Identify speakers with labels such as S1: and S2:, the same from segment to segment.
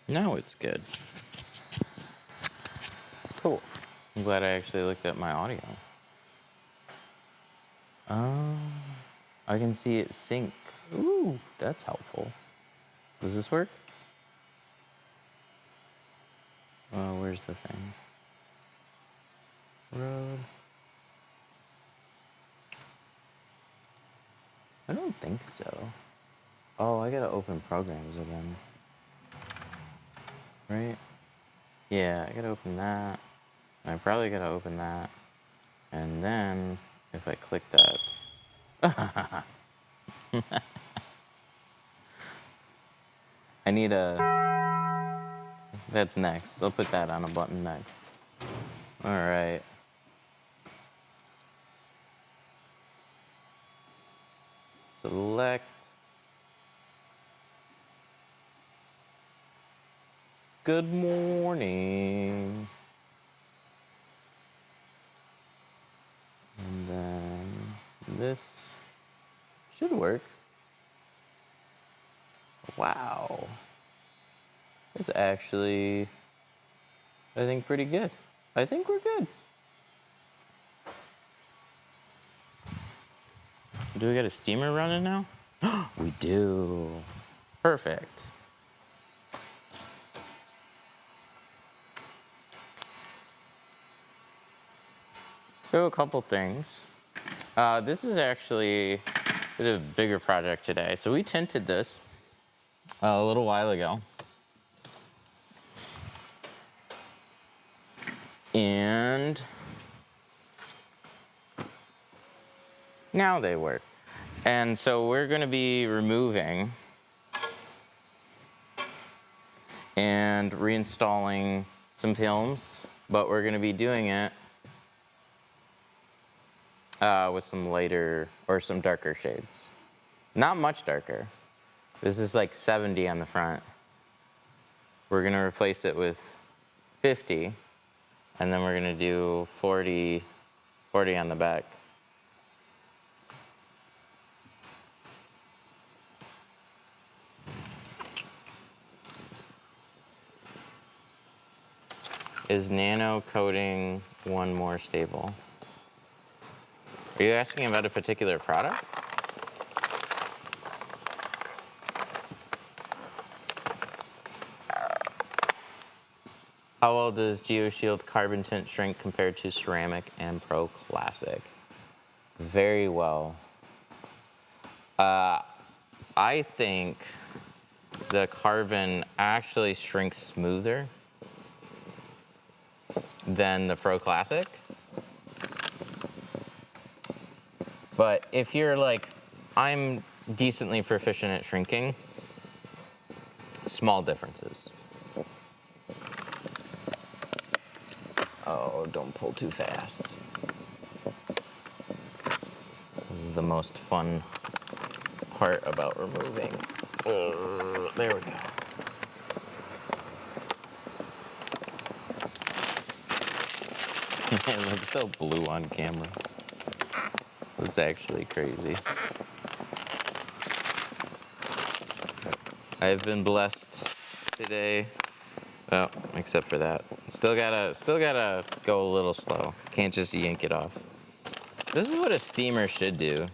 S1: Now it's good. Cool. I'm glad I actually looked at my audio. I can see it sync. Ooh, that's helpful. Does this work? Where's the thing? Road. I don't think so. Oh, I gotta open programs again. Right? Yeah, I gotta open that. And I probably gotta open that. And then, if I click that. I need that's next. They'll put that on a button next. All right. Select. Good morning. And then this should work. Wow. It's actually, I think, pretty good. I think we're good. Do we got a steamer running now? We do. Perfect. So a couple things. This is actually a bigger project today. So we tinted this a little while ago. And now they work. And so we're going to be removing and reinstalling some films, but we're going to be doing it with some lighter or some darker shades. Not much darker. This is like 70 on the front. We're going to replace it with 50, and then we're going to do 40 on the back. Is nano coating one more stable? Are you asking about a particular product? How well does GeoShield Carbon Tint shrink compared to Ceramic and Pro Classic? Very well. I think the carbon actually shrinks smoother than the Pro Classic. But if you're like, I'm decently proficient at shrinking, small differences. Oh, don't pull too fast. This is the most fun part about removing. There we go. It looks so blue on camera. It's actually crazy. I've been blessed today. Oh, except for that. Still gotta go a little slow. Can't just yank it off. This is what a steamer should do.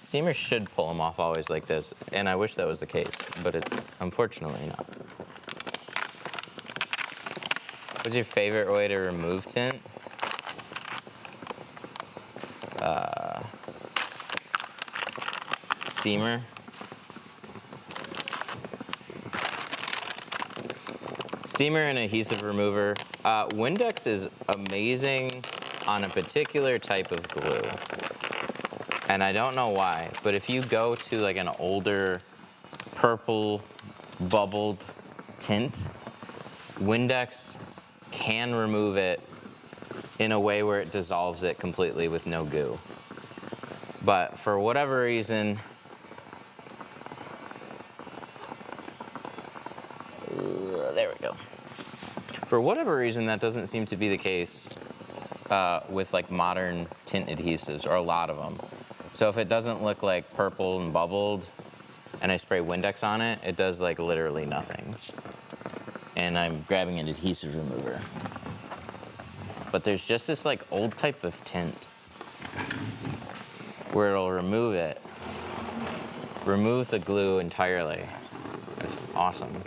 S1: Steamers should pull them off always like this, and I wish that was the case, but it's unfortunately not. What's your favorite way to remove tint? Steamer. Steamer and adhesive remover. Windex is amazing on a particular type of glue. And I don't know why, but if you go to like an older purple bubbled tint, Windex can remove it in a way where it dissolves it completely with no goo. But for whatever reason, there we go. For whatever reason, that doesn't seem to be the case with like modern tint adhesives, or a lot of them. So if it doesn't look like purple and bubbled, and I spray Windex on it, it does like literally nothing. And I'm grabbing an adhesive remover. But there's just this like old type of tint where it'll remove it, remove the glue entirely. It's awesome.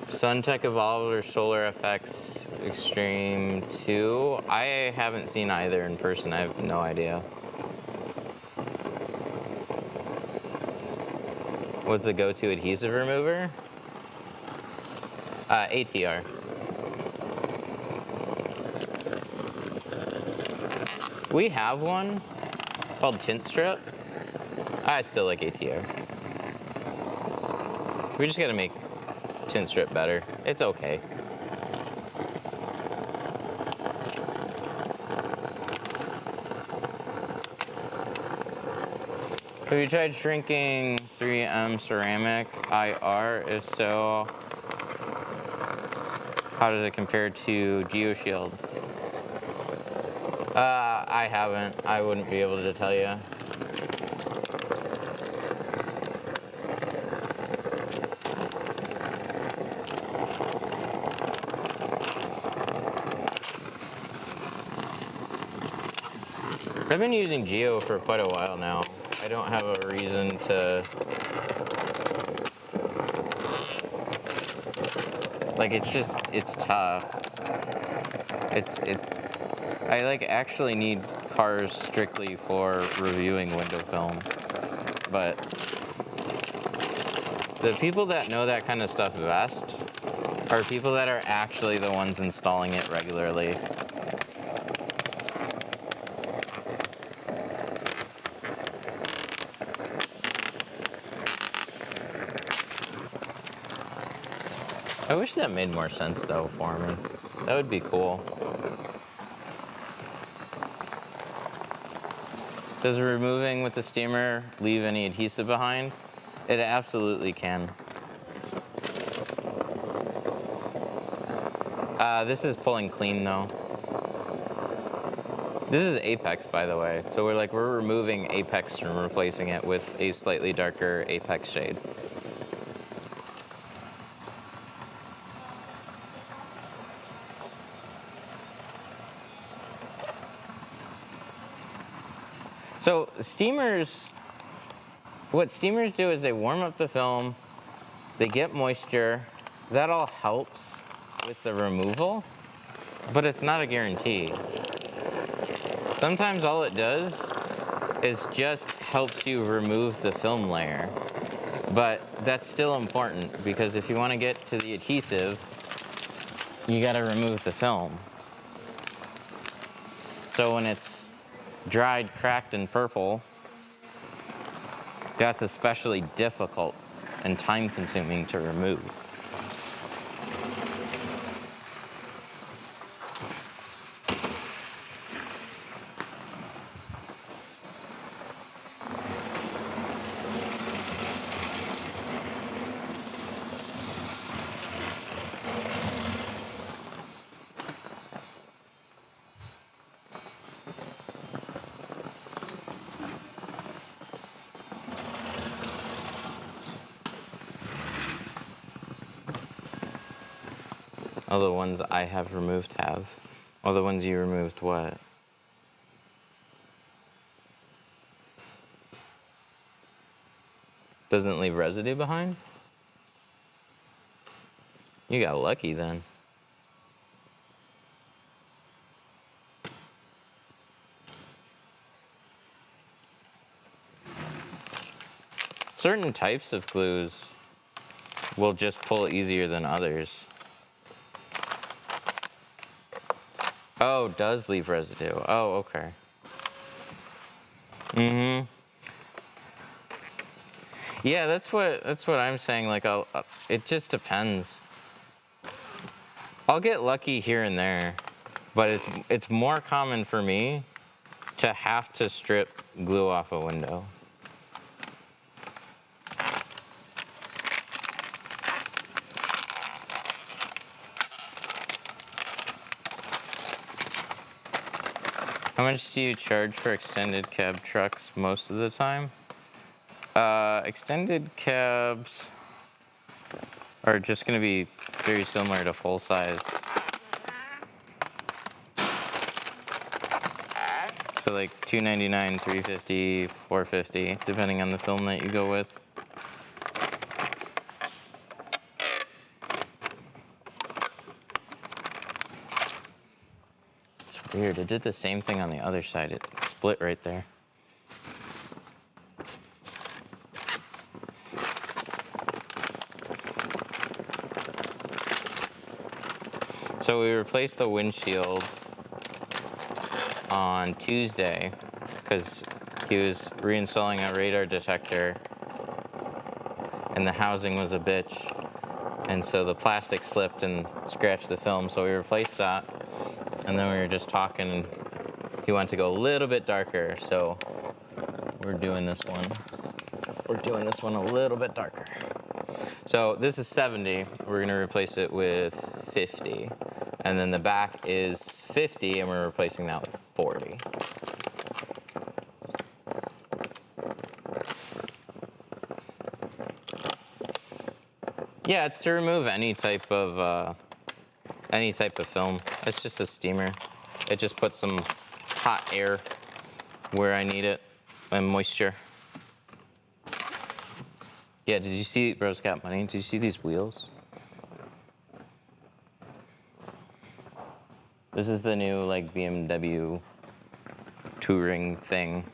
S1: SunTech Evolved or Solar FX Extreme 2. I haven't seen either in person. I have no idea. What's the go-to adhesive remover? ATR. We have one called Tint Strip. I still like ATR. We just gotta make Tint Strip better. It's okay. Have you tried shrinking 3M ceramic IR? If so, how does it compare to GeoShield? I haven't. I wouldn't be able to tell you. I've been using Geo for quite a while now. I don't have a reason to, like, it's tough. I like actually need cars strictly for reviewing window film, but the people that know that kind of stuff best are people that are actually the ones installing it regularly. I wish that made more sense though for me. That would be cool. Does removing with the steamer leave any adhesive behind? It absolutely can. This is pulling clean though. This is Apex, by the way. So we're removing Apex and replacing it with a slightly darker Apex shade. So what steamers do is they warm up the film, they get moisture, that all helps with the removal, but it's not a guarantee. Sometimes all it does is just helps you remove the film layer, but that's still important because if you want to get to the adhesive, you got to remove the film. So when it's dried, cracked, and purple, that's especially difficult and time-consuming to remove. All the ones I have removed have. All the ones you removed what? Doesn't leave residue behind? You got lucky then. Certain types of glues will just pull easier than others. Oh, does leave residue. Oh, okay. Yeah, that's what I'm saying. Like, it just depends. I'll get lucky here and there, but it's more common for me to have to strip glue off a window. How much do you charge for extended cab trucks most of the time? Extended cabs are just going to be very similar to full size. So like $299, $350, $450, depending on the film that you go with. It's weird. It did the same thing on the other side. It split right there. So we replaced the windshield on Tuesday because he was reinstalling a radar detector and the housing was a bitch, and so the plastic slipped and scratched the film, so we replaced that. And then we were just talking and he wanted to go a little bit darker, so we're doing this one. We're doing this one a little bit darker. So this is 70, we're gonna replace it with 50. And then the back is 50 and we're replacing that with 40. Yeah, it's to remove any type of film. It's just a steamer. It just puts some hot air where I need it and moisture. Yeah, did you see, Bro's got money? Did you see these wheels? This is the new like BMW touring thing.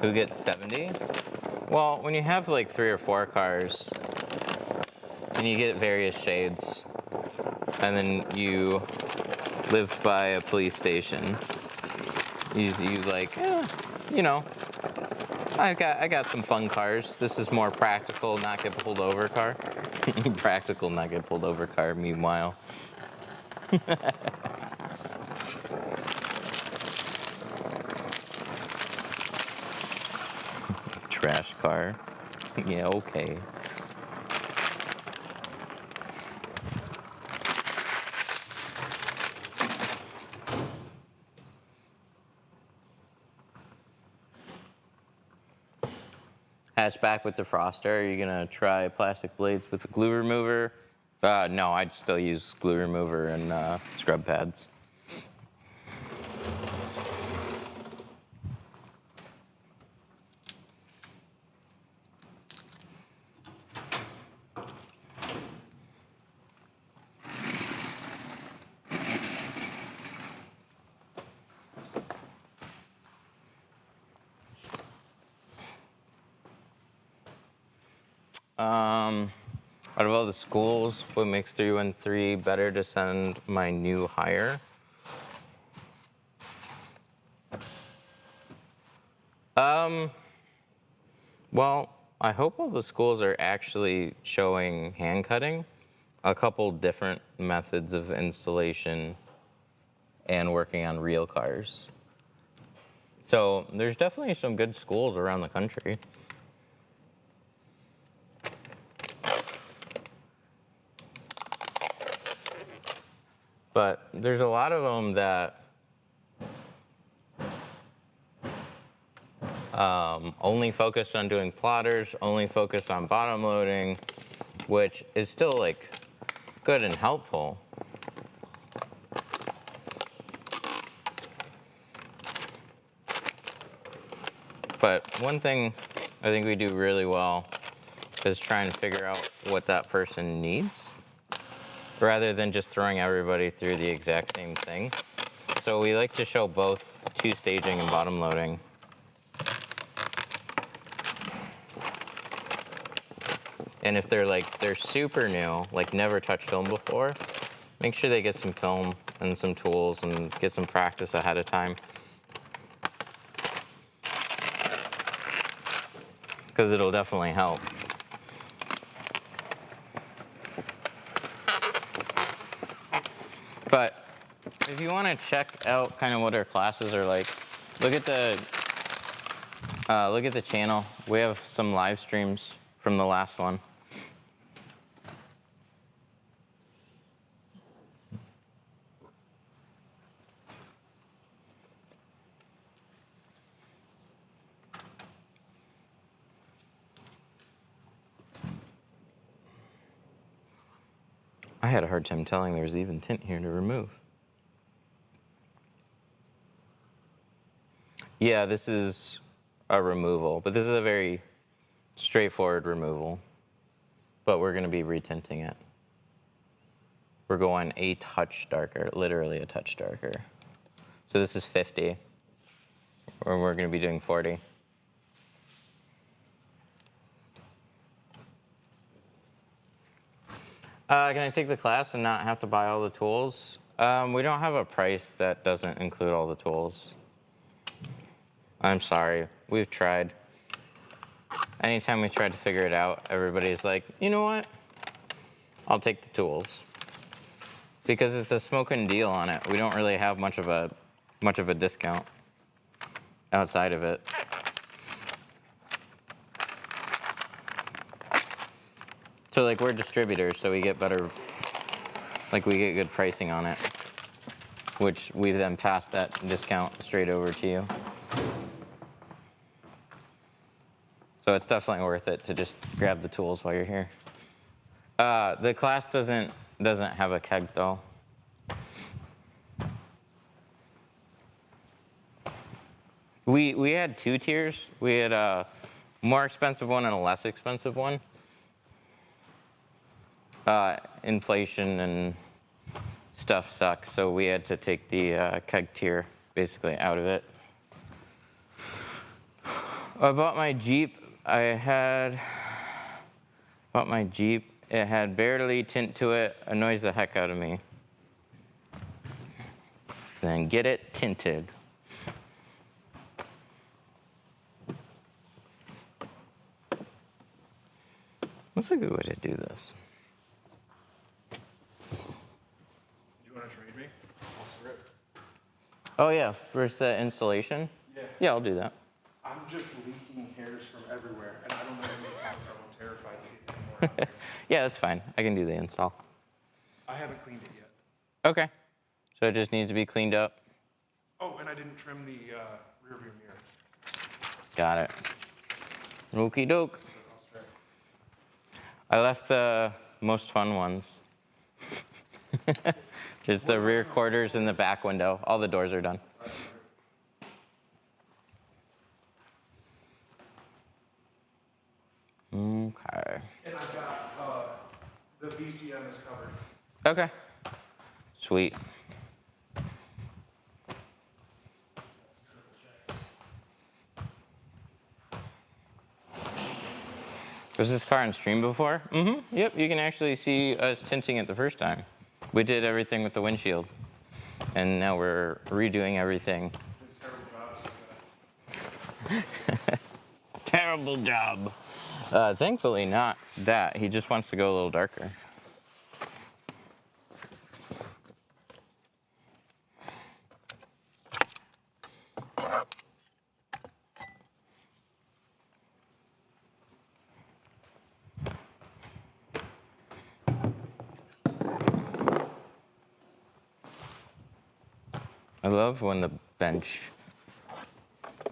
S1: Who gets 70? Well, when you have like 3 or 4 cars and you get various shades and then you live by a police station, you like, you know, I got some fun cars. This is more practical, not get pulled over car. Practical, not get pulled over car, meanwhile. Trash car. Yeah, okay. Hatchback with defroster. Are you gonna try plastic blades with a glue remover? No, I'd still use glue remover and scrub pads. Out of all the schools, what makes 313 better to send my new hire? Well, I hope all the schools are actually showing hand cutting, a couple different methods of installation, and working on real cars. So there's definitely some good schools around the country. But there's a lot of them that only focus on doing plotters, only focus on bottom loading, which is still like good and helpful. But one thing I think we do really well is trying to figure out what that person needs, rather than just throwing everybody through the exact same thing. So we like to show both two-staging and bottom loading. And if they're super new, like never touched film before, make sure they get some film and some tools and get some practice ahead of time. Because it'll definitely help. But if you want to check out kind of what our classes are like, look at the Look at the channel. We have some live streams from the last one. I had a hard time telling there was even tint here to remove. Yeah, this is a removal, but this is a very straightforward removal. But we're going to be retinting it. We're going a touch darker, literally a touch darker. So this is 50, or we're going to be doing 40. Can I take the class and not have to buy all the tools? We don't have a price that doesn't include all the tools. I'm sorry, we've tried. Anytime we tried to figure it out, everybody's like, you know what? I'll take the tools. Because it's a smoking deal on it. We don't really have much of a discount outside of it. So like we're distributors, so we get better, like we get good pricing on it, which we then pass that discount straight over to you. So it's definitely worth it to just grab the tools while you're here. The class doesn't have a keg though. We had 2 tiers. We had a more expensive one and a less expensive one. Inflation and stuff sucks, so we had to take the keg tier basically out of it. I bought my Jeep. It had barely tint to it. Annoys the heck out of me. Then get it tinted. What's a good way to do this?
S2: You want to trade me? I'll strip.
S1: Oh yeah, first the installation?
S2: Yeah.
S1: Yeah, I'll do that.
S2: I'm just leaking hairs from everywhere, and I don't know if I'm terrified to get anymore.
S1: Yeah, that's fine. I can do the install.
S2: I haven't cleaned it yet.
S1: Okay. So it just needs to be cleaned up.
S2: Oh, and I didn't trim the rear view mirror.
S1: Got it. Okie doke.
S2: I'll strip.
S1: I left the most fun ones. Just the rear quarters and the back window. All the doors are done. Okay.
S2: And I've got the VCM is covered.
S1: Okay. Sweet. Was this car on stream before? Mm-hmm. Yep, you can actually see us tinting it the first time. We did everything with the windshield. And now we're redoing everything. Terrible job. Thankfully not that. He just wants to go a little darker. I love when the bench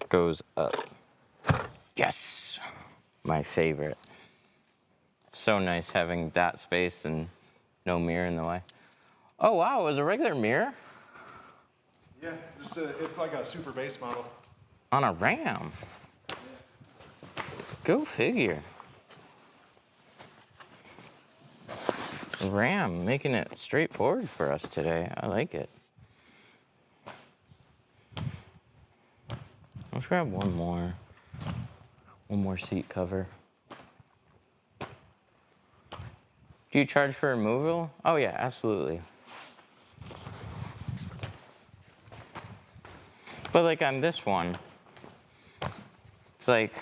S1: goes up. Yes, my favorite. So nice having that space and no mirror in the way. Oh wow, it was a regular mirror?
S2: Yeah, it's like a super base model.
S1: On a Ram. Go figure. Ram, making it straightforward for us today. I like it. Let's grab one more seat cover. Do you charge for removal? Oh yeah, absolutely. But like on this one, it's like,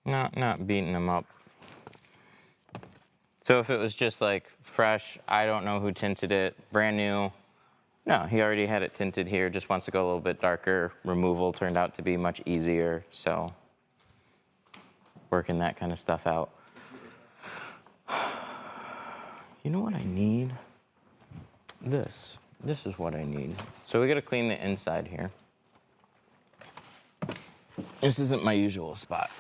S1: not beating them up. So if it was just like fresh, I don't know who tinted it, brand new, no, he already had it tinted here, just wants to go a little bit darker. Removal turned out to be much easier, so working that kind of stuff out. You know what I need? This. This is what I need. So we gotta clean the inside here. This isn't my usual spot.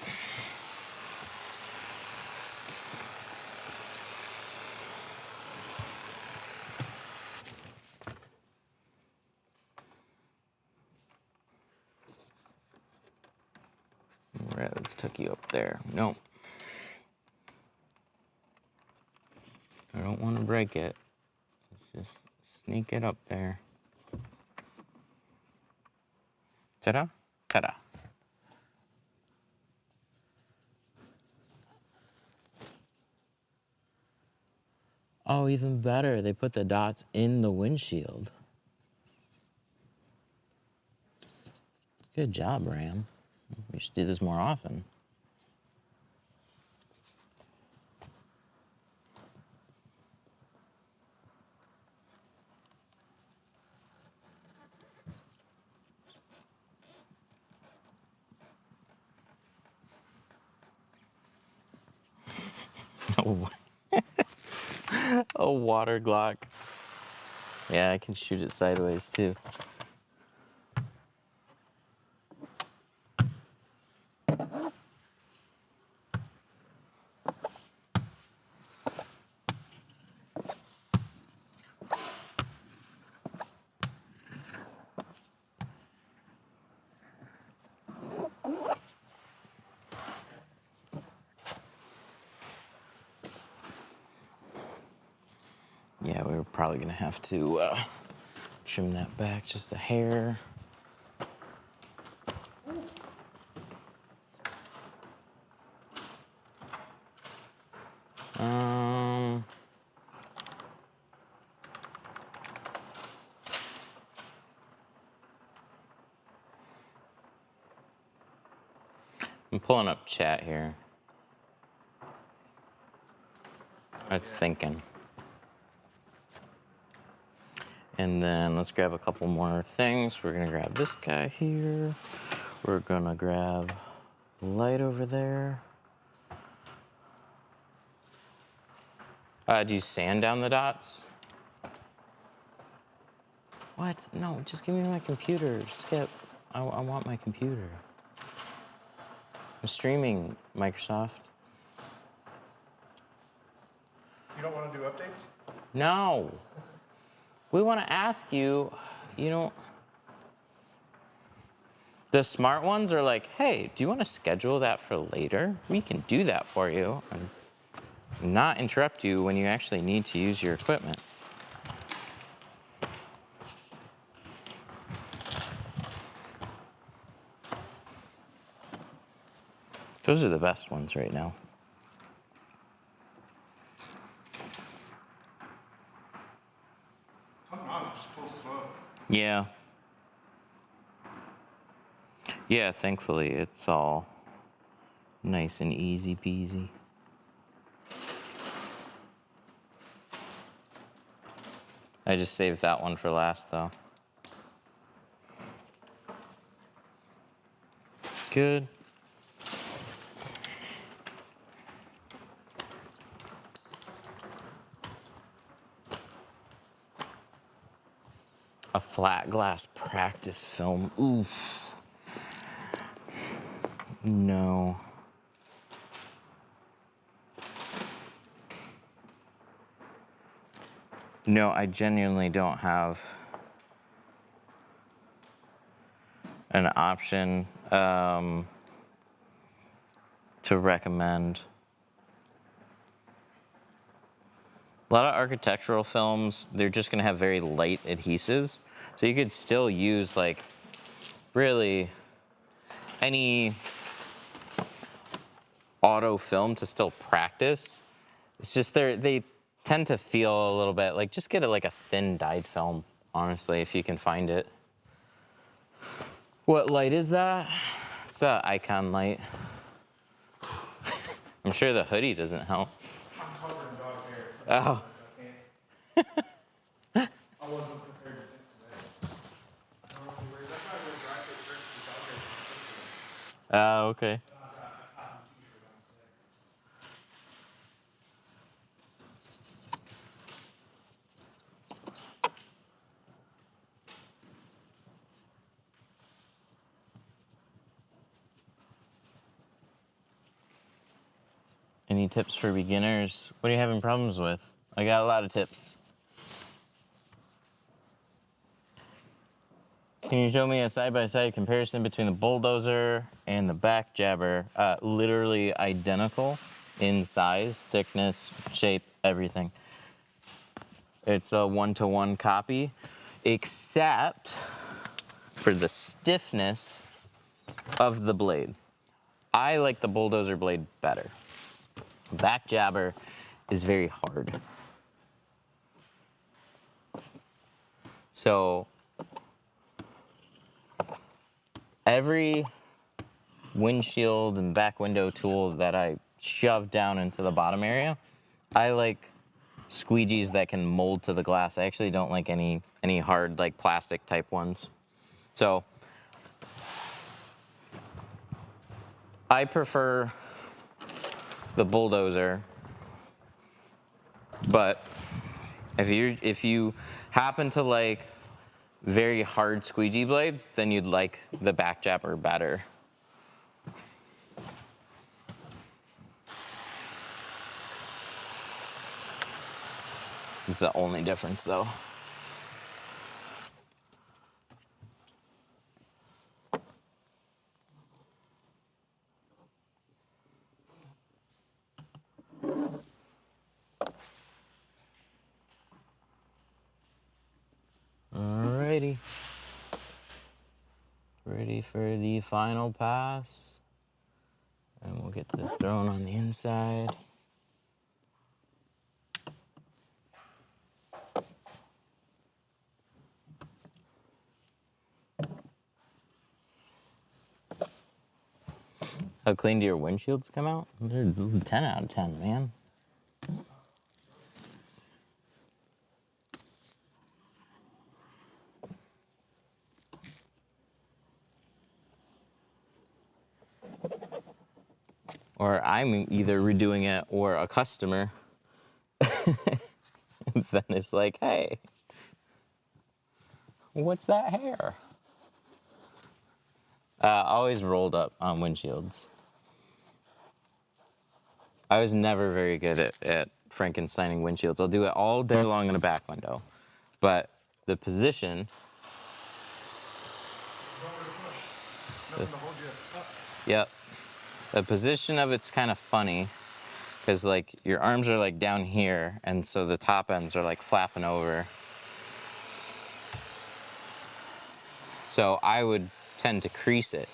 S1: All right, let's tuck you up there. Nope. I don't want to break it. Let's just sneak it up there. Ta-da, ta-da. Oh, even better, they put the dots in the windshield. Good job, Ram. We should do this more often. Oh, a water Glock. Yeah, I can shoot it sideways too. Yeah, we were probably gonna have to trim that back just a hair. Um, I'm pulling up chat here. It's thinking. And then let's grab a couple more things. We're gonna grab this guy here. We're gonna grab the light over there. Do you sand down the dots? What? No, just give me my computer, Skip. I want my computer. I'm streaming, Microsoft.
S2: You don't want to do updates?
S1: No. We want to ask you, you know, the smart ones are like, hey, do you want to schedule that for later? We can do that for you and not interrupt you when you actually need to use your equipment. Those are the best ones right now.
S2: Coming off, just pull slow.
S1: Yeah. Yeah, thankfully it's all nice and easy peasy. I just saved that one for last though. Good. A flat glass practice film. Oof. No. No, I genuinely don't have an option to recommend. A lot of architectural films, they're just gonna have very light adhesives. So you could still use like really any auto film to still practice. It's just they tend to feel a little bit like, just get it like a thin dyed film, honestly, if you can find it. What light is that? It's a icon light. I'm sure the hoodie doesn't help.
S2: I'm covering dog
S1: Oh.
S2: I wasn't prepared to tint today. I don't know if you wear, that's why I wear dry fit shirts because I'll get sick.
S1: Oh, okay.
S2: I've got a cotton t-shirt on today.
S1: Any tips for beginners? What are you having problems with? I got a lot of tips. Can you show me a side-by-side comparison between the bulldozer and the back jabber? Literally identical in size, thickness, shape, everything. It's a one-to-one copy, except for the stiffness of the blade. I like the bulldozer blade better. Back jabber is very hard. So every windshield and back window tool that I shove down into the bottom area, I like squeegees that can mold to the glass. I actually don't like any hard like plastic type ones. So I prefer the bulldozer, but if you happen to like very hard squeegee blades, then you'd like the back jabber better. It's the only difference though. Alrighty. Ready for the final pass. And we'll get this thrown on the inside. How clean do your windshields come out? They're 10 out of 10, man. Or I'm either redoing it or a customer. Then it's like, hey, what's that hair? Always rolled up on windshields. I was never very good at Frankensteining windshields. I'll do it all day long in a back window. But the position,
S2: Nothing to hold you up.
S1: yep, the position of it's kind of funny because like your arms are like down here and so the top ends are like flapping over. So I would tend to crease it.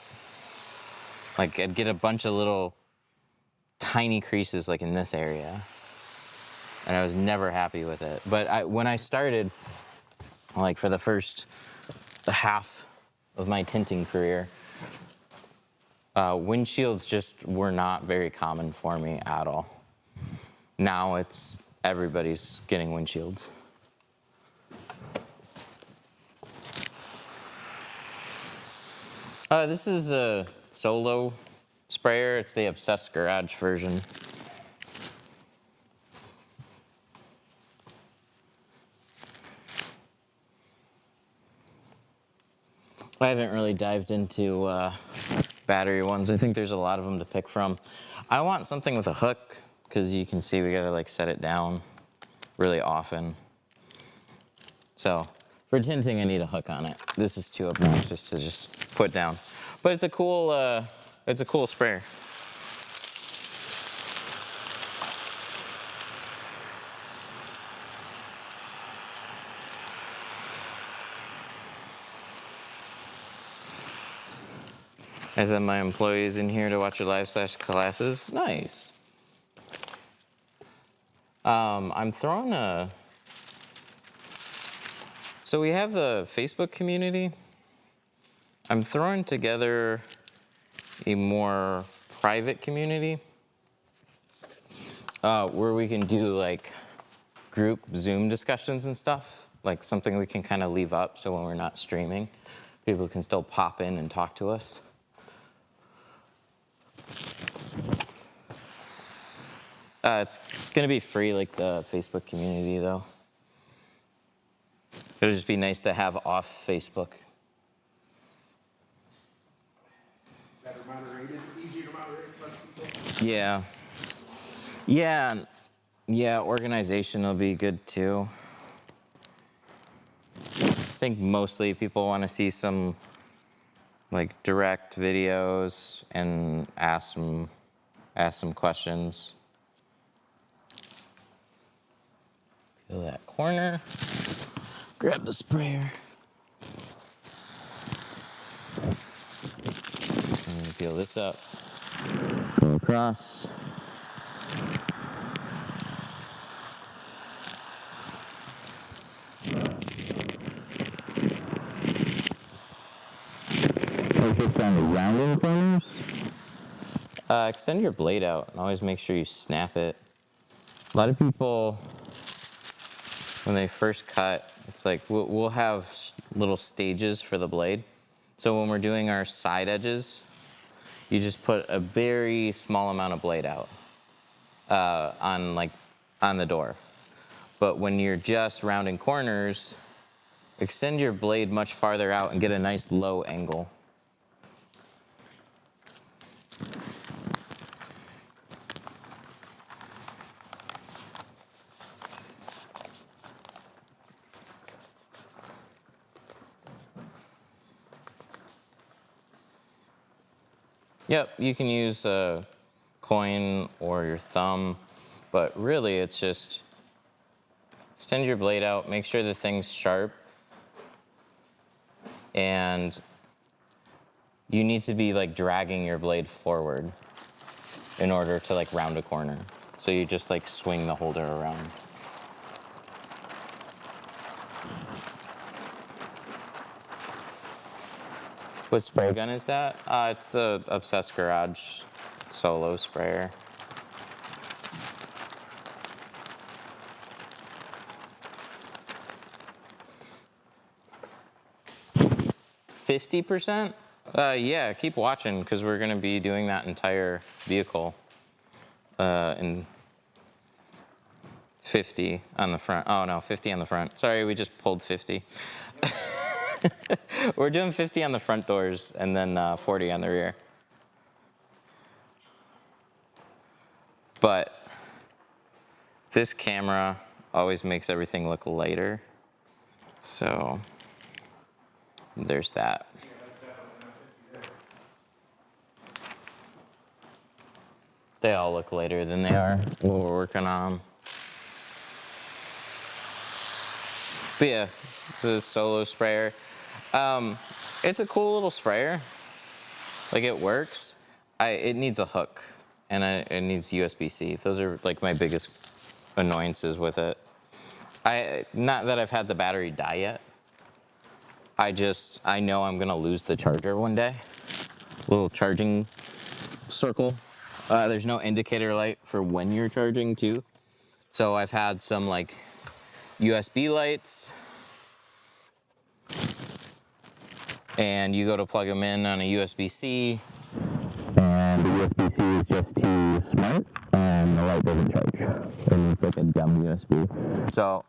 S1: Like I'd get a bunch of little tiny creases like in this area. And I was never happy with it. But when I started, like for the half of my tinting career, windshields just were not very common for me at all. Now it's everybody's getting windshields. This is a solo sprayer. It's the Obsessed Garage version. I haven't really dived into battery ones. I think there's a lot of them to pick from. I want something with a hook because you can see we gotta like set it down really often. So for tinting, I need a hook on it. This is too obnoxious to just put down, but it's a cool sprayer. I send my employees in here to watch your live classes. Nice. I'm throwing a. So we have the Facebook community. I'm throwing together a more private community where we can do like group Zoom discussions and stuff, like something we can kind of leave up so when we're not streaming, people can still pop in and talk to us. It's going to be free like the Facebook community, though. It'll just be nice to have off Facebook.
S2: Better moderated, easier to moderate, less people.
S1: Yeah. Yeah, organization will be good too. I think mostly people want to see some like direct videos and ask some questions. Peel that corner. Grab the sprayer. And peel this up. Go across. Focus on the rounding corners. Extend your blade out and always make sure you snap it. A lot of people, when they first cut, it's like we'll have little stages for the blade. So when we're doing our side edges, you just put a very small amount of blade out on the door. But when you're just rounding corners, extend your blade much farther out and get a nice low angle. Yep, you can use a coin or your thumb, but really it's just extend your blade out, make sure the thing's sharp, and you need to be like dragging your blade forward in order to like round a corner. So you just like swing the holder around. What spray gun is that? It's the Obsessed Garage Solo sprayer. %? Yeah, keep watching because we're going to be doing that entire vehicle in 50 on the front. Oh no, 50 on the front. Sorry, we just pulled 50. We're doing 50 on the front doors and then 40 on the rear. But this camera always makes everything look lighter. So there's that.
S2: Yeah, that's definitely not 50 there.
S1: They all look lighter than they are what we're working on. But yeah, the Solo sprayer. It's a cool little sprayer. Like it works. It needs a hook and it needs USB-C. Those are like my biggest annoyances with it. Not that I've had the battery die yet. I know I'm gonna lose the charger one day. Little charging circle. There's no indicator light for when you're charging too. So I've had some like USB lights, and you go to plug them in on a USB-C, and the USB-C is just too smart, and the light doesn't charge. It needs like a dumb USB. So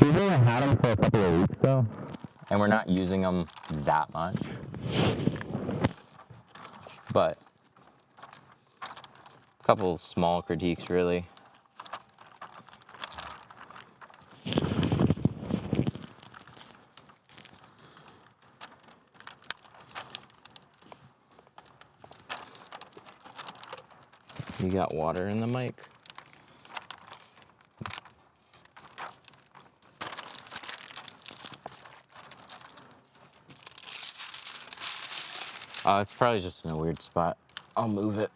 S1: we've only had them for a couple of weeks though, and we're not using them that much. But a couple small critiques really. You got water in the mic? It's probably just in a weird spot. I'll move it.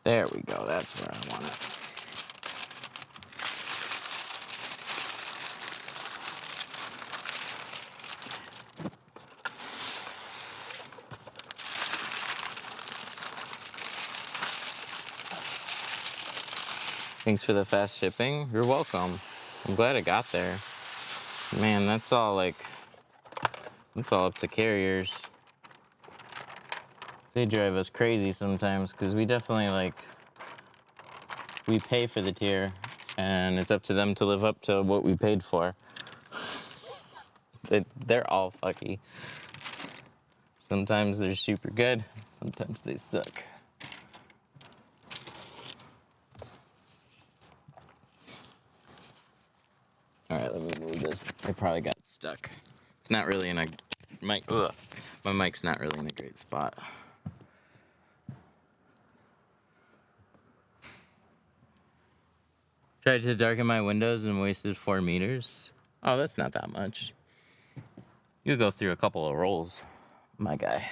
S1: There we go, that's where I want it. Thanks for the fast shipping. You're welcome. I'm glad it got there. Man, that's all up to carriers. They drive us crazy sometimes because we definitely we pay for the tier and it's up to them to live up to what we paid for. They're all fucky. Sometimes they're super good, sometimes they suck. All right, let me move this. I probably got stuck. It's not really in a mic. Ugh. My mic's not really in a great spot. Tried to darken my windows and wasted 4 meters. Oh, that's not that much. You go through a couple of rolls, my guy.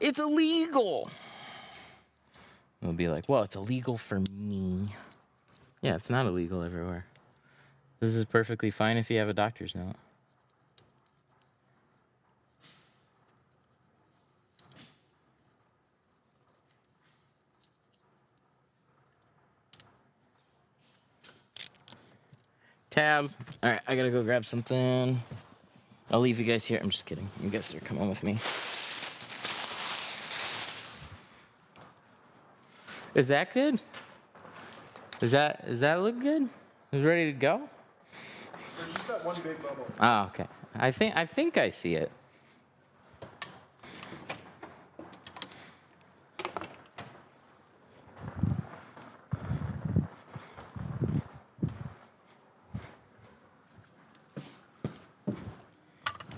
S1: It's illegal. It'll be like, well, it's illegal for me. Yeah, it's not illegal everywhere. This is perfectly fine if you have a doctor's note. Tab. All right, I gotta go grab something. I'll leave you guys here. I'm just kidding. You guys are coming with me. Is that good? Does that look good? Is it ready to go?
S2: There's just that one big bubble.
S1: Oh, okay. I think I see it.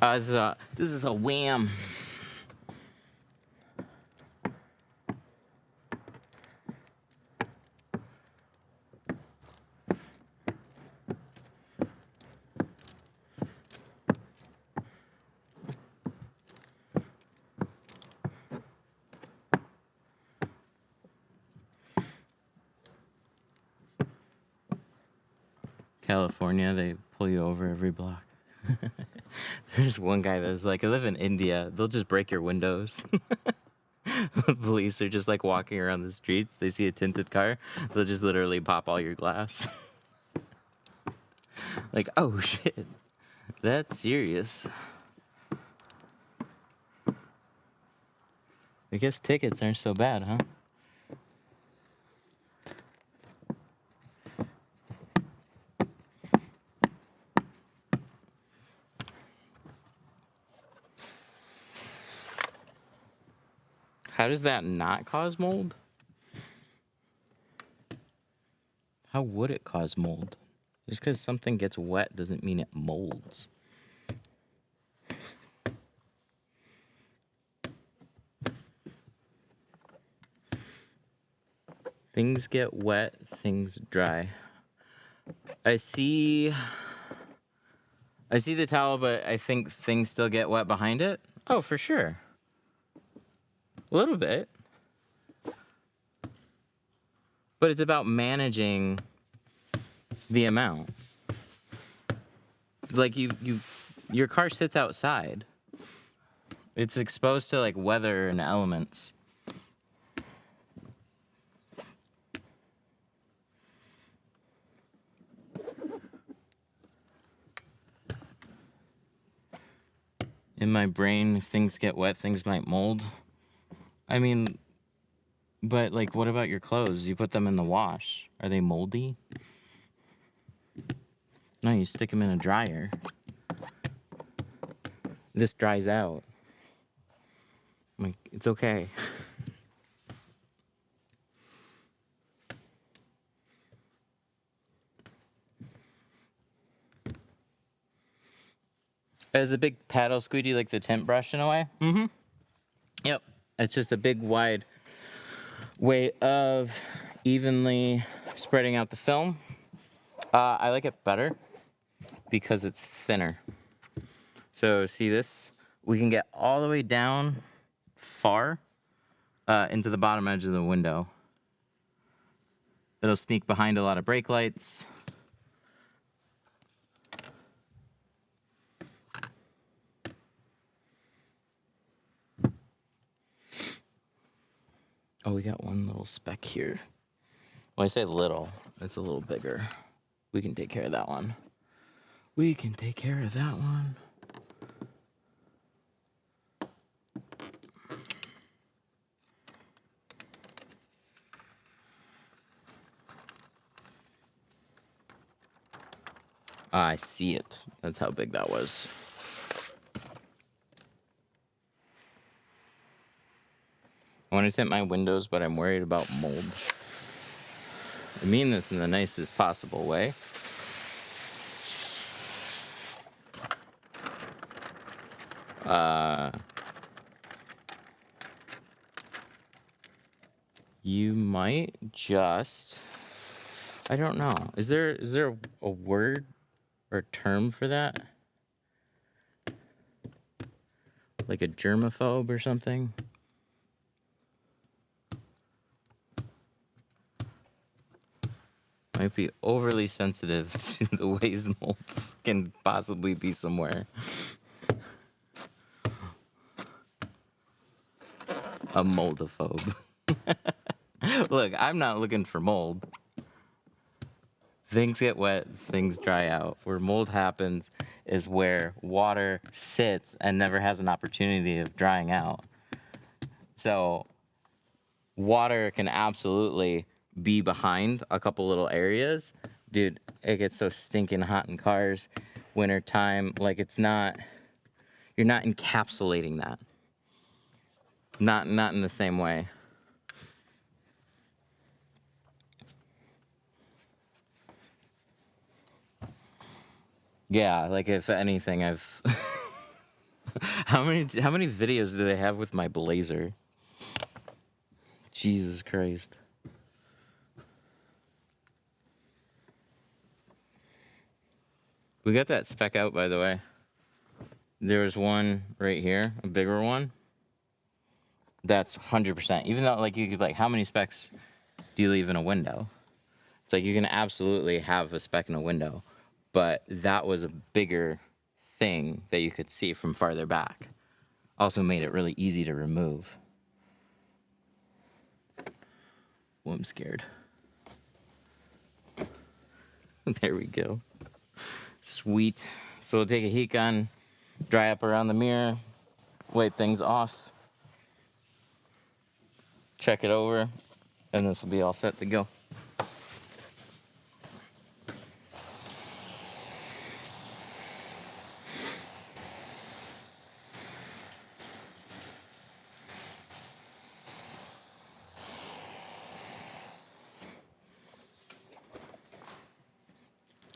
S1: This is a wham. California, they pull you over every block. There's one guy that's like, I live in India. They'll just break your windows. The police are just like walking around the streets. They see a tinted car. They'll just literally pop all your glass. Like, oh shit, that's serious. I guess tickets aren't so bad, huh? How does that not cause mold? How would it cause mold? Just because something gets wet doesn't mean it molds. Things get wet, things dry. I see the towel, but I think things still get wet behind it. Oh, for sure. A little bit. But it's about managing the amount. Like your car sits outside. It's exposed to like weather and elements. In my brain, if things get wet, things might mold. I mean, but like, what about your clothes? You put them in the wash. Are they moldy? No, you stick them in a dryer. This dries out. Like, it's okay. Is a big paddle squeegee like the tint brush in a way? Mm-hmm. Yep. It's just a big wide way of evenly spreading out the film. I like it better because it's thinner. So see this? We can get all the way down far into the bottom edge of the window. It'll sneak behind a lot of brake lights. Oh, we got one little speck here. When I say little, it's a little bigger. We can take care of that one. We can take care of that one. I see it. That's how big that was. I want to tint my windows, but I'm worried about mold. I mean this in the nicest possible way. You might just, I don't know. Is there a word or term for that? Like a germaphobe or something? Might be overly sensitive to the ways mold can possibly be somewhere. A moldophobe. Look, I'm not looking for mold. Things get wet, things dry out. Where mold happens is where water sits and never has an opportunity of drying out. So water can absolutely be behind a couple little areas. Dude, it gets so stinking hot in cars, wintertime, like it's not, you're not encapsulating that. Not in the same way. Yeah, like if anything, I've how many videos do they have with my blazer? Jesus Christ. We got that speck out, by the way. There was one right here, a bigger one. That's 100%. Even though, like, you could, like, how many specks do you leave in a window? It's like you can absolutely have a speck in a window, but that was a bigger thing that you could see from farther back. Also made it really easy to remove. Oh, I'm scared. There we go. Sweet. So we'll take a heat gun, dry up around the mirror, wipe things off, check it over, and this will be all set to go.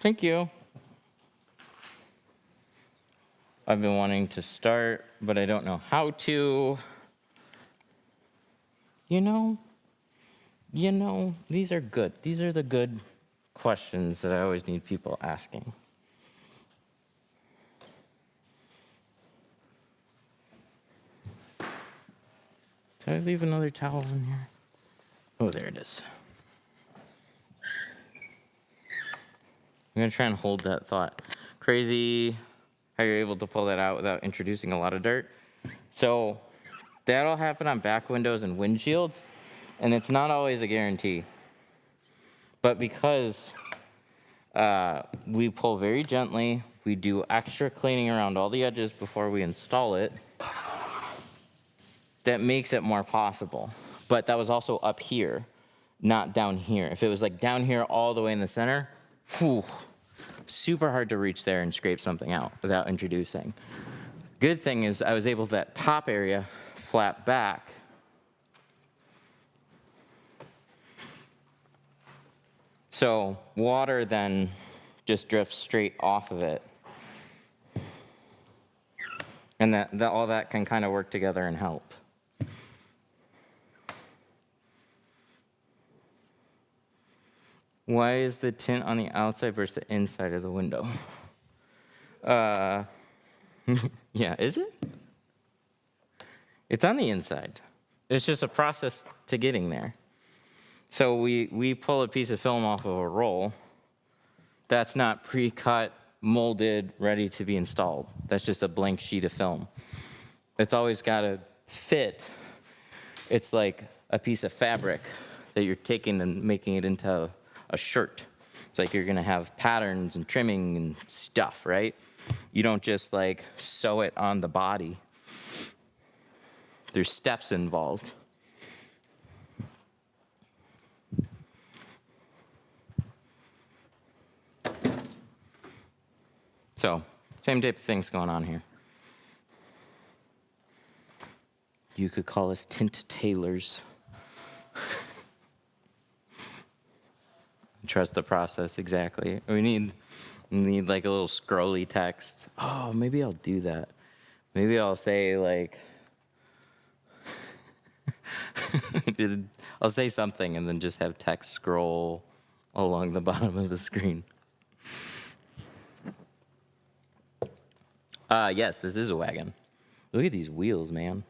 S1: Thank you. I've been wanting to start, but I don't know how to. You know, these are good. These are the good questions that I always need people asking. Did I leave another towel in here? Oh, there it is. I'm gonna try and hold that thought. Crazy how you're able to pull that out without introducing a lot of dirt. So that'll happen on back windows and windshields, and it's not always a guarantee. But because we pull very gently, we do extra cleaning around all the edges before we install it, that makes it more possible. But that was also up here, not down here. If it was like down here all the way in the center, whew, super hard to reach there and scrape something out without introducing. Good thing is I was able to, that top area, flap back. So water then just drifts straight off of it. And that all that can kind of work together and help. Why is the tint on the outside versus the inside of the window? Yeah, is it? It's on the inside. It's just a process to getting there. So we pull a piece of film off of a roll. That's not pre-cut, molded, ready to be installed. That's just a blank sheet of film. It's always got to fit. It's like a piece of fabric that you're taking and making it into a shirt. It's like you're gonna have patterns and trimming and stuff, right? You don't just like sew it on the body. There's steps involved. So, same type of things going on here. You could call us tint tailors. Trust the process, exactly. We need like a little scrolly text. Oh, maybe I'll do that. Maybe I'll say like, I'll say something and then just have text scroll along the bottom of the screen. Yes, this is a wagon. Look at these wheels, man.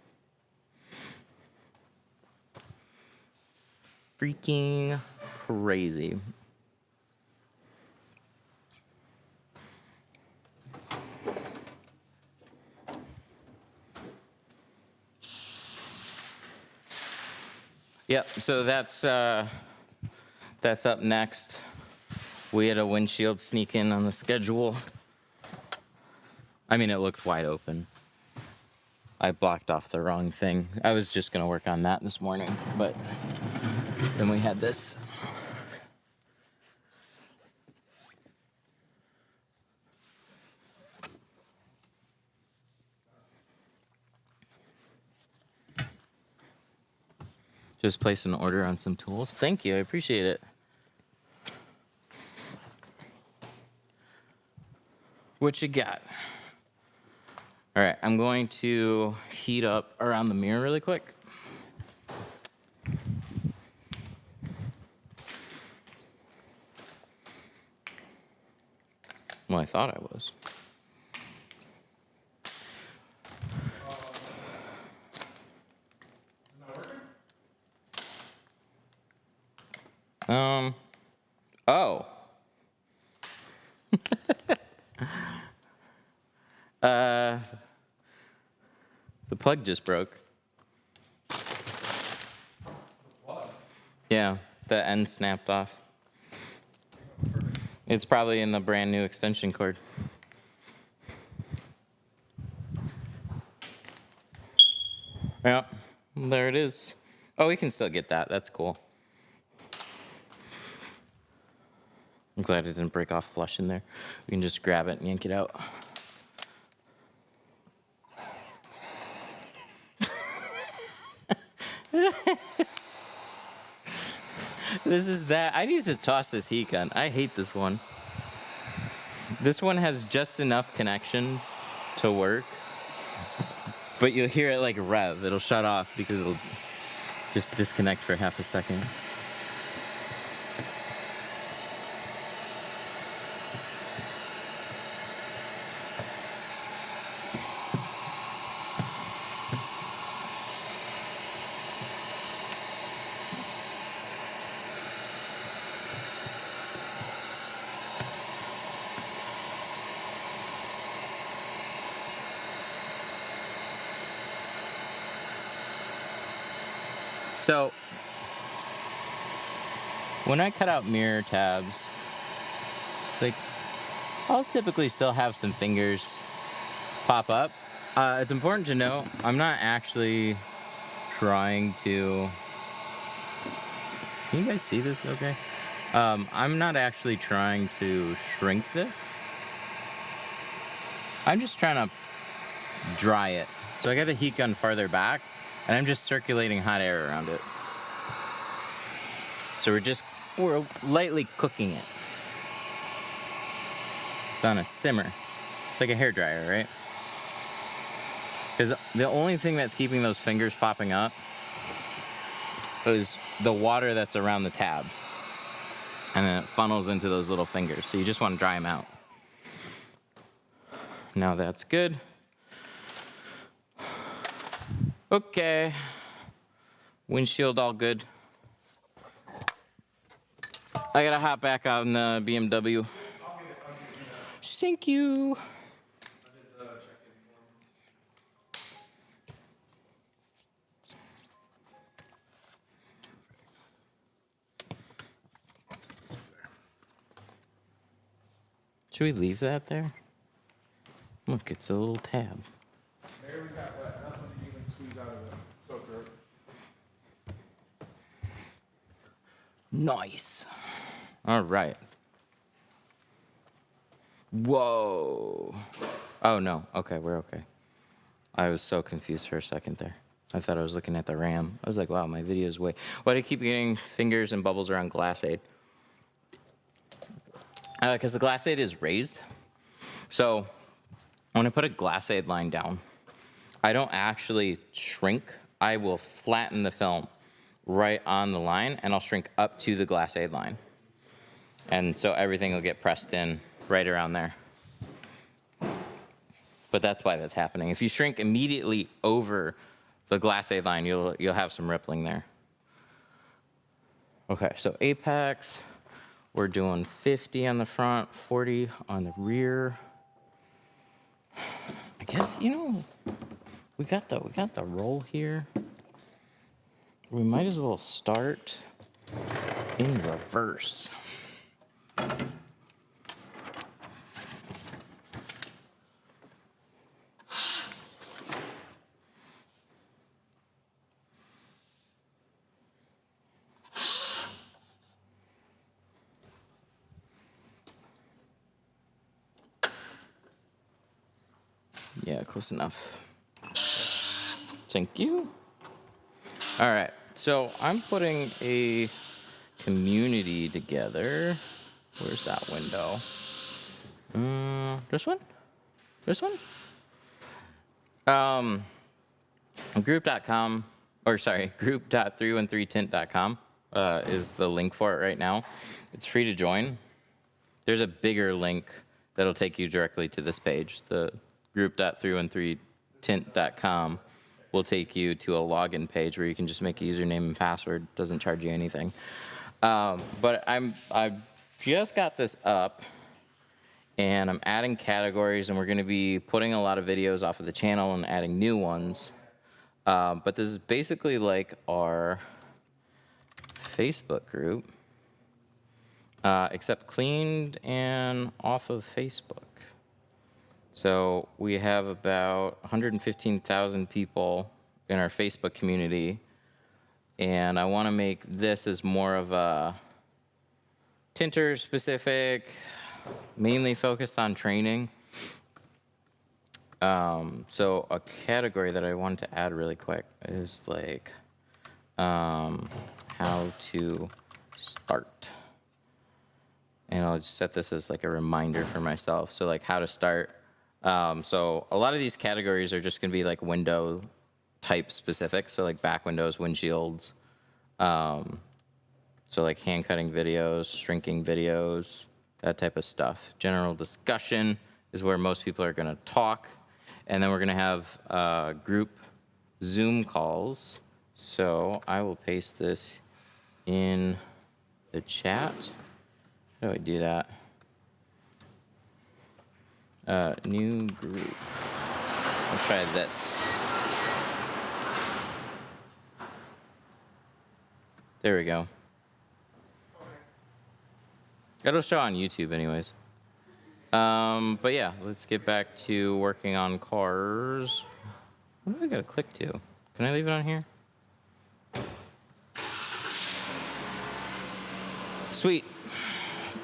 S1: Freaking crazy. Yep, so that's up next. We had a windshield sneak in on the schedule. I mean, it looked wide open. I blocked off the wrong thing. I was just gonna work on that this morning, but then we had this. Just place an order on some tools. Thank you, I appreciate it. What you got? All right, I'm going to heat up around the mirror really quick. Well, I thought I was. Oh. The plug just broke.
S2: What?
S1: Yeah, the end snapped off. It's probably in the brand new extension cord. Yeah, there it is. Oh, we can still get that. That's cool. I'm glad it didn't break off flush in there. We can just grab it and yank it out. This is that. I need to toss this heat gun. I hate this one. This one has just enough connection to work, but you'll hear it like rev. It'll shut off because it'll just disconnect for half a second. So, when I cut out mirror tabs, it's like, I'll typically still have some fingers pop up. It's important to know, I'm not actually trying to, can you guys see this okay? I'm not actually trying to shrink this. I'm just trying to dry it. So I got the heat gun farther back, and I'm just circulating hot air around it. So we're lightly cooking it. It's on a simmer. It's like a hairdryer, right? Because the only thing that's keeping those fingers popping up is the water that's around the tab. And then it funnels into those little fingers. So you just want to dry them out. Now that's good. Okay. Windshield all good. I gotta hop back on the BMW. Thank you. Should we leave that there? Look, it's a little tab.
S2: Barely got wet. Nothing to even squeeze out of the soaker.
S1: Nice. All right. Whoa. Oh, no. Okay, we're okay. I was so confused for a second there. I thought I was looking at the RAM. I was like, wow, my video is way... Why do I keep getting fingers and bubbles around glass aid? Because the glass aid is raised. So when I put a glass aid line down, I don't actually shrink. I will flatten the film right on the line, and I'll shrink up to the glass aid line. And so everything will get pressed in right around there. But that's why that's happening. If you shrink immediately over the glass aid line, you'll have some rippling there. Okay, so apex, we're doing 50 on the front, 40 on the rear. I guess, you know, we got the roll here. We might as well start in reverse. Yeah, close enough. Thank you. All right, so I'm putting a community together. Where's that window? This one? This one? Group.com, or sorry, group.313tint.com is the link for it right now. It's free to join. There's a bigger link that'll take you directly to this page. The group.313tint.com will take you to a login page where you can just make a username and password. Doesn't charge you anything. But I've just got this up, and I'm adding categories, and we're going to be putting a lot of videos off of the channel and adding new ones. But this is basically like our Facebook group, except cleaned and off of Facebook. So we have about 115,000 people in our Facebook community, and I want to make this as more of a tinter specific, mainly focused on training. So a category that I wanted to add really quick is like how to start. And I'll just set this as like a reminder for myself. So like how to start. So a lot of these categories are just going to be like window type specific. So like back windows, windshields. So like hand cutting videos, shrinking videos, that type of stuff. General discussion is where most people are going to talk. And then we're going to have group Zoom calls. So I will paste this in the chat. How do I do that? New group. Let's try this. There we go. It'll show on YouTube anyways. But yeah, let's get back to working on cars. What do I gotta click to? Can I leave it on here? Sweet.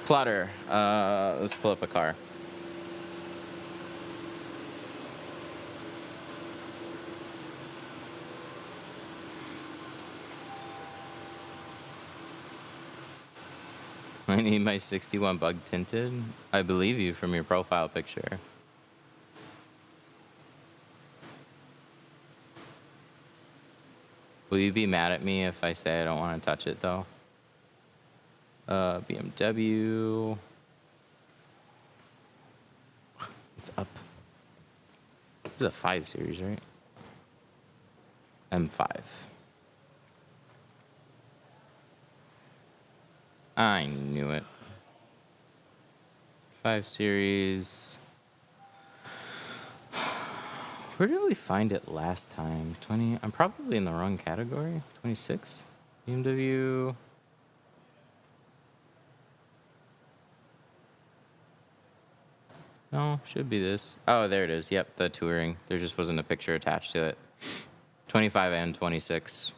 S1: Plotter. Let's pull up a car. I need my 61 bug tinted. I believe you from your profile picture. Will you be mad at me if I say I don't want to touch it though? BMW. It's up. This is a 5 Series, right? M5. I knew it. 5 Series. Where did we find it last time? 20. I'm probably in the wrong category. 26. BMW. No, should be this. Oh, there it is. Yep, the touring. There just wasn't a picture attached to it. 25 and 26.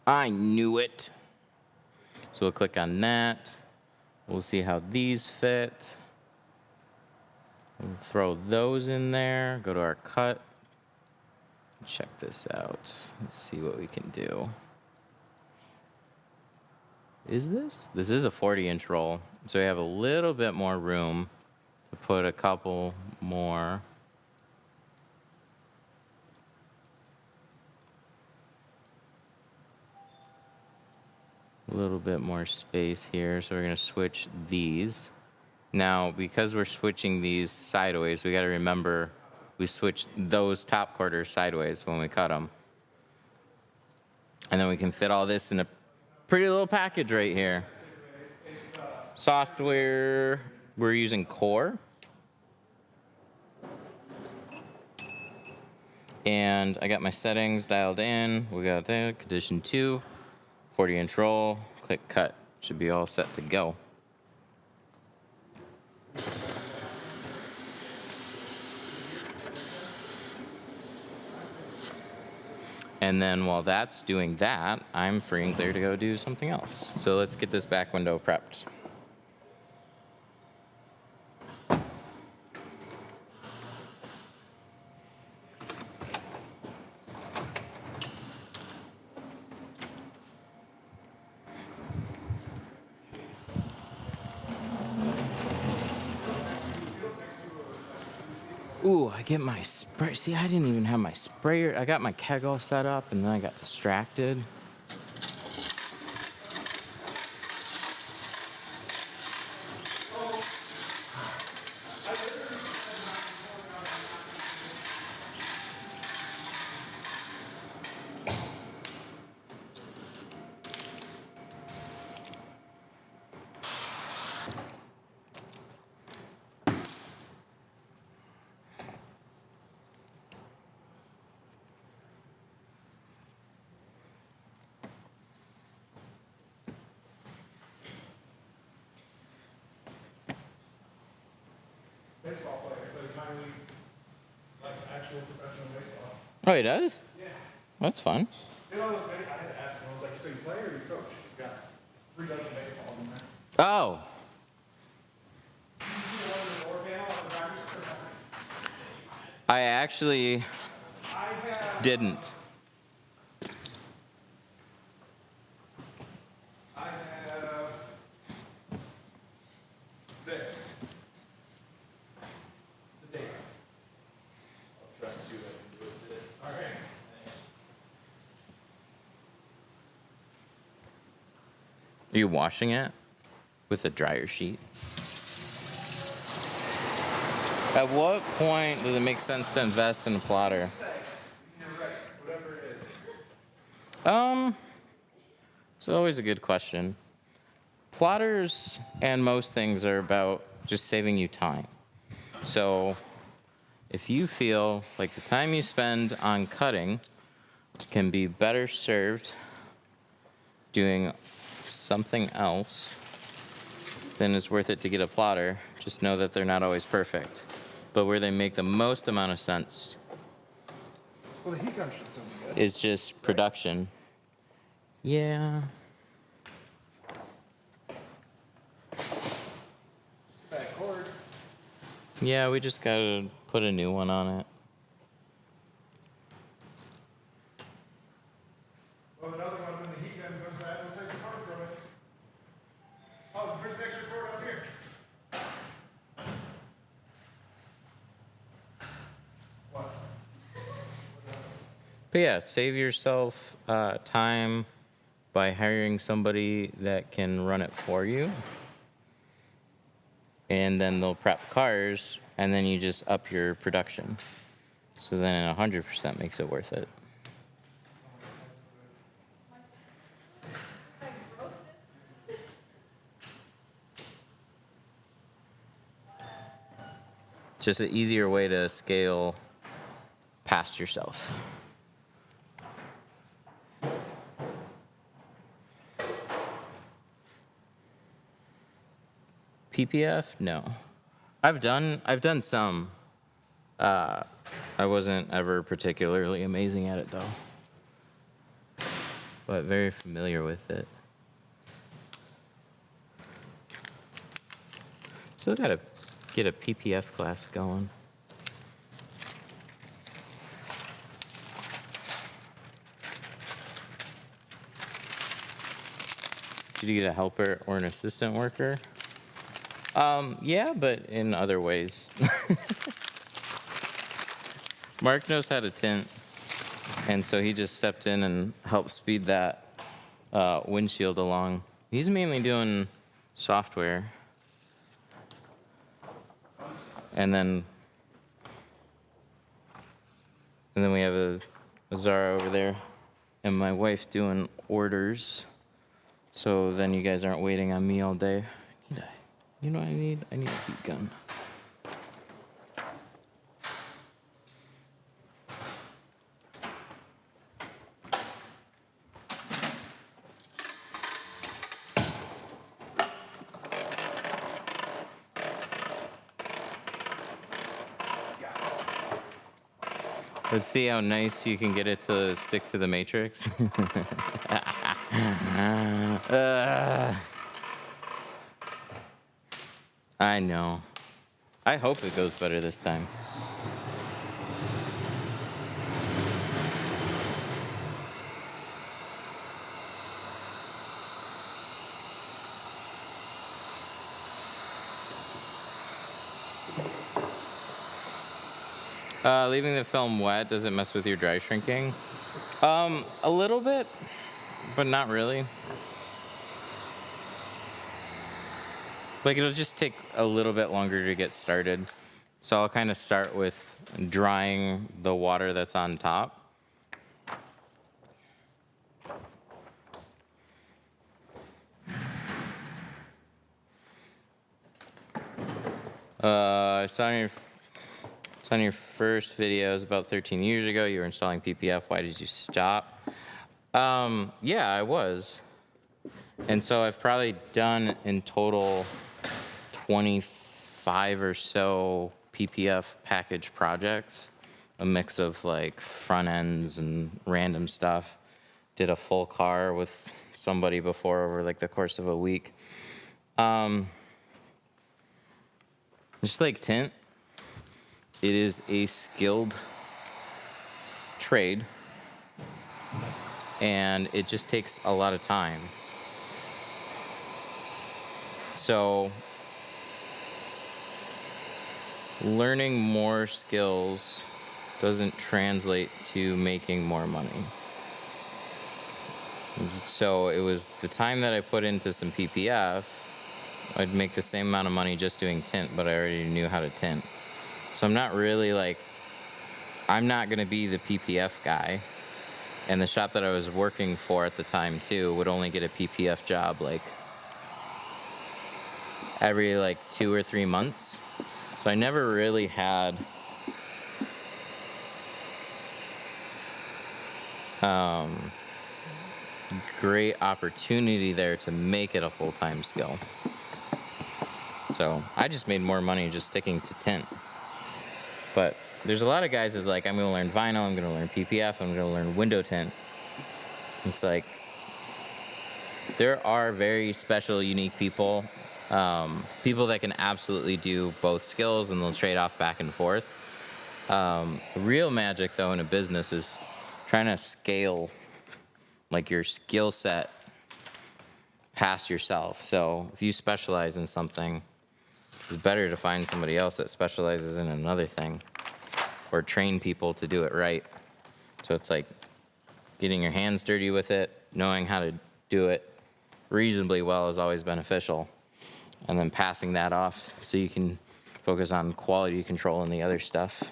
S1: I knew it. So we'll click on that. We'll see how these fit. We'll throw those in there. Go to our cut. Check this out. Let's see what we can do. Is this? This is a 40-inch roll. So we have a little bit more room to put a couple more. A little bit more space here. So we're going to switch these. Now, because we're switching these sideways, we got to remember we switched those top quarters sideways when we cut them. And then we can fit all this in a pretty little package right here. Software, we're using Core. And I got my settings dialed in. We got that, condition 2, 40-inch roll, click cut. Should be all set to go. And then while that's doing that, I'm free and clear to go do something else. So let's get this back window prepped. Ooh, I get my spray. See, I didn't even have my sprayer. I got my keg all set up and then I got distracted.
S2: Baseball player, he plays minor league, like actual professional baseball.
S1: Oh, he does?
S2: Yeah.
S1: That's fun.
S2: See all those videos? I had to ask him. I was like, so you play or you coach? He's got 3 dozen baseballs in there.
S1: Oh.
S2: You see the one in the door panel on the driver's side?
S1: I actually didn't.
S2: I have this. The data. I'll try and see what I can do with it. All right. Thanks.
S1: Are you washing it with a dryer sheet? At what point does it make sense to invest in a plotter?
S2: You're right. Whatever it is.
S1: It's always a good question. Plotters and most things are about just saving you time. So if you feel like the time you spend on cutting can be better served doing something else, then it's worth it to get a plotter. Just know that they're not always perfect, but where they make the most amount of sense
S2: Well, the heat gun should still be good.
S1: is just production. Yeah.
S2: Bad cord.
S1: Yeah, we just gotta put a new one on it.
S2: Well, another one, when the heat gun goes bad, we'll save the cord from it. Oh, there's an extra cord up here. What?
S1: But yeah, save yourself time by hiring somebody that can run it for you. And then they'll prep cars, and then you just up your production. So then 100% makes it worth it. Just an easier way to scale past yourself. PPF? No. I've done some. I wasn't ever particularly amazing at it though, but very familiar with it. Still gotta get a PPF class going. Did you get a helper or an assistant worker? Yeah, but in other ways. Mark knows how to tint, and so he just stepped in and helped speed that windshield along. He's mainly doing software. And then we have a Zara over there, and my wife doing orders. So then you guys aren't waiting on me all day. You know what I need? I need a heat gun. Let's see how nice you can get it to stick to the matrix. I know. I hope it goes better this time. Leaving the film wet, does it mess with your dry shrinking? A little bit, but not really. Like, it'll just take a little bit longer to get started. So I'll kind of start with drying the water that's on top. I saw on your first videos about 13 years ago, you were installing PPF. Why did you stop? Yeah, I was. And so I've probably done in total 25 or so PPF package projects, a mix of like front ends and random stuff. Did a full car with somebody before over like the course of a week. Just like tint, it is a skilled trade, and it just takes a lot of time. So learning more skills doesn't translate to making more money. So it was the time that I put into some PPF, I'd make the same amount of money just doing tint, but I already knew how to tint. So I'm not really like, I'm not going to be the PPF guy. And the shop that I was working for at the time too would only get a PPF job like every like 2 or 3 months. So I never really had great opportunity there to make it a full-time skill. So I just made more money just sticking to tint. But there's a lot of guys that are like, I'm going to learn vinyl, I'm going to learn PPF, I'm going to learn window tint. It's like, there are very special, unique people, people that can absolutely do both skills and they'll trade off back and forth. Real magic, though, in a business is trying to scale like your skill set past yourself. So if you specialize in something, it's better to find somebody else that specializes in another thing or train people to do it right. So it's like getting your hands dirty with it, knowing how to do it reasonably well is always beneficial, and then passing that off so you can focus on quality control and the other stuff.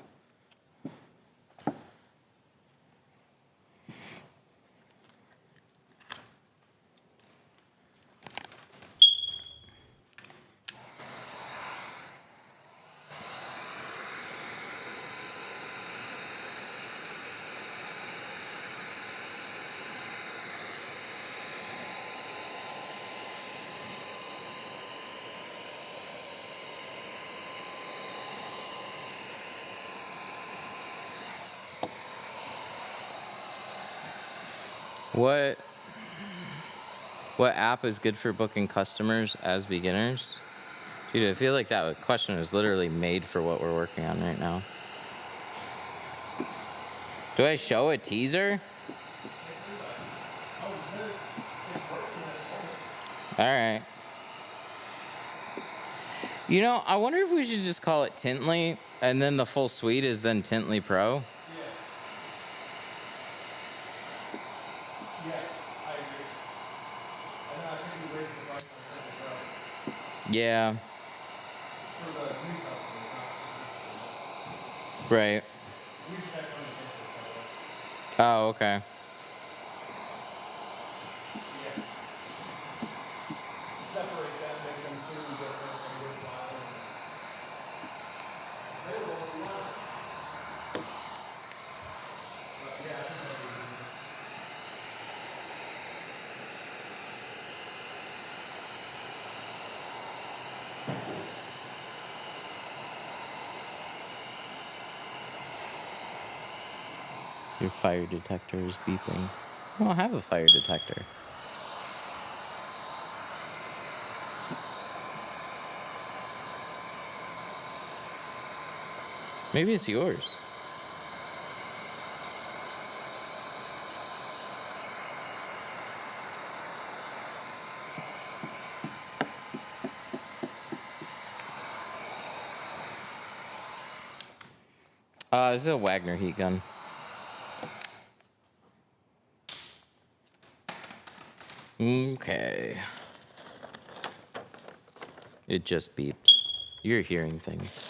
S1: What app is good for booking customers as beginners? Dude, I feel like that question is literally made for what we're working on right now. Do I show a teaser? All right. You know, I wonder if we should just call it Tintly, and then the full suite is then Tintly Pro.
S2: Yeah, I agree. And then I think we raised the price on Tintly Pro
S1: Yeah,
S2: for the new customers, not for
S1: right.
S2: we just had some Tintly, by the way.
S1: Oh, okay.
S2: Yeah. Separate them, make them clearly different and worthwhile. And available if you want. But yeah, I think that'd be good.
S1: Your fire detector is beeping. I don't have a fire detector. Maybe it's yours. This is a Wagner heat gun. Okay. It just beeped. You're hearing things.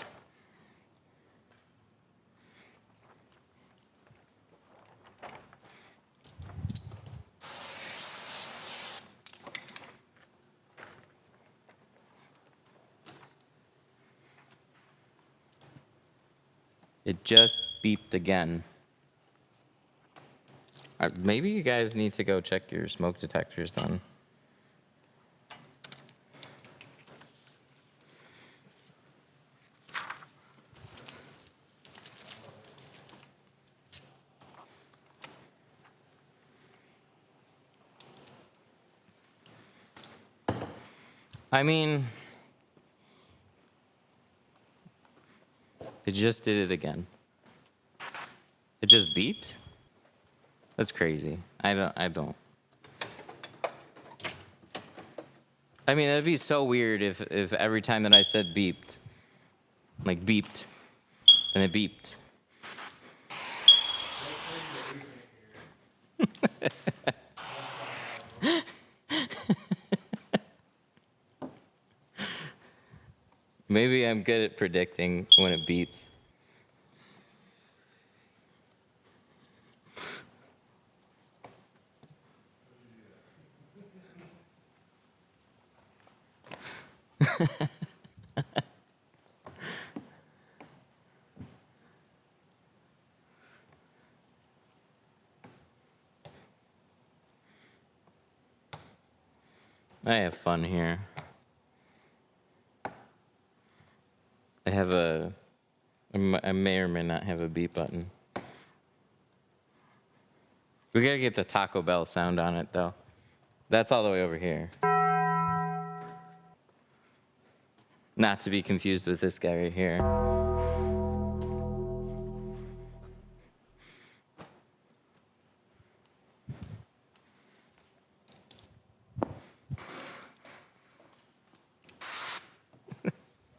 S1: It just beeped again. Maybe you guys need to go check your smoke detectors then. I mean, it just did it again. It just beeped? That's crazy. I don't. I mean, that'd be so weird if every time that I said beeped, like beeped, and it beeped. Maybe I'm good at predicting when it beeps. I have fun here. I have I may or may not have a beep button. We gotta get the Taco Bell sound on it though. That's all the way over here. Not to be confused with this guy right here.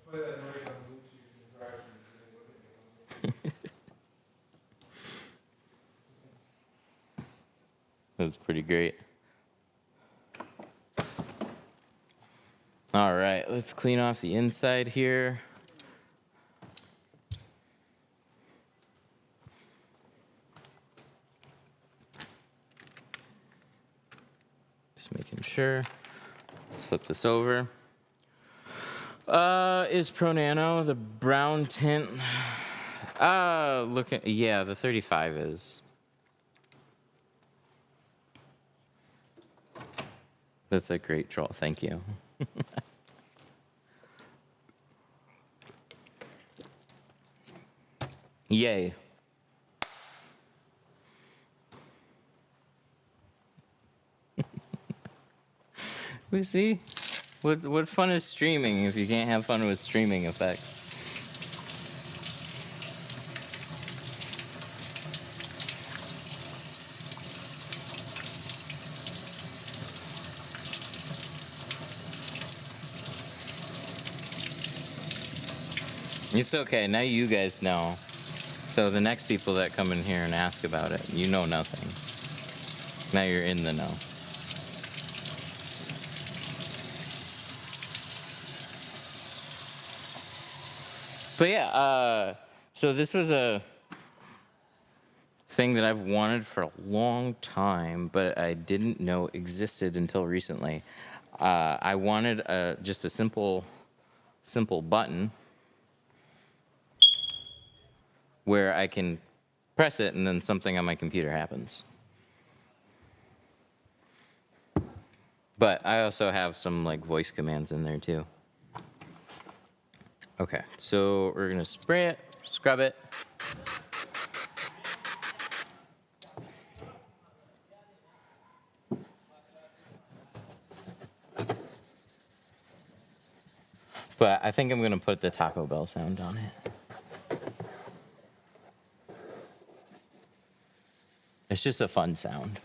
S2: Play that noise on the Windshield in the drive-thru so they look at me.
S1: That's pretty great. All right, let's clean off the inside here. Just making sure. Let's flip this over. Is Pro Nano the brown tint? Yeah, the 35 is. That's a great troll. Thank you. Yay. We see. What fun is streaming if you can't have fun with streaming effects? It's okay. Now you guys know. So the next people that come in here and ask about it, you know nothing. Now you're in the know. But yeah, so this was a thing that I've wanted for a long time, but I didn't know existed until recently. I wanted just a simple button where I can press it and then something on my computer happens. But I also have some like voice commands in there too. Okay, so we're gonna spray it, scrub it. But I think I'm gonna put the Taco Bell sound on it. It's just a fun sound.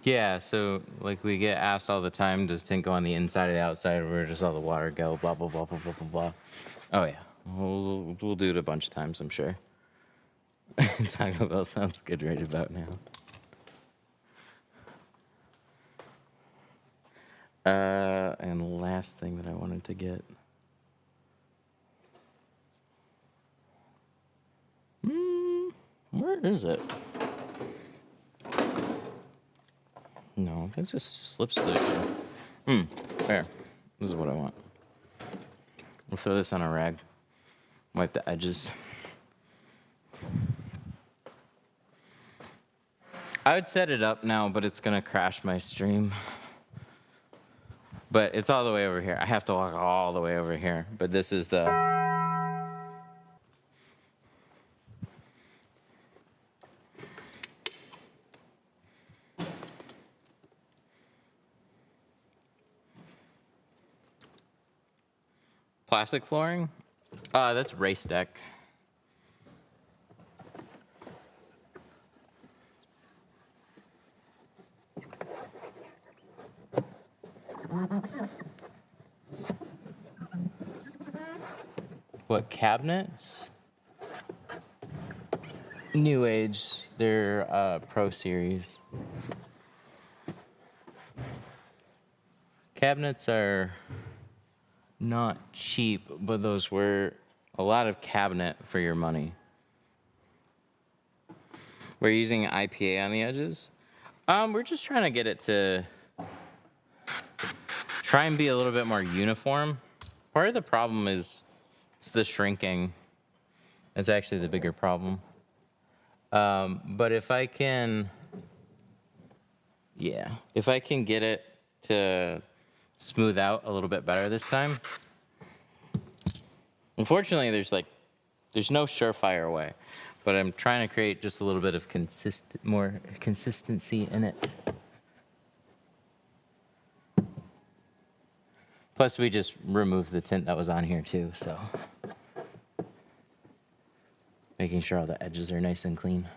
S1: Yeah, so like we get asked all the time, does tint go on the inside or the outside, or where does all the water go? Blah blah blah blah blah blah blah. Oh yeah, we'll do it a bunch of times, I'm sure. Taco Bell sounds good right about now. And last thing that I wanted to get. Where is it? No, that's just lipstick. There. This is what I want. We'll throw this on a rag. Wipe the edges. I would set it up now, but it's gonna crash my stream. But it's all the way over here. I have to walk all the way over here. But this is the... plastic flooring? That's race deck. What, cabinets? New Age. They're Pro Series. Cabinets are not cheap, but those were a lot of cabinet for your money. We're using IPA on the edges. We're just trying to get it to try and be a little bit more uniform. Part of the problem is it's the shrinking. It's actually the bigger problem. But if I can, if I can get it to smooth out a little bit better this time. Unfortunately, there's no surefire way, but I'm trying to create just a little bit of more consistency in it. Plus, we just removed the tint that was on here too, so making sure all the edges are nice and clean.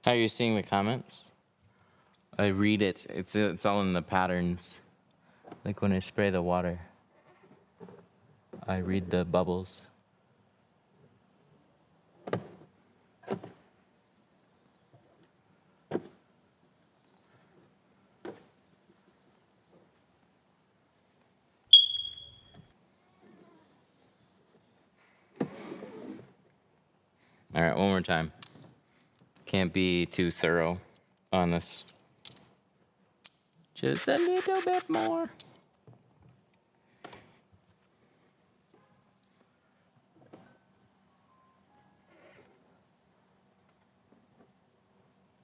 S1: How are you seeing the comments? I read it. It's all in the patterns, like when I spray the water. I read the bubbles. All right, one more time. Can't be too thorough on this. Just a little bit more.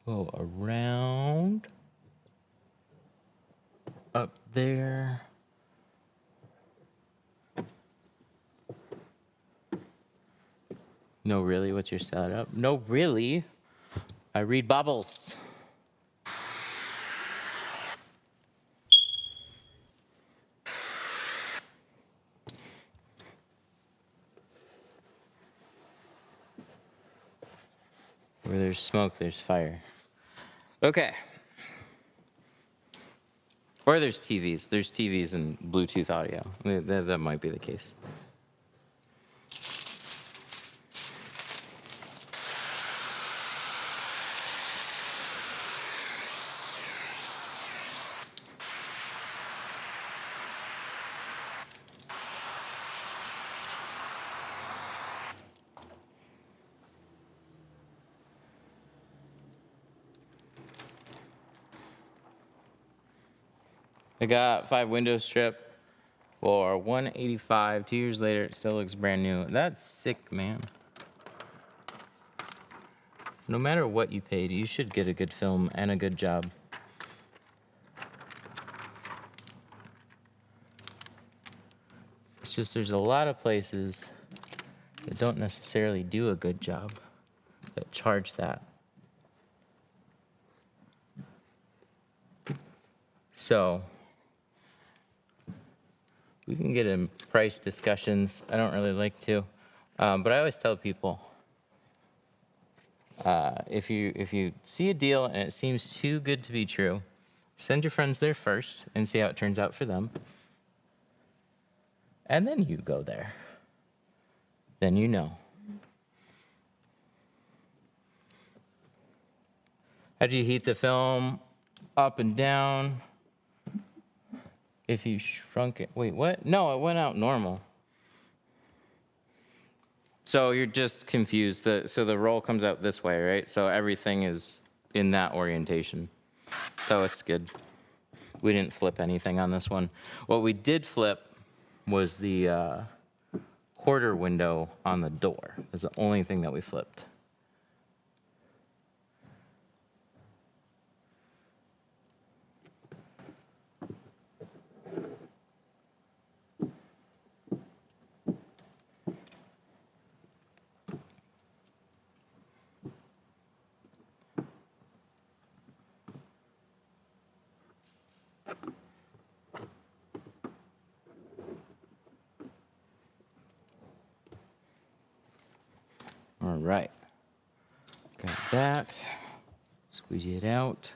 S1: Go around. Up there. No, really? What's your setup? No, really? I read bubbles. Where there's smoke, there's fire. Okay. Or there's TVs. There's TVs and Bluetooth audio. That might be the case. I got 5 window strip for $185. 2 years later, it still looks brand new. That's sick, man. No matter what you paid, you should get a good film and a good job. It's just there's a lot of places that don't necessarily do a good job that charge that. So we can get in price discussions. I don't really like to, but I always tell people, if you see a deal and it seems too good to be true, send your friends there first and see how it turns out for them. And then you go there. Then you know. How'd you heat the film? Up and down. If you shrunk it. Wait, what? No, it went out normal. So you're just confused. So the roll comes out this way, right? So everything is in that orientation. So it's good. We didn't flip anything on this one. What we did flip was the quarter window on the door. That's the only thing that we flipped. All right. Got that. Squeeze it out.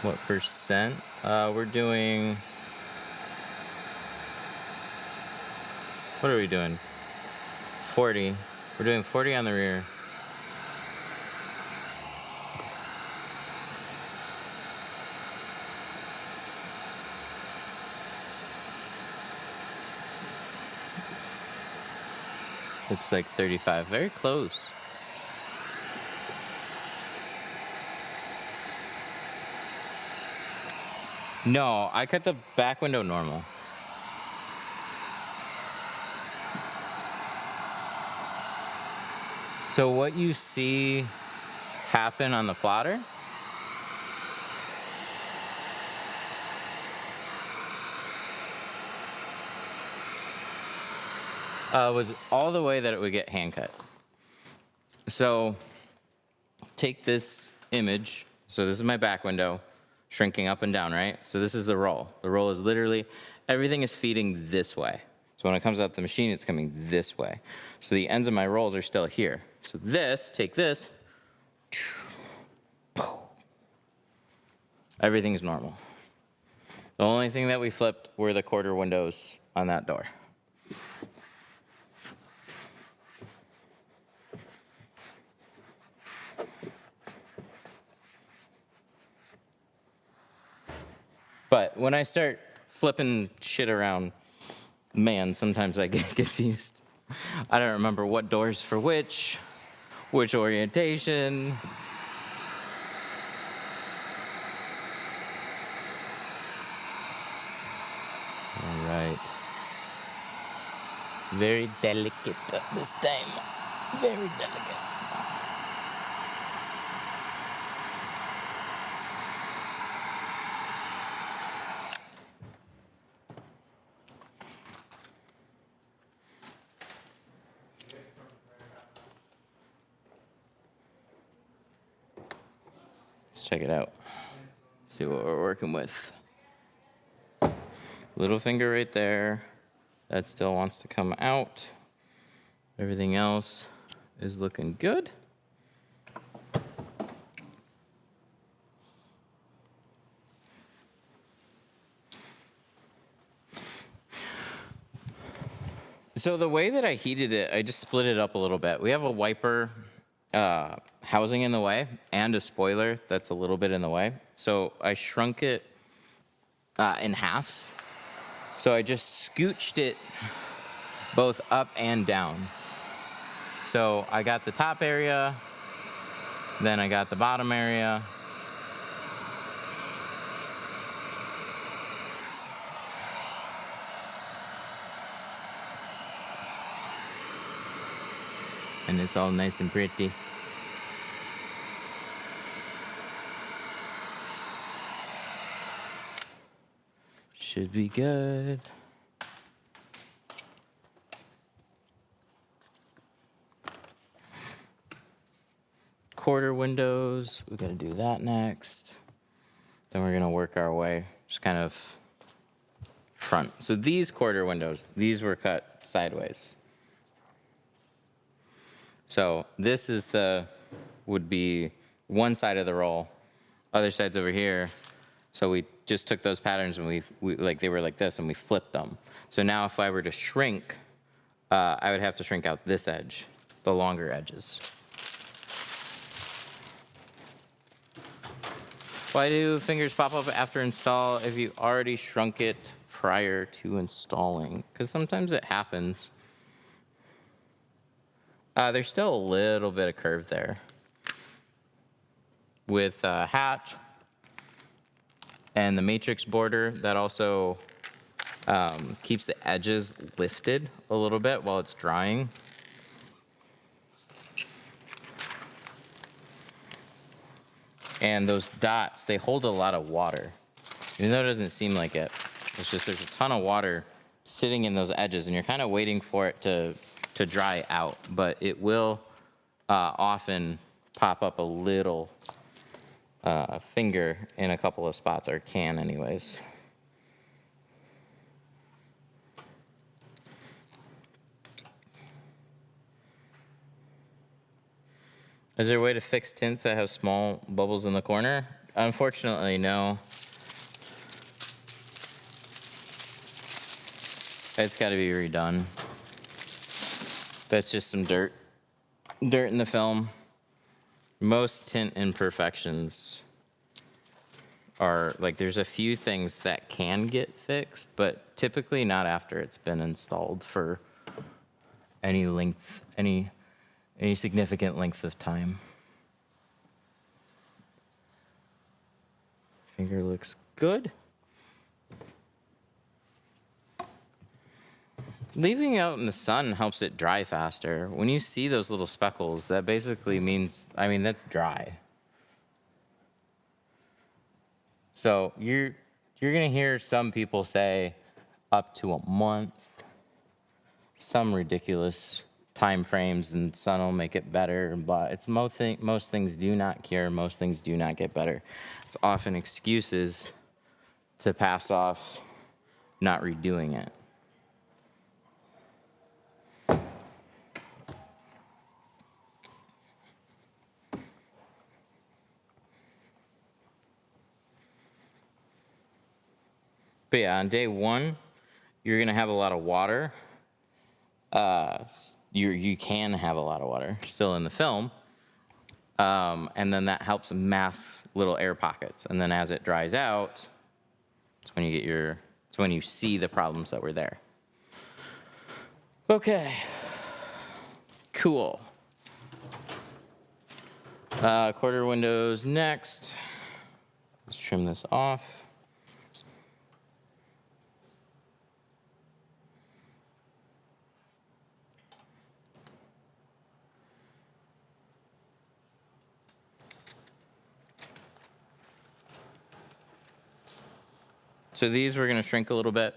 S1: What percent? We're doing. What are we doing? 40. We're doing 40 on the rear. Looks like 35, very close. No, I cut the back window normal. So what you see happen on the plotter was all the way that it would get hand cut. So take this image. So this is my back window, shrinking up and down, right? So this is the roll. The roll is literally, everything is feeding this way. So when it comes out the machine, it's coming this way. So the ends of my rolls are still here. So this, take this, everything's normal. The only thing that we flipped were the quarter windows on that door. But when I start flipping shit around, man, sometimes I get confused. I don't remember what door's for which orientation. All right. Very delicate this time. Very delicate. Let's check it out. See what we're working with. Little finger right there. That still wants to come out. Everything else is looking good. So the way that I heated it, I just split it up a little bit. We have a wiper housing in the way and a spoiler that's a little bit in the way. So I shrunk it in halves. So I just scooched it both up and down. So I got the top area, then I got the bottom area. And it's all nice and pretty. Should be good. Quarter windows, we gotta do that next. Then we're gonna work our way, just kind of front. So these quarter windows, these were cut sideways. So this is would be one side of the roll, other side's over here. So we just took those patterns and we like they were like this and we flipped them. So now if I were to shrink, I would have to shrink out this edge, the longer edges. Why do fingers pop up after install if you already shrunk it prior to installing? Because sometimes it happens. There's still a little bit of curve there. With hatch and the matrix border, that also keeps the edges lifted a little bit while it's drying. And those dots, they hold a lot of water. Even though it doesn't seem like it, it's just there's a ton of water sitting in those edges and you're kind of waiting for it to dry out, but it will often pop up a little finger in a couple of spots, or can anyways. Is there a way to fix tints that have small bubbles in the corner? Unfortunately, no. It's got to be redone. That's just some dirt in the film. Most tint imperfections are like, there's a few things that can get fixed, but typically not after it's been installed for any length any significant length of time. Finger looks good. Leaving it out in the sun helps it dry faster. When you see those little speckles, that basically means, I mean, that's dry. So you're gonna hear some people say up to a month, some ridiculous time frames, and sun will make it better. But it's most things do not cure. Most things do not get better. It's often excuses to pass off not redoing it. But yeah, on day one, you're gonna have a lot of water. You can have a lot of water still in the film, and then that helps mask little air pockets. And then as it dries out, it's when you see the problems that were there. Okay, cool. Quarter windows next. Let's trim this off. So these we're gonna shrink a little bit.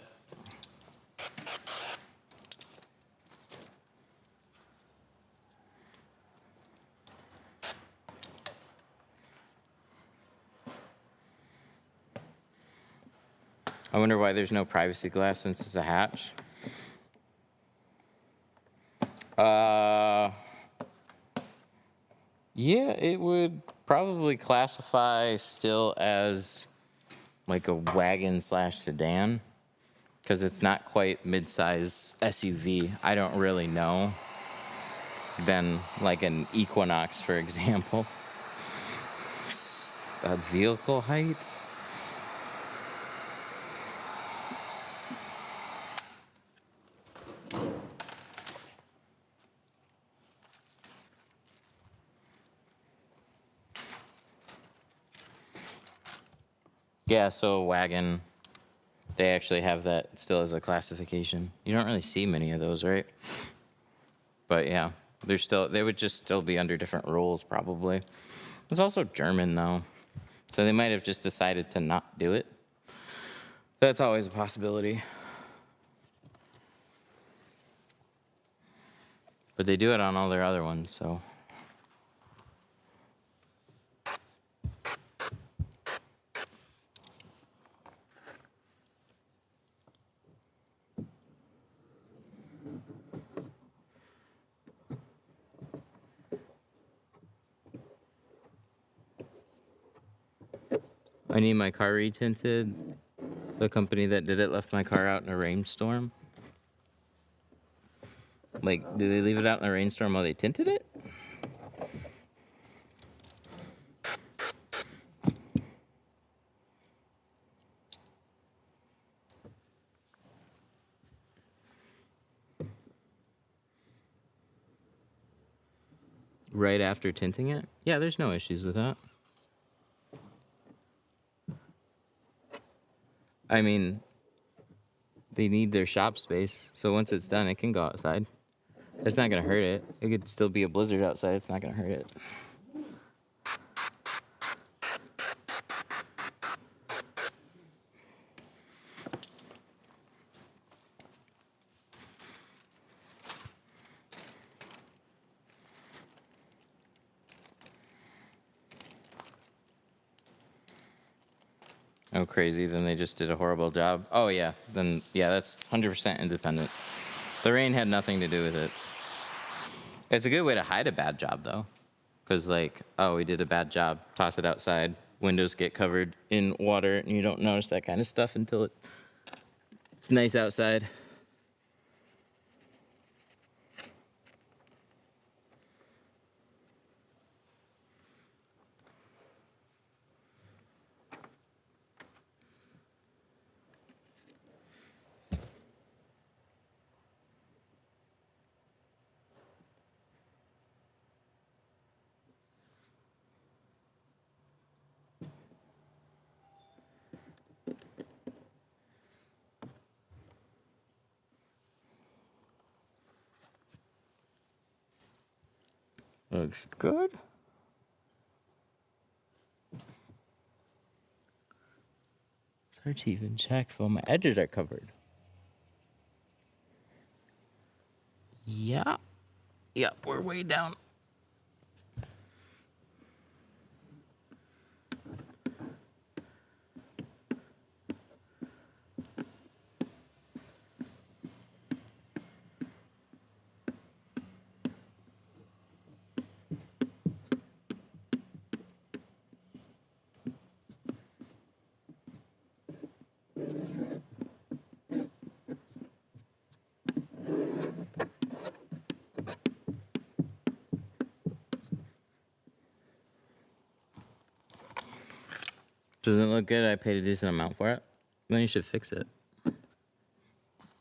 S1: I wonder why there's no privacy glass since it's a hatch. Yeah, it would probably classify still as like a wagon / sedan because it's not quite mid-size SUV. I don't really know. Than like an Equinox, for example. Vehicle height. Yeah, so a wagon, they actually have that still as a classification. You don't really see many of those, right? But yeah, they would just still be under different rules probably. It's also German though, so they might have just decided to not do it. That's always a possibility. But they do it on all their other ones, so. I need my car retinted. The company that did it left my car out in a rainstorm. Like, did they leave it out in a rainstorm while they tinted it? Right after tinting it? Yeah, there's no issues with that. I mean, they need their shop space, so once it's done, it can go outside. It's not gonna hurt it. It could still be a blizzard outside. It's not gonna hurt it. Oh, crazy. Then they just did a horrible job. Oh, yeah. Then, yeah, that's 100% independent. The rain had nothing to do with it. It's a good way to hide a bad job, though. Because, like, oh, we did a bad job. Toss it outside. Windows get covered in water, and you don't notice that kind of stuff until it's nice outside. Looks good. It's hard to even check if all my edges are covered. Yeah. Yeah, we're way down. Doesn't it look good? I paid a decent amount for it. Then you should fix it.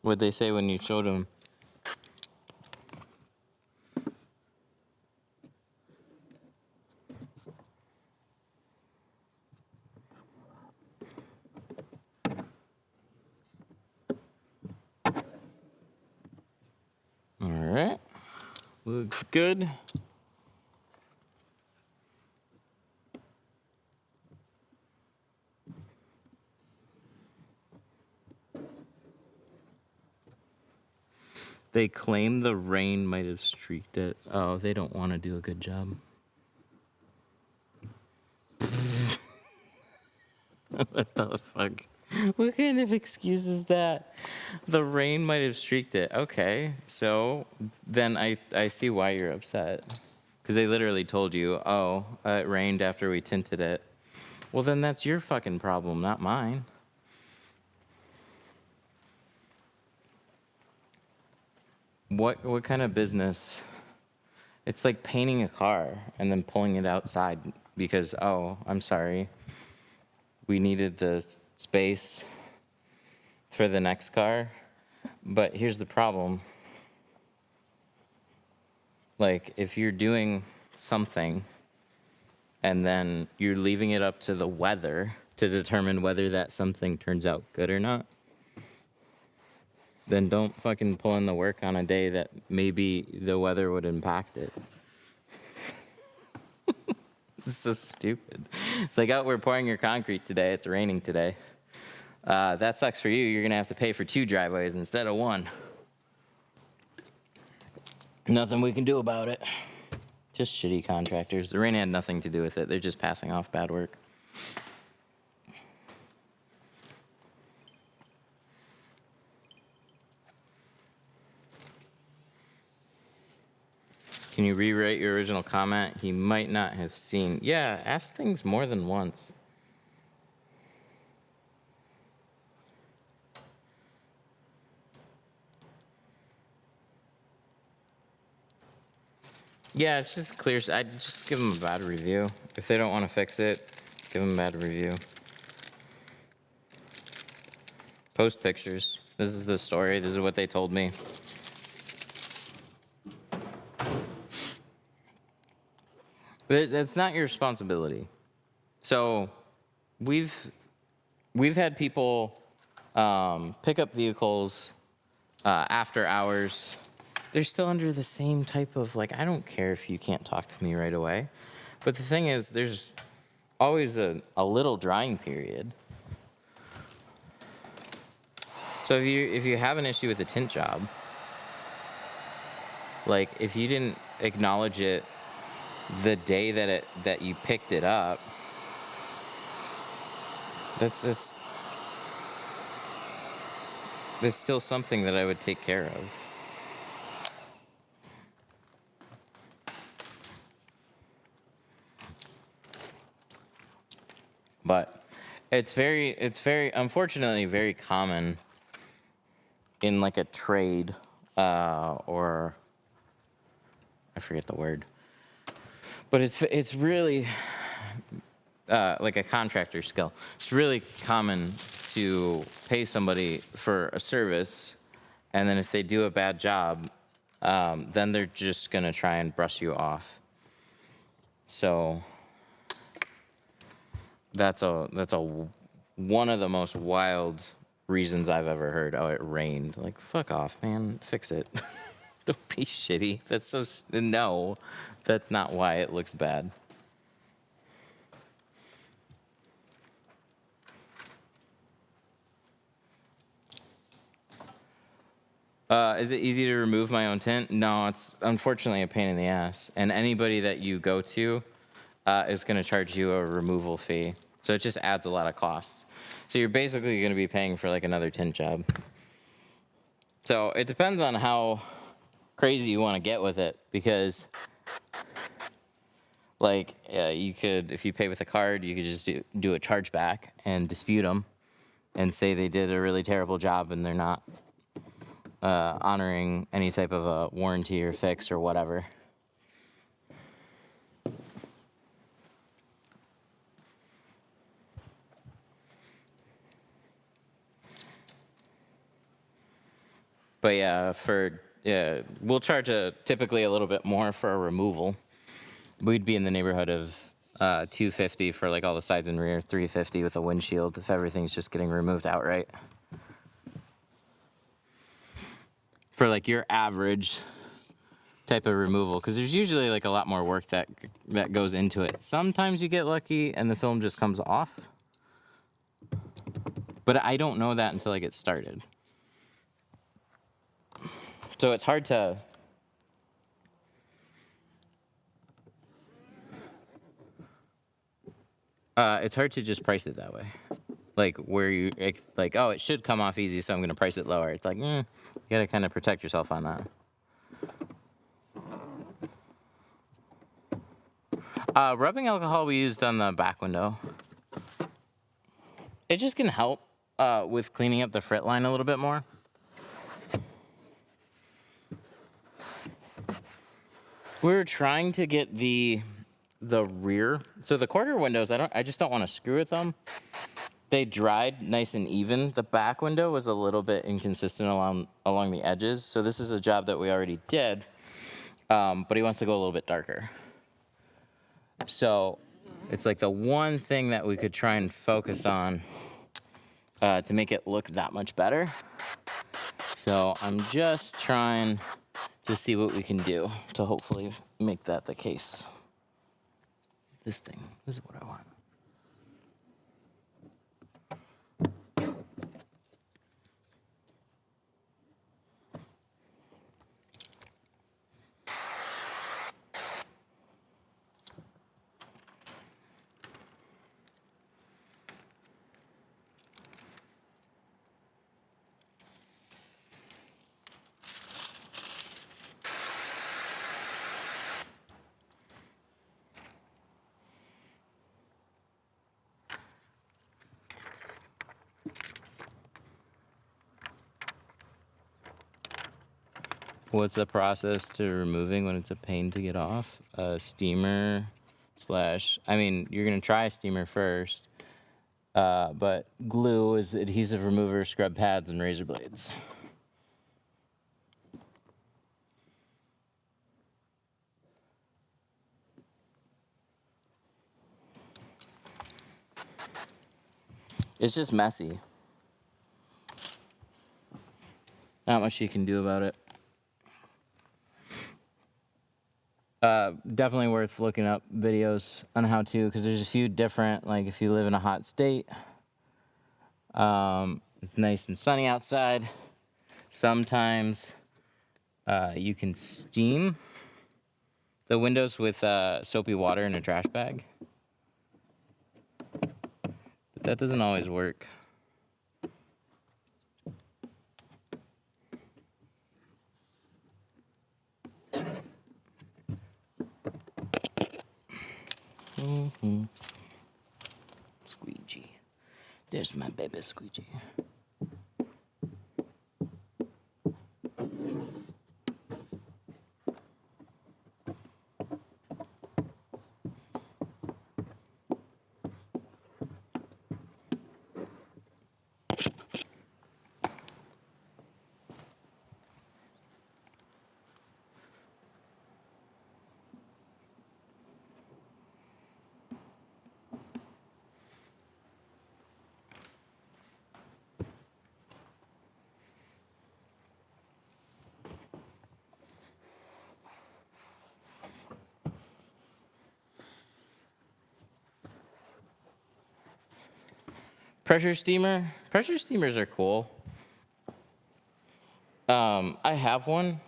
S1: What'd they say when you showed them? All right. Looks good. They claim the rain might have streaked it. Oh, they don't want to do a good job. What the fuck? What kind of excuse is that? The rain might have streaked it. Okay, so then I see why you're upset. Because they literally told you, oh, it rained after we tinted it. Well, then that's your fucking problem, not mine. What kind of business? It's like painting a car and then pulling it outside because, oh, I'm sorry, we needed the space for the next car. But here's the problem. Like, if you're doing something and then you're leaving it up to the weather to determine whether that something turns out good or not, then don't fucking pull in the work on a day that maybe the weather would impact it. It's so stupid. It's like, oh, we're pouring your concrete today. It's raining today. That sucks for you. You're going to have to pay for 2 driveways instead of 1. Nothing we can do about it. Just shitty contractors. The rain had nothing to do with it. They're just passing off bad work. Can you rewrite your original comment? He might not have seen. Yeah, ask things more than once. Yeah, it's just clear. I just give them a bad review. If they don't want to fix it, give them a bad review. Post pictures. This is the story. This is what they told me. But it's not your responsibility. So we've had people pick up vehicles after hours. They're still under the same type of, like, I don't care if you can't talk to me right away. But the thing is, there's always a little drying period. So if you have an issue with a tint job, like, if you didn't acknowledge it the day that you picked it up, that's still something that I would take care of. But it's very unfortunately very common in like a trade or I forget the word. But it's really like a contractor skill. It's really common to pay somebody for a service, and then if they do a bad job, then they're just gonna try and brush you off. So that's one of the most wild reasons I've ever heard. Oh, it rained. Like, fuck off, man. Fix it. Don't be shitty. That's so... No, that's not why it looks bad. Is it easy to remove my own tint? No, it's unfortunately a pain in the ass. And anybody that you go to is going to charge you a removal fee. So it just adds a lot of costs. So you're basically going to be paying for like another tint job. So it depends on how crazy you want to get with it, because like you could, if you pay with a card, you could just do a chargeback and dispute them and say they did a really terrible job and they're not honoring any type of a warranty or fix or whatever. But yeah, we'll charge typically a little bit more for a removal. We'd be in the neighborhood of $250 for like all the sides and rear, $350 with a windshield if everything's just getting removed outright. For like your average type of removal, because there's usually like a lot more work that goes into it. Sometimes you get lucky and the film just comes off, but I don't know that until I get started. So it's hard to just price it that way. Like where you like, oh, it should come off easy, so I'm gonna price it lower. It's like, you gotta kind of protect yourself on that. Rubbing alcohol we used on the back window. It just can help with cleaning up the fret line a little bit more. We were trying to get the rear, so the quarter windows, I just don't want to screw with them. They dried nice and even. The back window was a little bit inconsistent along the edges. So this is a job that we already did, but he wants to go a little bit darker. So it's like the one thing that we could try and focus on to make it look that much better. So I'm just trying to see what we can do to hopefully make that the case. This is what I want. What's the process to removing when it's a pain to get off? A steamer I mean, you're gonna try a steamer first, but glue is adhesive remover, scrub pads, and razor blades. It's just messy. Not much you can do about it. Definitely worth looking up videos on how to, because there's a few different, like if you live in a hot state, it's nice and sunny outside. Sometimes you can steam the windows with soapy water in a trash bag, but that doesn't always work. Squeegee. There's my baby squeegee. Pressure steamer. Pressure steamers are cool. I have one.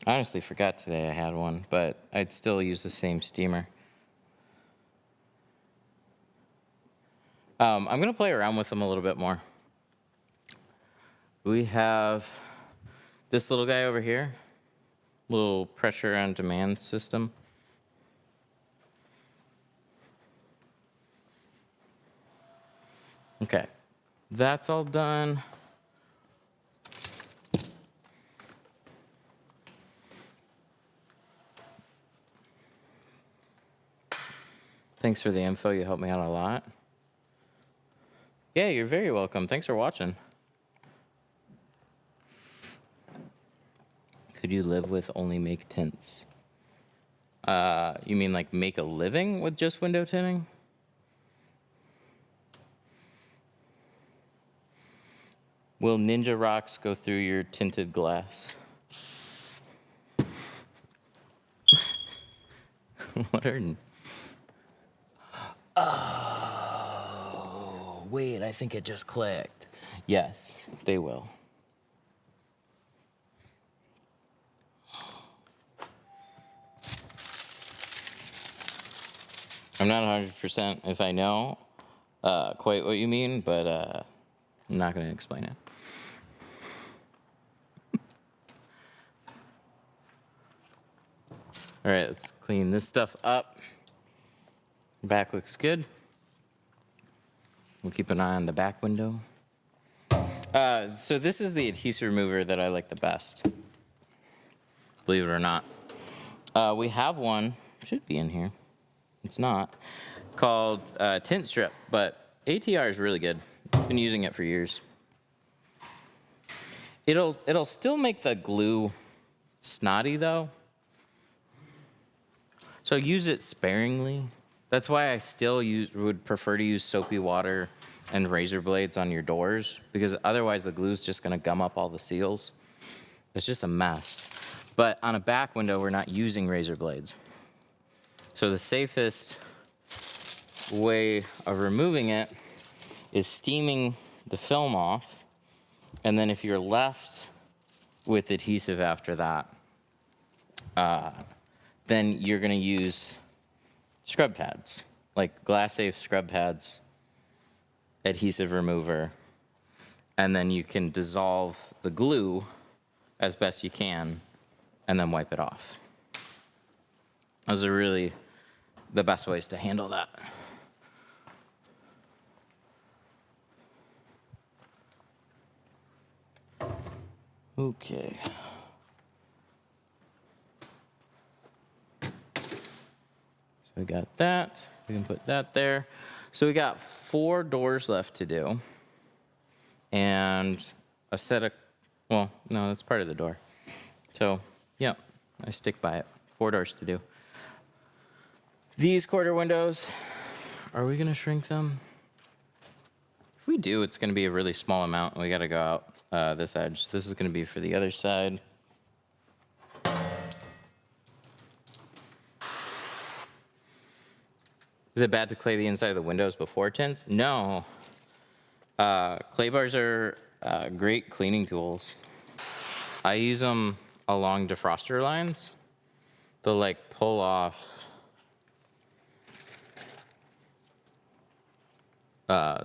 S1: I honestly forgot today I had one, but I'd still use the same steamer. I'm going to play around with them a little bit more. We have this little guy over here, little pressure on demand system. Okay, that's all done. Thanks for the info, you helped me out a lot. Yeah, you're very welcome. Thanks for watching. Could you live with only make tints? You mean like make a living with just window tinting? Will ninja rocks go through your tinted glass? What are... Oh, wait, I think it just clicked. Yes, they will. I'm not 100% if I know quite what you mean, but I'm not going to explain it. All right, let's clean this stuff up. Back looks good. We'll keep an eye on the back window. So this is the adhesive remover that I like the best, believe it or not. We have one, should be in here. It's not, called Tint Strip, but ATR is really good. I've been using it for years. It'll still make the glue snotty though. So use it sparingly. That's why I still would prefer to use soapy water and razor blades on your doors, because otherwise the glue's just gonna gum up all the seals. It's just a mess. But on a back window, we're not using razor blades. So the safest way of removing it is steaming the film off, and then if you're left with adhesive after that, then you're gonna use scrub pads, like glass safe scrub pads, adhesive remover, and then you can dissolve the glue as best you can and then wipe it off. Those are really the best ways to handle that. Okay. So we got that. We can put that there. So we got 4 doors left to do. And a set of, well, no, that's part of the door. So, yeah, I stick by it. 4 doors to do. These quarter windows, are we gonna shrink them? If we do, it's gonna be a really small amount. We gotta go out this edge. This is gonna be for the other side. Is it bad to clay the inside of the windows before tints? No. Clay bars are great cleaning tools. I use them along defroster lines. They'll like pull off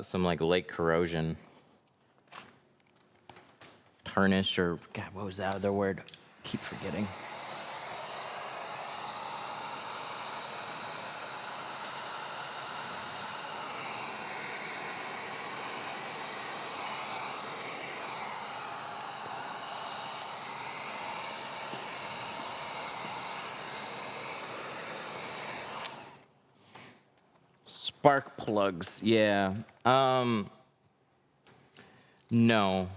S1: some like lake corrosion. Tarnish, or God, what was that other word? Keep forgetting. Spark plugs, yeah. No.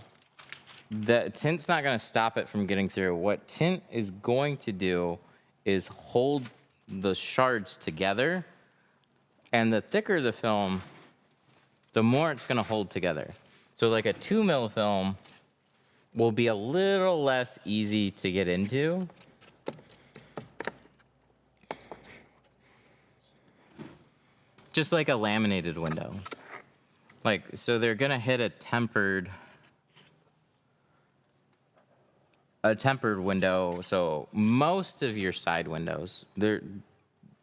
S1: The tint's not gonna stop it from getting through. What tint is going to do is hold the shards together, and the thicker the film, the more it's gonna hold together. So like a 2 mil film will be a little less easy to get into. just like a laminated window. Like, so they're gonna hit a tempered window. So most of your side windows, they're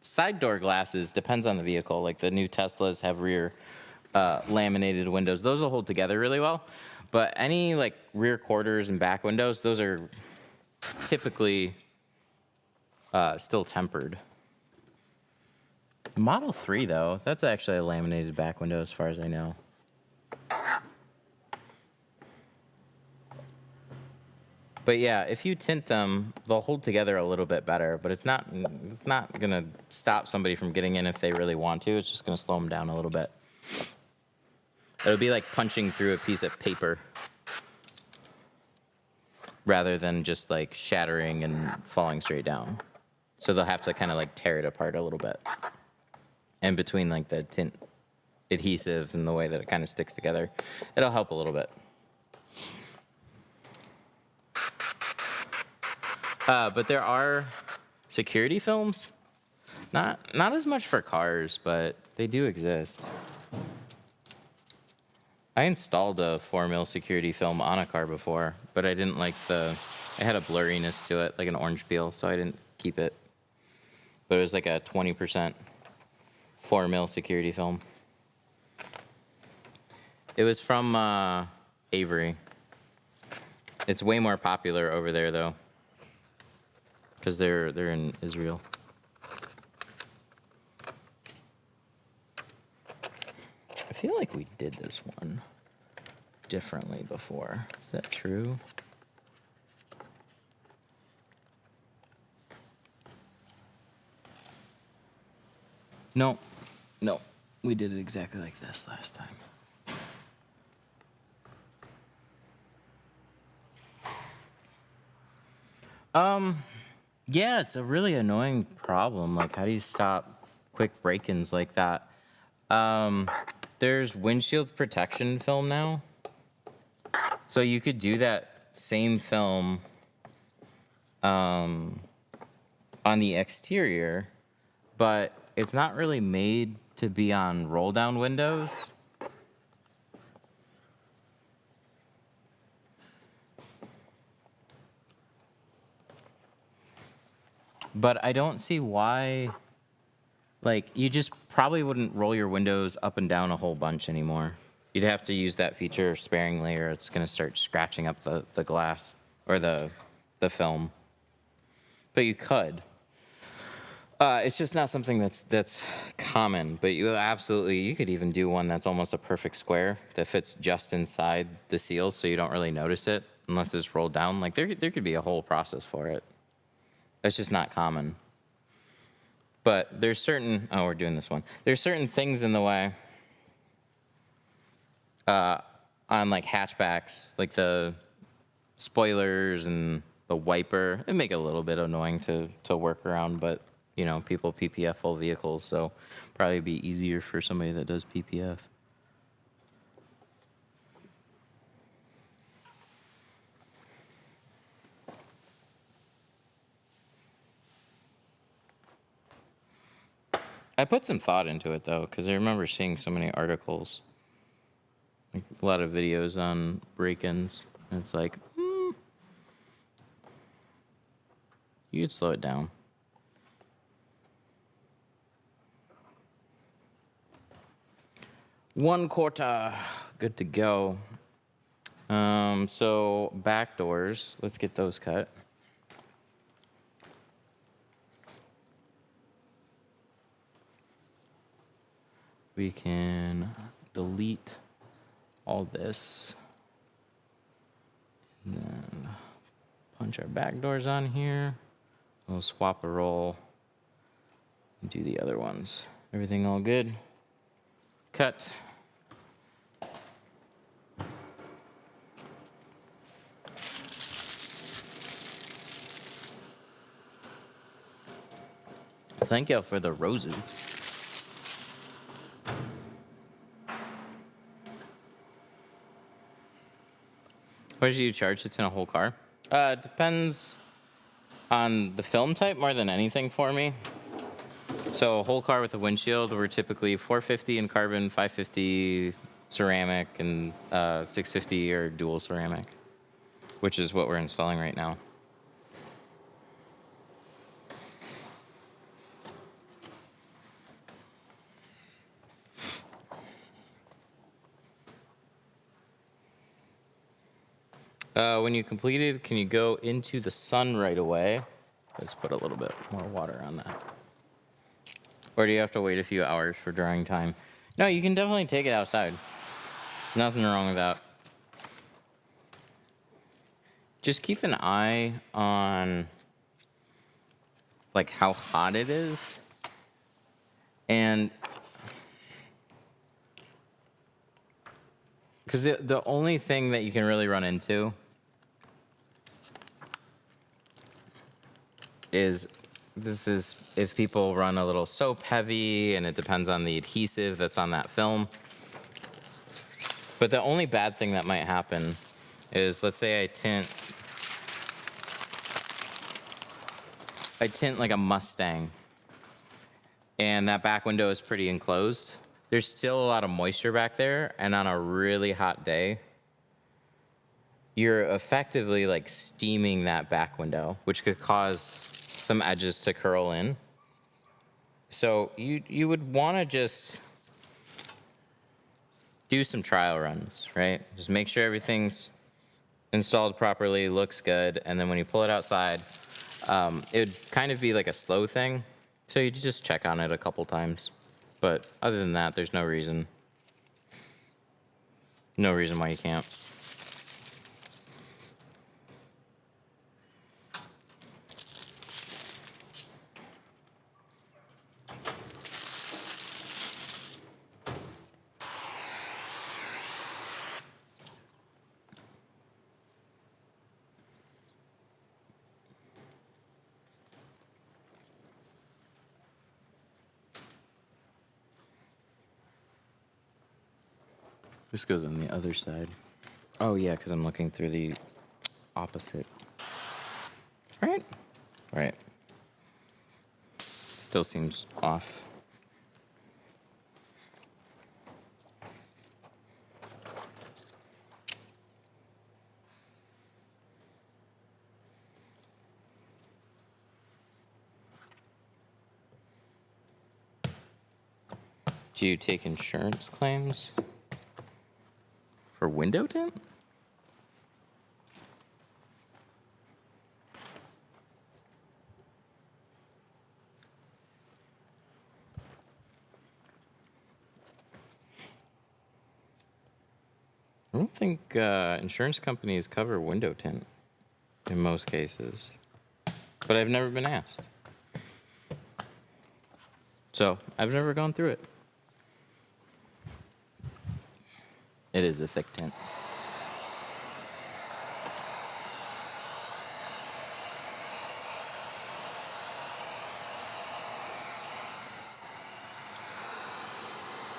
S1: side door glasses, depends on the vehicle. Like the new Teslas have rear laminated windows. Those will hold together really well. But any like rear quarters and back windows, those are typically still tempered. Model 3 though, that's actually a laminated back window as far as I know. But yeah, if you tint them, they'll hold together a little bit better, but it's not gonna stop somebody from getting in if they really want to. It's just gonna slow them down a little bit. It'll be like punching through a piece of paper rather than just like shattering and falling straight down. So they'll have to kind of like tear it apart a little bit. And between like the tint adhesive and the way that it kind of sticks together, it'll help a little bit. But there are security films. Not as much for cars, but they do exist. I installed a 4mm security film on a car before, but I didn't like it had a blurriness to it, like an orange peel, so I didn't keep it. But it was like a 20% 4mm security film. It was from Avery. It's way more popular over there though, because they're in Israel. I feel like we did this one differently before. Is that true? No, we did it exactly like this last time. Yeah, it's a really annoying problem. Like, how do you stop quick break-ins like that? There's windshield protection film now. So you could do that same film on the exterior, but it's not really made to be on roll-down windows. But I don't see why, like, you just probably wouldn't roll your windows up and down a whole bunch anymore. You'd have to use that feature sparingly or it's going to start scratching up the glass or the film. But you could. It's just not something that's common, but you could even do one that's almost a perfect square that fits just inside the seals so you don't really notice it unless it's rolled down. Like, there could be a whole process for it. It's just not common. But there's certain, we're doing this one. There's certain things in the way on like hatchbacks, like the spoilers and the wiper. It make it a little bit annoying to work around, but you know, people PPF full vehicles, so probably be easier for somebody that does PPF. I put some thought into it though, because I remember seeing so many articles, like a lot of videos on break-ins, and it's like, you could slow it down. One quarter, good to go. So back doors, let's get those cut. We can delete all this. And then punch our back doors on here. We'll swap a roll and do the other ones. Everything all good? Cut. Thank you for the roses. What did you charge? It's in a whole car? Depends on the film type more than anything for me. So a whole car with a windshield, we're typically 450 in carbon, 550 ceramic, and 650 or dual ceramic, which is what we're installing right now. When you completed, can you go into the sun right away? Let's put a little bit more water on that. Or do you have to wait a few hours for drying time? No, you can definitely take it outside. Nothing wrong with that. Just keep an eye on like how hot it is. And because the only thing that you can really run into is if people run a little soap heavy, and it depends on the adhesive that's on that film. But the only bad thing that might happen is, let's say I tint like a Mustang, and that back window is pretty enclosed. There's still a lot of moisture back there, and on a really hot day, you're effectively like steaming that back window, which could cause some edges to curl in. So you would want to just do some trial runs, right? Just make sure everything's installed properly, looks good, and then when you pull it outside, it would kind of be like a slow thing. So you just check on it a couple times. But other than that, there's no reason why you can't. This goes on the other side. Oh yeah, because I'm looking through the opposite. Right? Right. Still seems off. Do you take insurance claims for window tint? I don't think insurance companies cover window tint in most cases, but I've never been asked. So I've never gone through it. It is a thick tint.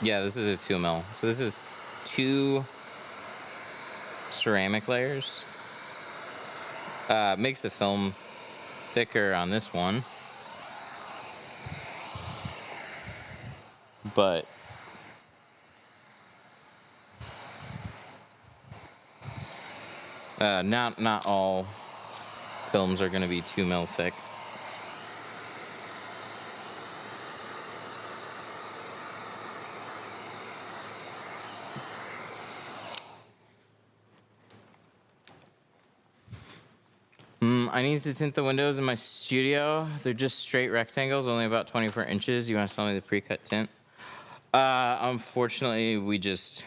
S1: Yeah, this is a 2 mil. So this is 2 ceramic layers. Makes the film thicker on this one. But not all films are going to be 2 mil thick. I need to tint the windows in my studio. They're just straight rectangles, only about 24 inches. You want to sell me the pre-cut tint? Unfortunately, we just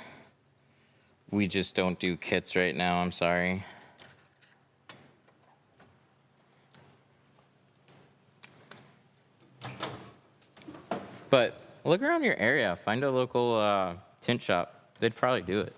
S1: don't do kits right now. I'm sorry. But look around your area. Find a local tint shop. They'd probably do it.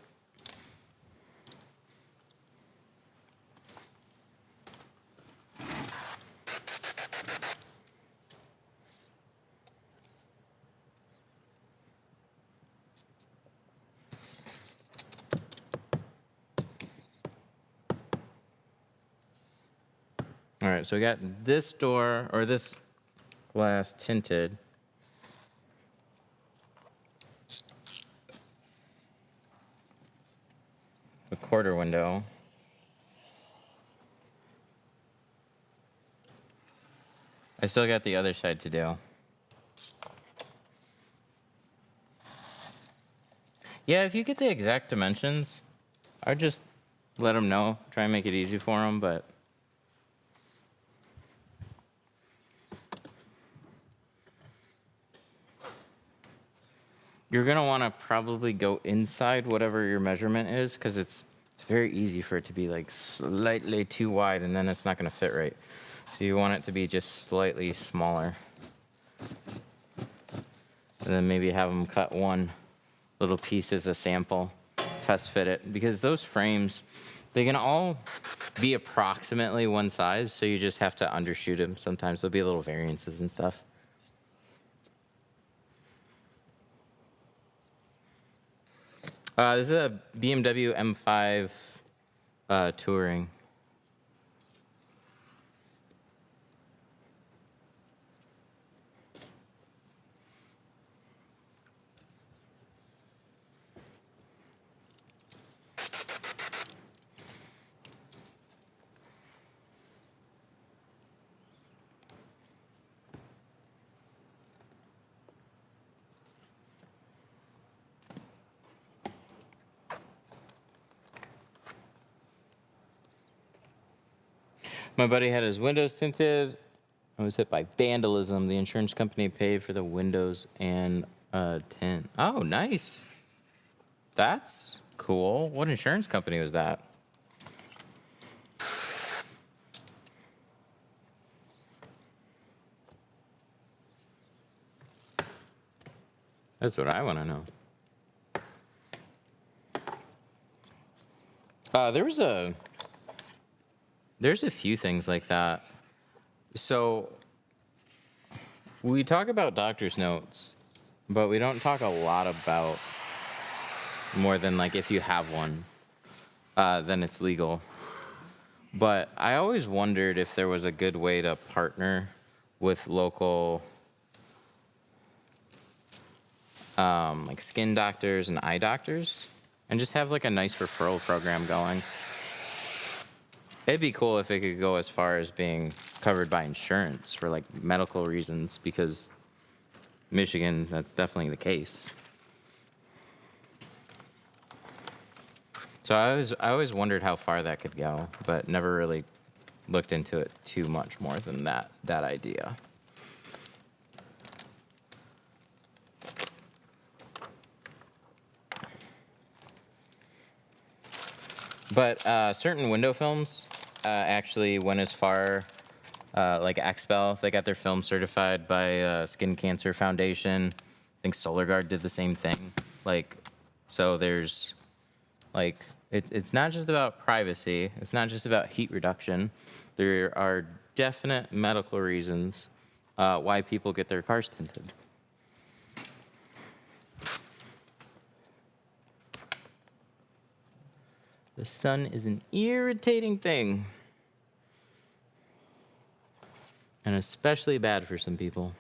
S1: All right, so we got this door, or this glass tinted. a quarter window. I still got the other side to do. Yeah, if you get the exact dimensions, I'd just let them know. Try and make it easy for them, but you're gonna want to probably go inside whatever your measurement is, because it's very easy for it to be like slightly too wide, and then it's not gonna fit right. So you want it to be just slightly smaller, and then maybe have them cut one little piece as a sample, test fit it, because those frames, they can all be approximately one size, so you just have to undershoot them. Sometimes there'll be little variances and stuff. This is a BMW M5 Touring. My buddy had his windows tinted. I was hit by vandalism. The insurance company paid for the windows and tint. Oh, nice. That's cool. What insurance company was that? That's what I want to know. There's a few things like that. So we talk about doctor's notes, but we don't talk a lot about more than like if you have one, then it's legal. But I always wondered if there was a good way to partner with local like skin doctors and eye doctors and just have like a nice referral program going. It'd be cool if it could go as far as being covered by insurance for like medical reasons, because Michigan, that's definitely the case. So I always wondered how far that could go, but never really looked into it too much more than that idea. But certain window films actually went as far, like Expel, they got their film certified by Skin Cancer Foundation. I think SolarGuard did the same thing. Like, so there's, like, it's not just about privacy. It's not just about heat reduction. There are definite medical reasons why people get their cars tinted. The sun is an irritating thing, and especially bad for some people.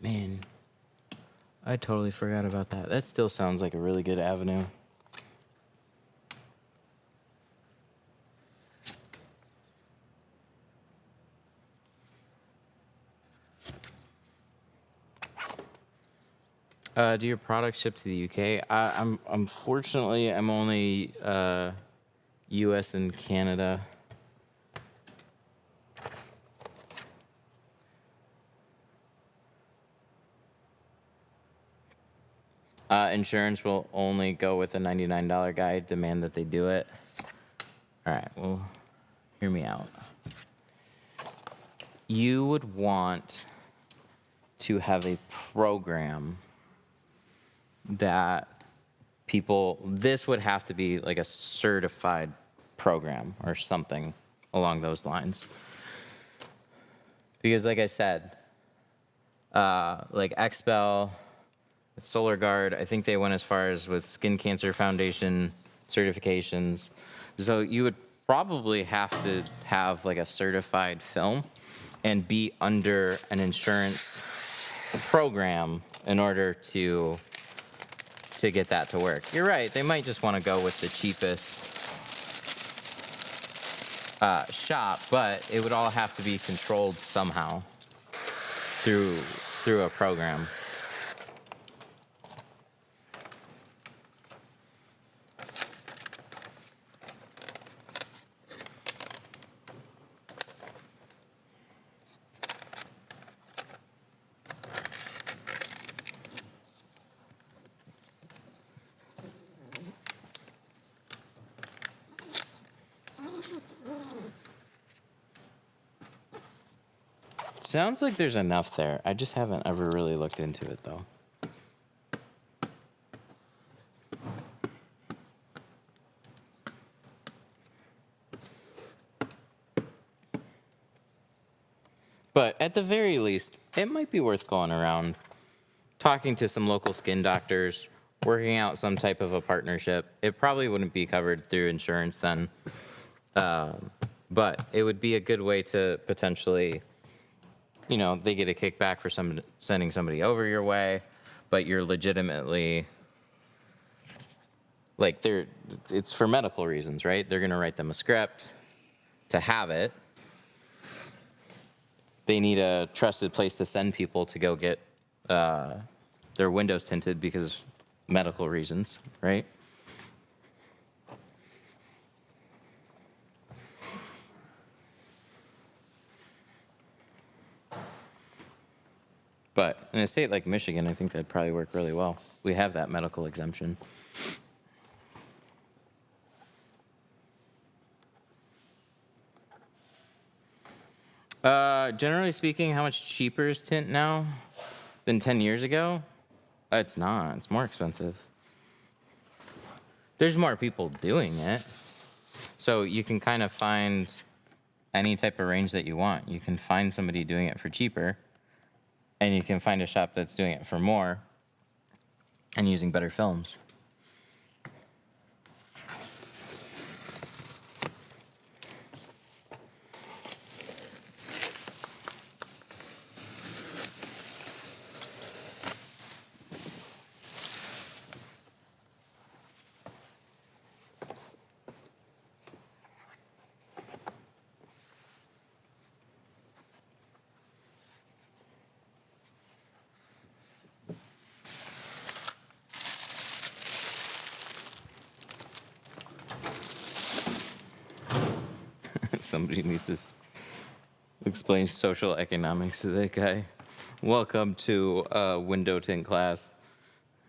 S1: Man, I totally forgot about that. That still sounds like a really good avenue. Do your products ship to the UK? I'm unfortunately I'm only U.S. and Canada. Insurance will only go with a $99 guide, demand that they do it. All right, well, hear me out. You would want to have a program that this would have to be like a certified program or something along those lines. Because like I said, like Expel, Solar Guard, I think they went as far as with Skin Cancer Foundation certifications. So you would probably have to have like a certified film and be under an insurance program in order to get that to work. You're right, they might just want to go with the cheapest shop, but it would all have to be controlled somehow through a program. Sounds like there's enough there. I just haven't ever really looked into it though. But at the very least, it might be worth going around, talking to some local skin doctors, working out some type of a partnership. It probably wouldn't be covered through insurance then, but it would be a good way to potentially, you know, they get a kickback for sending somebody over your way, but you're legitimately, like, it's for medical reasons, right? They're gonna write them a script to have it. They need a trusted place to send people to go get their windows tinted because of medical reasons, right? But in a state like Michigan, I think that'd probably work really well. We have that medical exemption. Generally speaking, how much cheaper is tint now than 10 years ago? It's not. It's more expensive. There's more people doing it. So you can kind of find any type of range that you want. You can find somebody doing it for cheaper, and you can find a shop that's doing it for more and using better films. Somebody needs to explain social economics to that guy. Welcome to window tint class,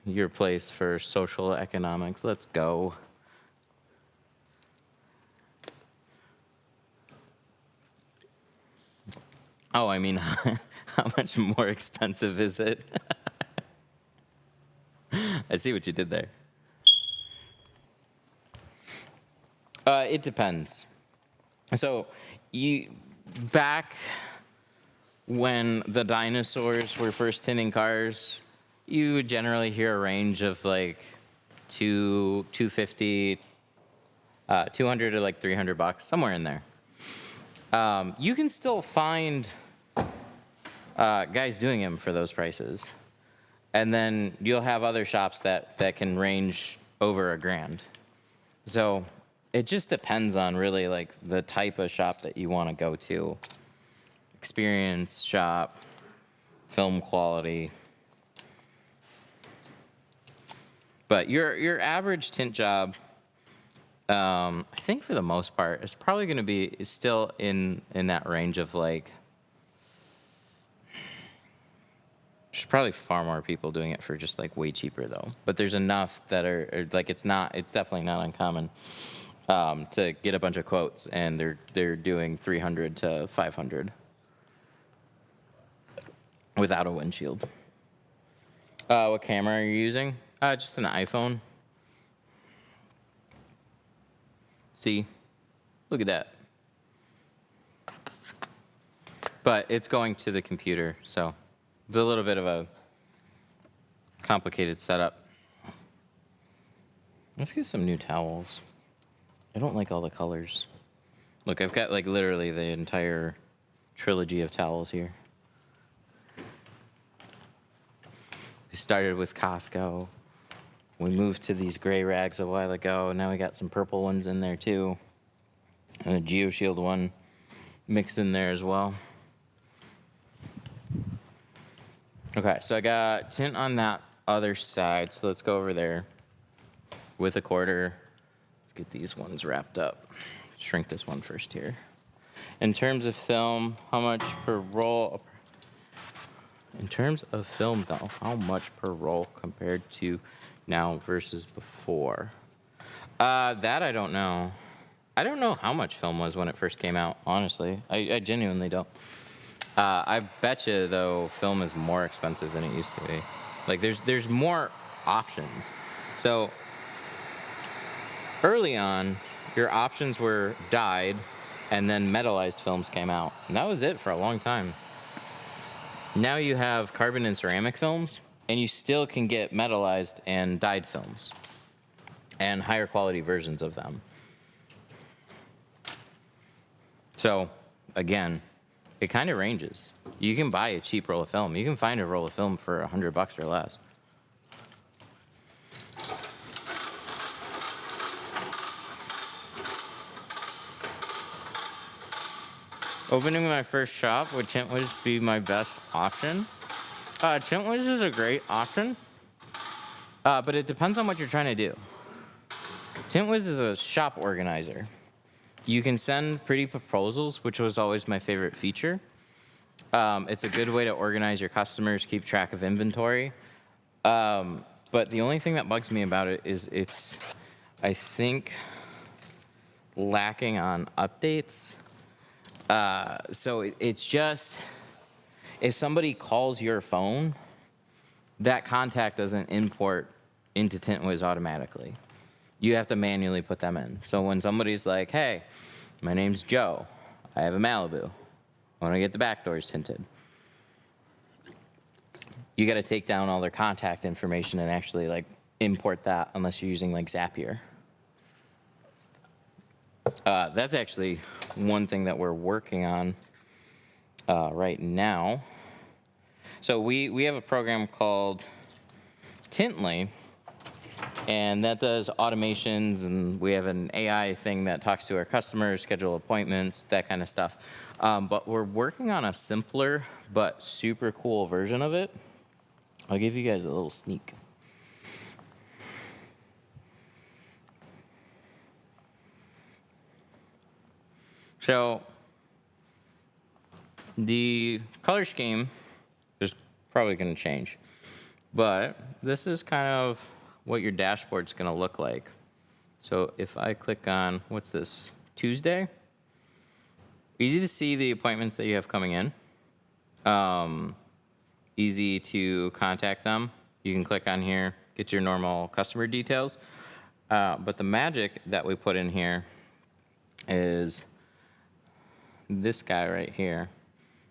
S1: your place for social economics. Let's go. Oh, I mean, how much more expensive is it? I see what you did there. It depends. So, back when the dinosaurs were first tinting cars, you would generally hear a range of like $250, 200 to like $300, somewhere in there. You can still find guys doing them for those prices, and then you'll have other shops that can range over $1,000. So it just depends on really like the type of shop that you want to go to. Experience, shop, film quality. But your average tint job, I think for the most part, is probably going to be still in that range of like, there's probably far more people doing it for just like way cheaper though. But there's enough that are like, it's definitely not uncommon to get a bunch of quotes, and they're doing 300 to 500 without a windshield. What camera are you using? Just an iPhone. See, look at that. But it's going to the computer, so it's a little bit of a complicated setup. Let's get some new towels. I don't like all the colors. Look, I've got like literally the entire trilogy of towels here. We started with Costco. We moved to these gray rags a while ago. Now we got some purple ones in there too. And a GeoShield one mixed in there as well. Okay, so I got tint on that other side. So let's go over there with a quarter. Let's get these ones wrapped up. Shrink this one first here. In terms of film, how much per roll? In terms of film though, how much per roll compared to now versus before? That I don't know. I don't know how much film was when it first came out, honestly. I genuinely don't. I bet you, though, film is more expensive than it used to be. Like, there's more options. So, early on, your options were dyed, and then metallized films came out. And that was it for a long time. Now you have carbon and ceramic films, and you still can get metallized and dyed films, and higher quality versions of them. So, again, it kind of ranges. You can buy a cheap roll of film. You can find a roll of film for $100 or less. Opening my first shop, would Tintwiz be my best option? Tintwiz is a great option, but it depends on what you're trying to do. Tintwiz is a shop organizer. You can send pretty proposals, which was always my favorite feature. It's a good way to organize your customers, keep track of inventory. But the only thing that bugs me about it is it's, I think, lacking on updates. So it's just, if somebody calls your phone, that contact doesn't import into Tintwiz automatically. You have to manually put them in. So when somebody's like, hey, my name's Joe, I have a Malibu, I want to get the back doors tinted. You got to take down all their contact information and actually like import that unless you're using like Zapier. That's actually one thing that we're working on right now. So we have a program called Tintly, and that does automations, and we have an AI thing that talks to our customers, schedule appointments, that kind of stuff. But we're working on a simpler but super cool version of it. I'll give you guys a little sneak. So the color scheme is probably going to change, but this is kind of what your dashboard's going to look like. So if I click on, what's this, Tuesday? Easy to see the appointments that you have coming in. Easy to contact them. You can click on here, get your normal customer details. But the magic that we put in here is this guy right here.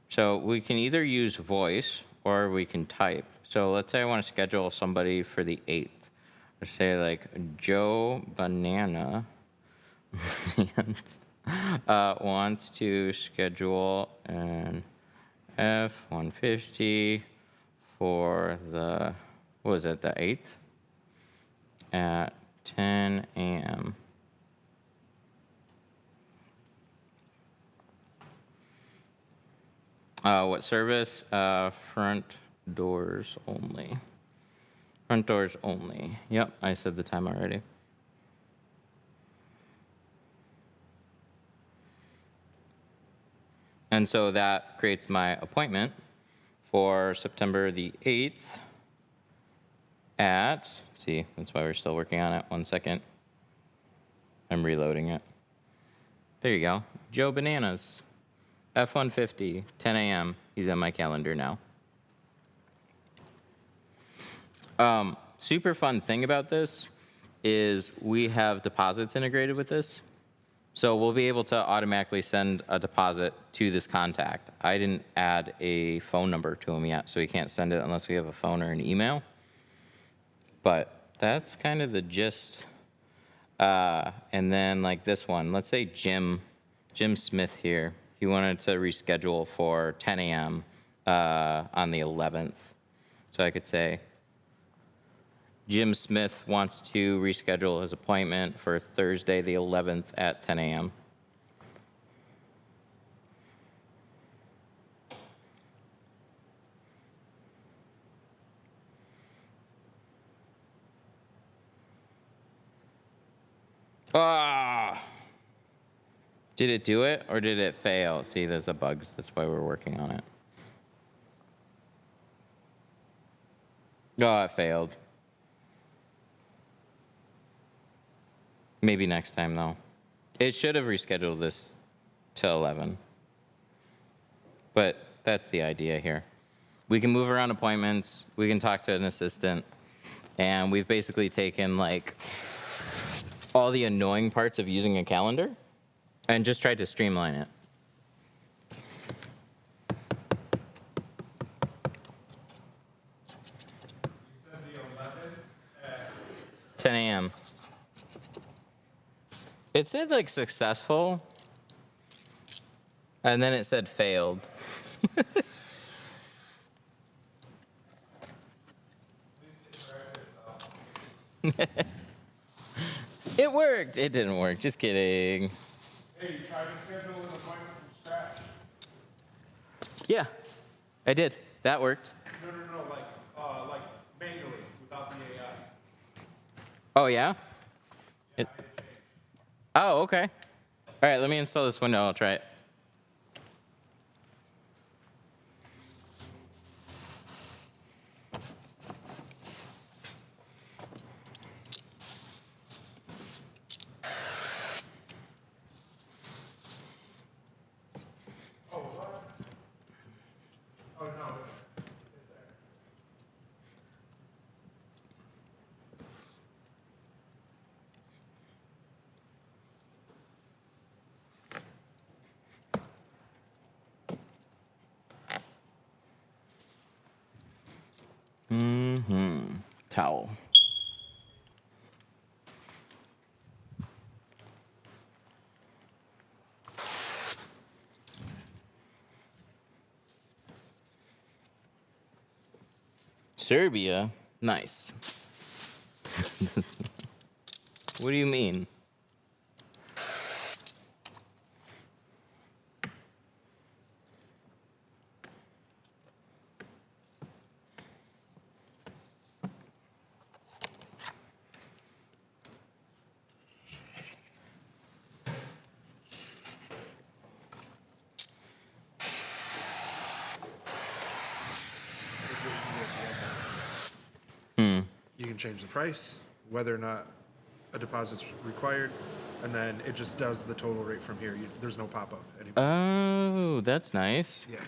S1: So we can either use voice or we can type. So let's say I want to schedule somebody for the 8th. Let's say like Joe Banana wants to schedule an F-150 for the, what was it, the 8th at 10 a.m. What service? Front doors only. Front doors only. Yep, I said the time already. And so that creates my appointment for September the 8th at, see, that's why we're still working on it. 1 second. I'm reloading it. There you go. Joe Bananas. F-150, 10 a.m. He's on my calendar now. Super fun thing about this is we have deposits integrated with this. So we'll be able to automatically send a deposit to this contact. I didn't add a phone number to him yet, so we can't send it unless we have a phone or an email. But that's kind of the gist. And then like this one, let's say Jim Smith here, he wanted to reschedule for 10 a.m. On the 11th. So I could say, Jim Smith wants to reschedule his appointment for Thursday the 11th at 10 a.m. Ah! Did it do it or did it fail? See, there's the bugs. That's why we're working on it. Oh, it failed. Maybe next time, though. It should have rescheduled this to 11. But that's the idea here. We can move around appointments. We can talk to an assistant. And we've basically taken, like, all the annoying parts of using a calendar and just tried to streamline it.
S2: You said the 11th at
S1: 10 a.m. It said like successful, and then it said failed. It worked. It didn't work. Just kidding.
S2: Hey, you tried to schedule an appointment from scratch?
S1: Yeah, I did. That worked.
S2: No, like manually, without the AI.
S1: Oh, yeah? Oh, okay. All right, let me install this window. I'll try it.
S2: Oh, what? Oh, no, it's there.
S1: Towel. Serbia? Nice. What do you mean?
S2: You can change the price, whether or not a deposit's required, and then it just does the total rate from here. There's no pop-up anymore.
S1: Oh, that's nice.
S2: Yeah.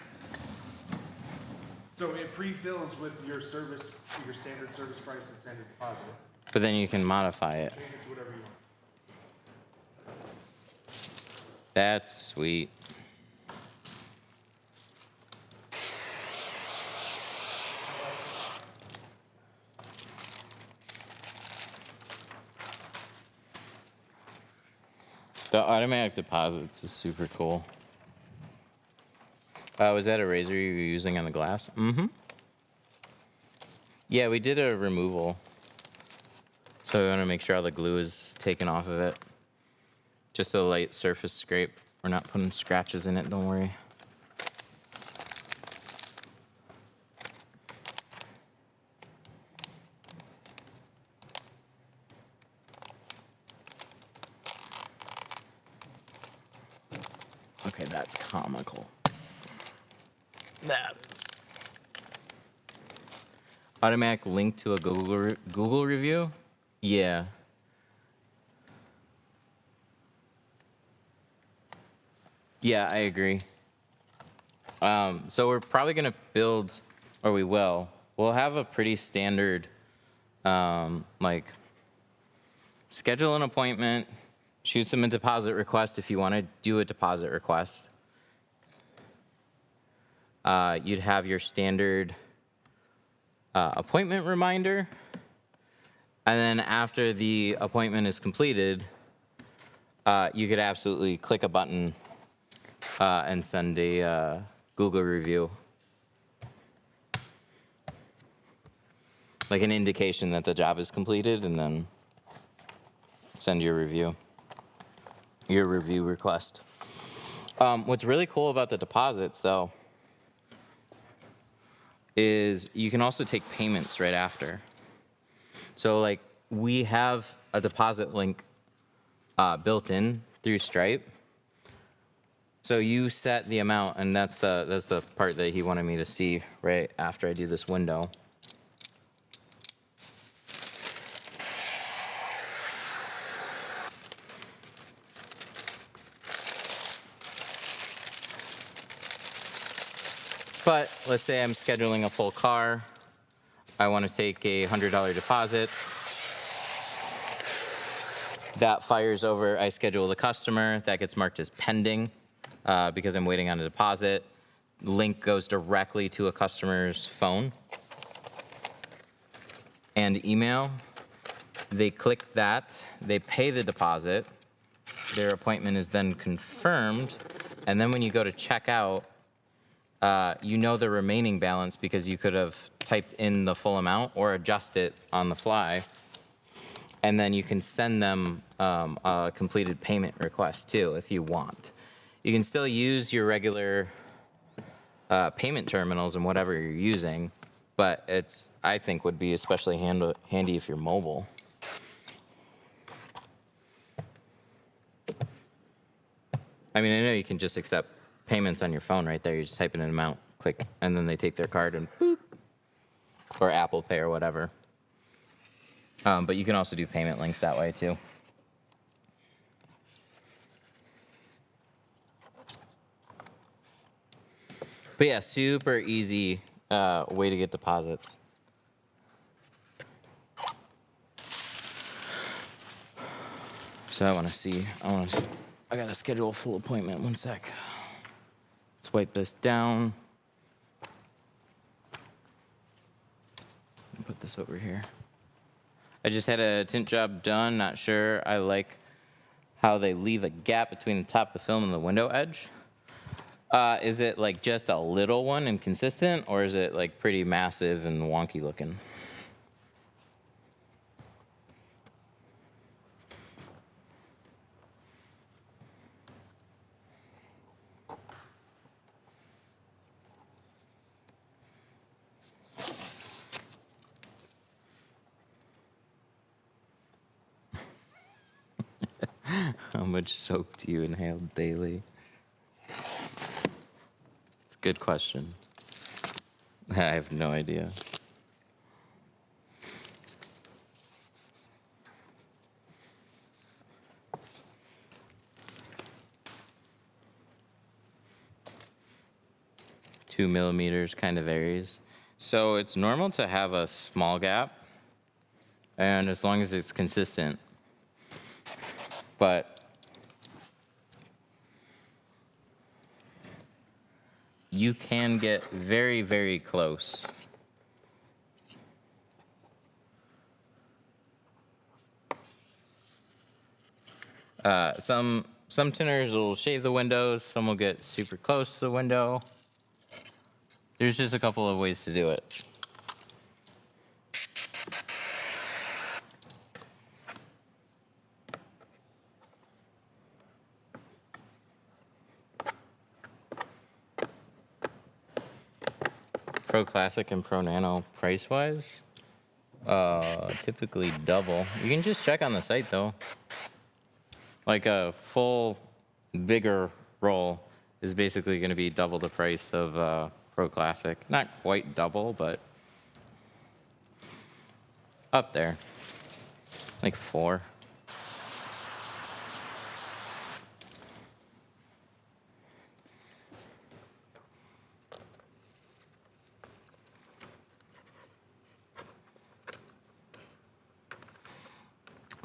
S2: So it pre-fills with your service, your standard service price and standard deposit.
S1: But then you can modify it.
S2: Change it to whatever you want.
S1: That's sweet. The automatic deposits is super cool. Was that a razor you were using on the glass? Mm-hmm. Yeah, we did a removal. So we want to make sure all the glue is taken off of it. Just a light surface scrape. We're not putting scratches in it, don't worry. Okay, that's comical. That's automatic link to a Google review? Yeah. Yeah, I agree. So we're probably gonna build, or we will. We'll have a pretty standard, like, schedule an appointment, Shoot them a deposit request if you want to do a deposit request. You'd have your standard appointment reminder. And then after the appointment is completed, you could absolutely click a button and send a Google review. Like an indication that the job is completed, and then send your review request. What's really cool about the deposits, though, is you can also take payments right after. So, like, we have a deposit link built in through Stripe. So you set the amount, and that's the part that he wanted me to see right after I do this window. But let's say I'm scheduling a full car. I want to take a $100 deposit. That fires over. I schedule the customer. That gets marked as pending because I'm waiting on a deposit. Link goes directly to a customer's phone and email. They click that. They pay the deposit. Their appointment is then confirmed. And then when you go to check out, you know the remaining balance because you could have typed in the full amount or adjust it on the fly. And then you can send them a completed payment request too if you want. You can still use your regular payment terminals and whatever you're using, but I think would be especially handy if you're mobile. I mean, I know you can just accept payments on your phone right there. You just type in an amount, click, and then they take their card and boop, or Apple Pay or whatever. But you can also do payment links that way too. But yeah, super easy way to get deposits. So I want to see. I gotta schedule a full appointment. One sec. Let's wipe this down. Put this over here. I just had a tint job done. Not sure I like how they leave a gap between the top of the film and the window edge. Is it like just a little one and consistent, or is it like pretty massive and wonky looking? How much soap do you inhale daily? It's a good question. I have no idea. Two millimeters kind of varies. So it's normal to have a small gap, and as long as it's consistent. But you can get very, very close. Some tinters will shave the windows, some will get super close to the window. There's just a couple of ways to do it. Pro Classic and Pro Nano price-wise, typically double. You can just check on the site though. Like a full, bigger roll is basically going to be double the price of Pro Classic. Not quite double, but up there. Like 4.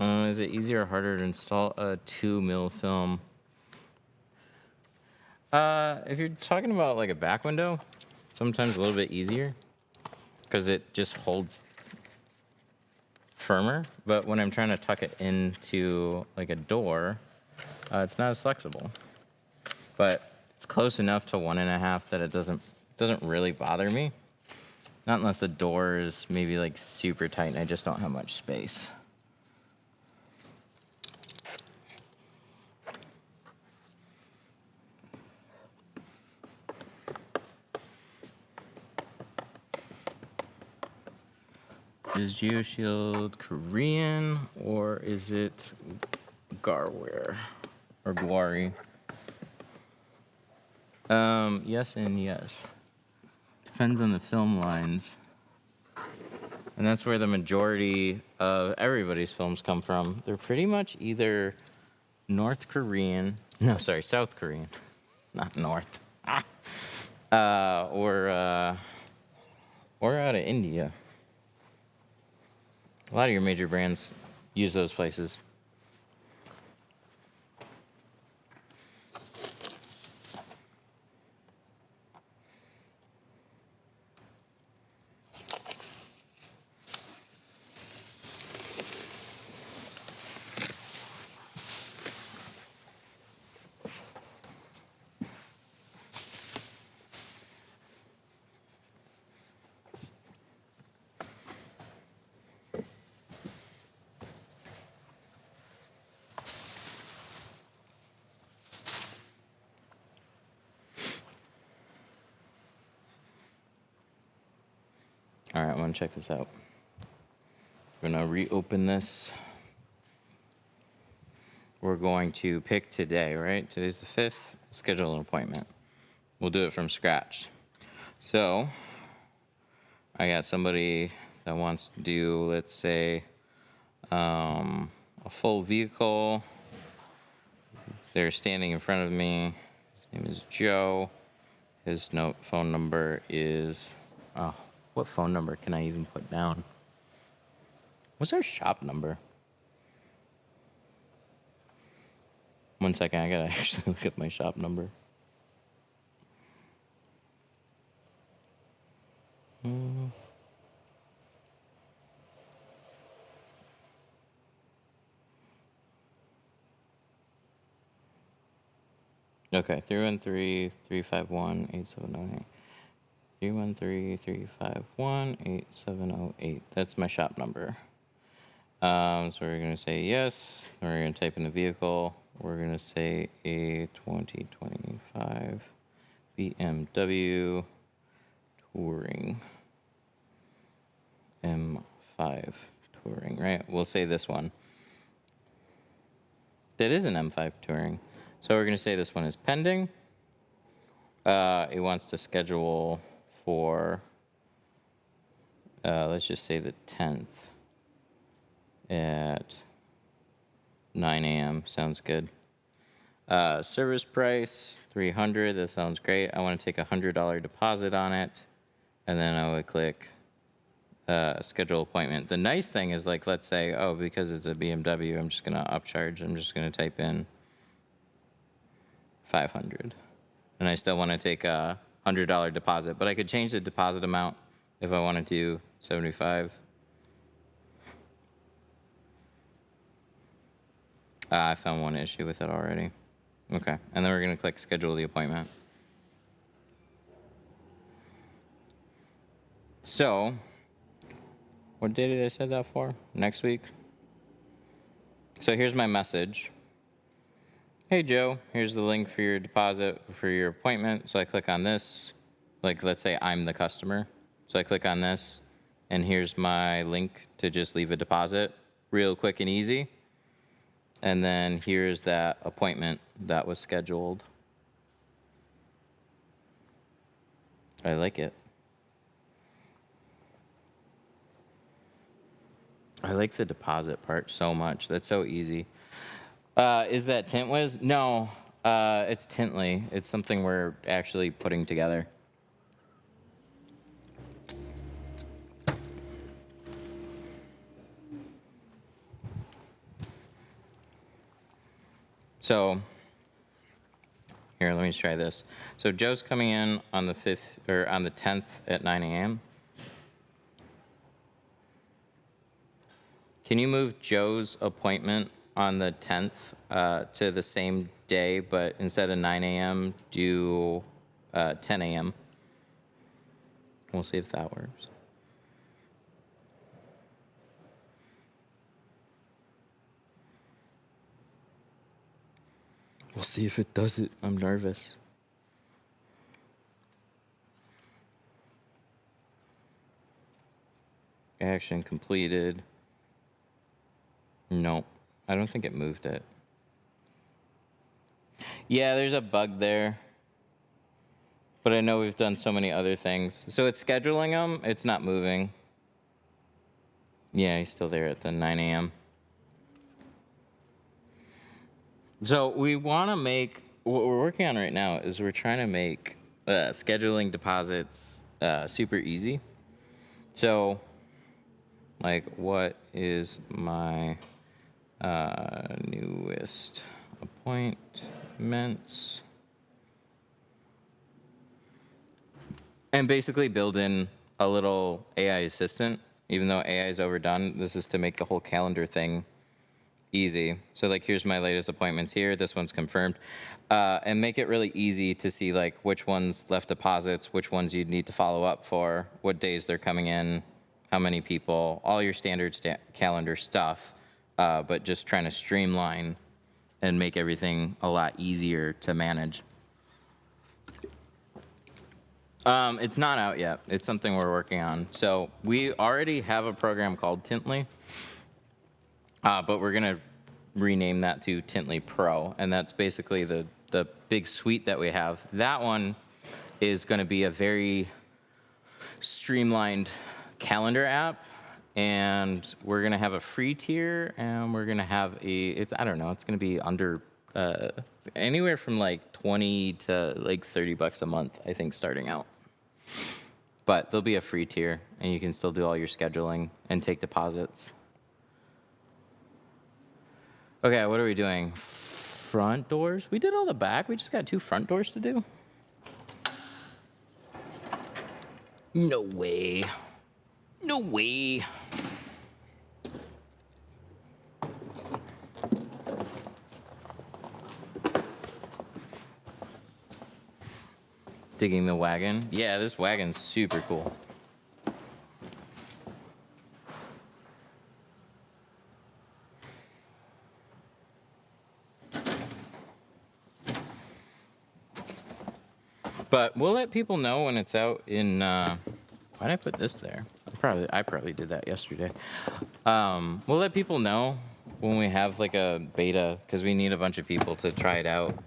S1: Is it easier or harder to install a 2mm film? If you're talking about like a back window, sometimes a little bit easier because it just holds firmer. But when I'm trying to tuck it into like a door, it's not as flexible. But it's close enough to 1.5 that it doesn't really bother me. Not unless the door is maybe like super tight and I just don't have much space. Is GeoShield Korean or is it Garware or Gwari? Yes and yes. Depends on the film lines. And that's where the majority of everybody's films come from. They're pretty much either South Korean, not North, or out of India. A lot of your major brands use those places. All right, I want to check this out. I'm going to reopen this. We're going to pick today, right? Today's the 5th. Schedule an appointment. We'll do it from scratch. So, I got somebody that wants to do, let's say, a full vehicle. They're standing in front of me. His name is Joe. His phone number is, oh, what phone number can I even put down? What's our shop number? One second, I gotta actually look at my shop number. Okay, 313-351-8708. 313-351-8708. That's my shop number. So we're going to say yes. We're going to type in the vehicle. We're going to say a 2025 BMW Touring. M5 Touring, right? We'll say this one. That is an M5 Touring. So we're going to say this one is pending. It wants to schedule for, let's just say the 10th at 9 a.m. Sounds good. Service price, $300. That sounds great. I want to take a $100 deposit on it. And then I would click schedule appointment. The nice thing is, like, let's say, oh, because it's a BMW, I'm just going to upcharge. I'm just going to type in 500. And I still want to take a $100 deposit, but I could change the deposit amount if I wanted to 75. I found one issue with it already. Okay, and then we're going to click schedule the appointment. So, what day did I set that for? Next week? So here's my message. Hey Joe, here's the link for your deposit for your appointment. So I click on this. Like, let's say I'm the customer. So I click on this, and here's my link to just leave a deposit. Real quick and easy. And then here's that appointment that was scheduled. I like it. I like the deposit part so much. That's so easy. Is that TintWiz? No, it's Tintly. It's something we're actually putting together. So here, let me try this. So Joe's coming in on the 5th or on the 10th at 9 a.m. Can you move Joe's appointment on the 10th to the same day, but instead of 9 a.m., do 10 a.m.? We'll see if that works. We'll see if it does it. I'm nervous. Action completed. Nope. I don't think it moved it. Yeah, there's a bug there. But I know we've done so many other things. So it's scheduling them. It's not moving. Yeah, he's still there at the 9 a.m. So we want to make, what we're working on right now is we're trying to make scheduling deposits super easy. So, like, what is my newest appointments? And basically build in a little AI assistant. Even though AI is overdone, this is to make the whole calendar thing easy. So like, here's my latest appointments here. This one's confirmed. And make it really easy to see like which ones left deposits, which ones you'd need to follow up for, what days they're coming in, how many people, all your standard calendar stuff, but just trying to streamline and make everything a lot easier to manage. It's not out yet. It's something we're working on. So we already have a program called Tintly. But we're going to rename that to Tintly Pro, and that's basically the big suite that we have. That one is going to be a very streamlined calendar app, and we're going to have a free tier, and we're going to have I don't know, it's going to be under anywhere from like 20 to like $30 a month, I think, starting out. But there'll be a free tier, and you can still do all your scheduling and take deposits. Okay, what are we doing? Front doors? We did all the back. We just got 2 front doors to do. No way. No way. Digging the wagon? Yeah, this wagon's super cool. But we'll let people know when it's out in, why'd I put this there? I probably did that yesterday. We'll let people know when we have like a beta, because we need a bunch of people to try it out.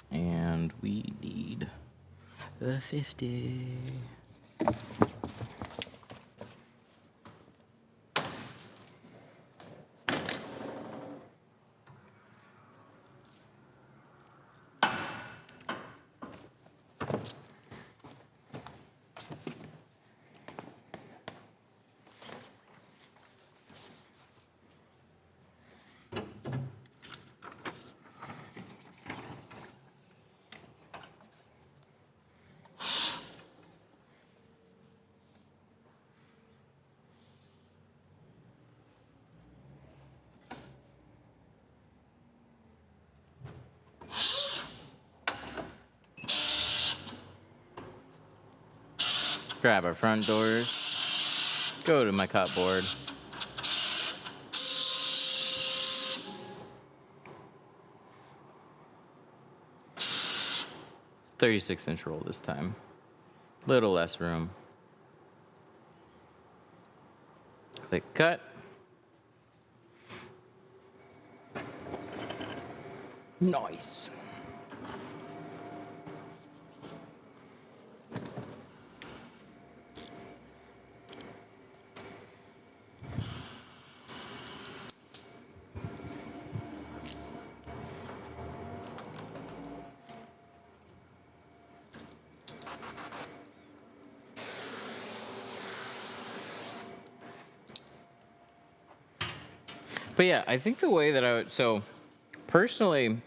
S1: And we need the 50. Grab our front doors. Go to my cut board. It's 36-inch roll this time. Little less room. Click cut. Nice. But yeah, I think the way that I would, so personally,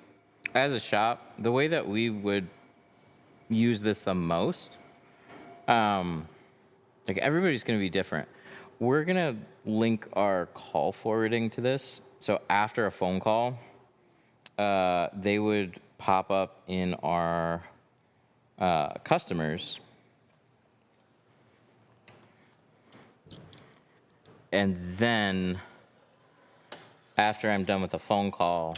S1: as a shop, the way that we would use this the most, like everybody's going to be different. We're going to link our call forwarding to this. So after a phone call, they would pop up in our customers. And then after I'm done with the phone call,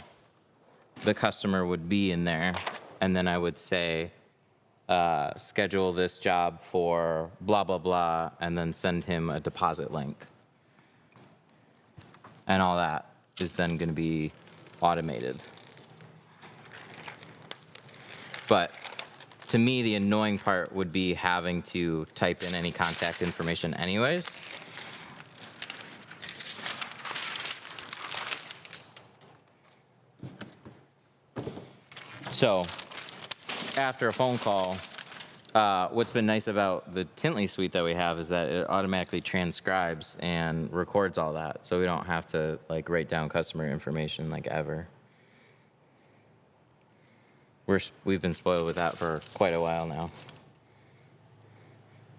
S1: the customer would be in there. And then I would say, schedule this job for blah, blah, blah, and then send him a deposit link. And all that is then going to be automated. But to me, the annoying part would be having to type in any contact information anyways. So after a phone call, what's been nice about the Tintly suite that we have is that it automatically transcribes and records all that. So we don't have to like write down customer information like ever. We've been spoiled with that for quite a while now.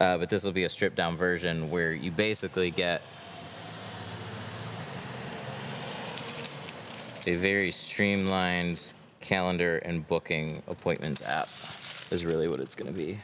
S1: But this will be a stripped down version where you basically get a very streamlined calendar and booking appointments app is really what it's going to be.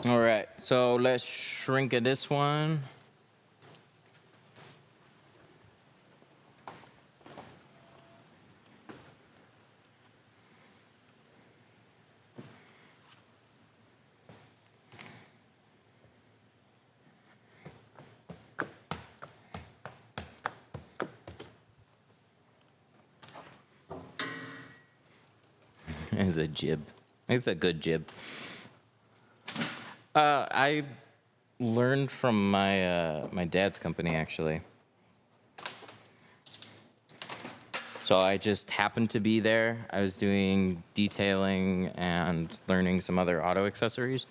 S1: All right, so let's shrink this one. It's a jib. It's a good jib. I learned from my dad's company actually. So I just happened to be there. I was doing detailing and learning some other auto accessories.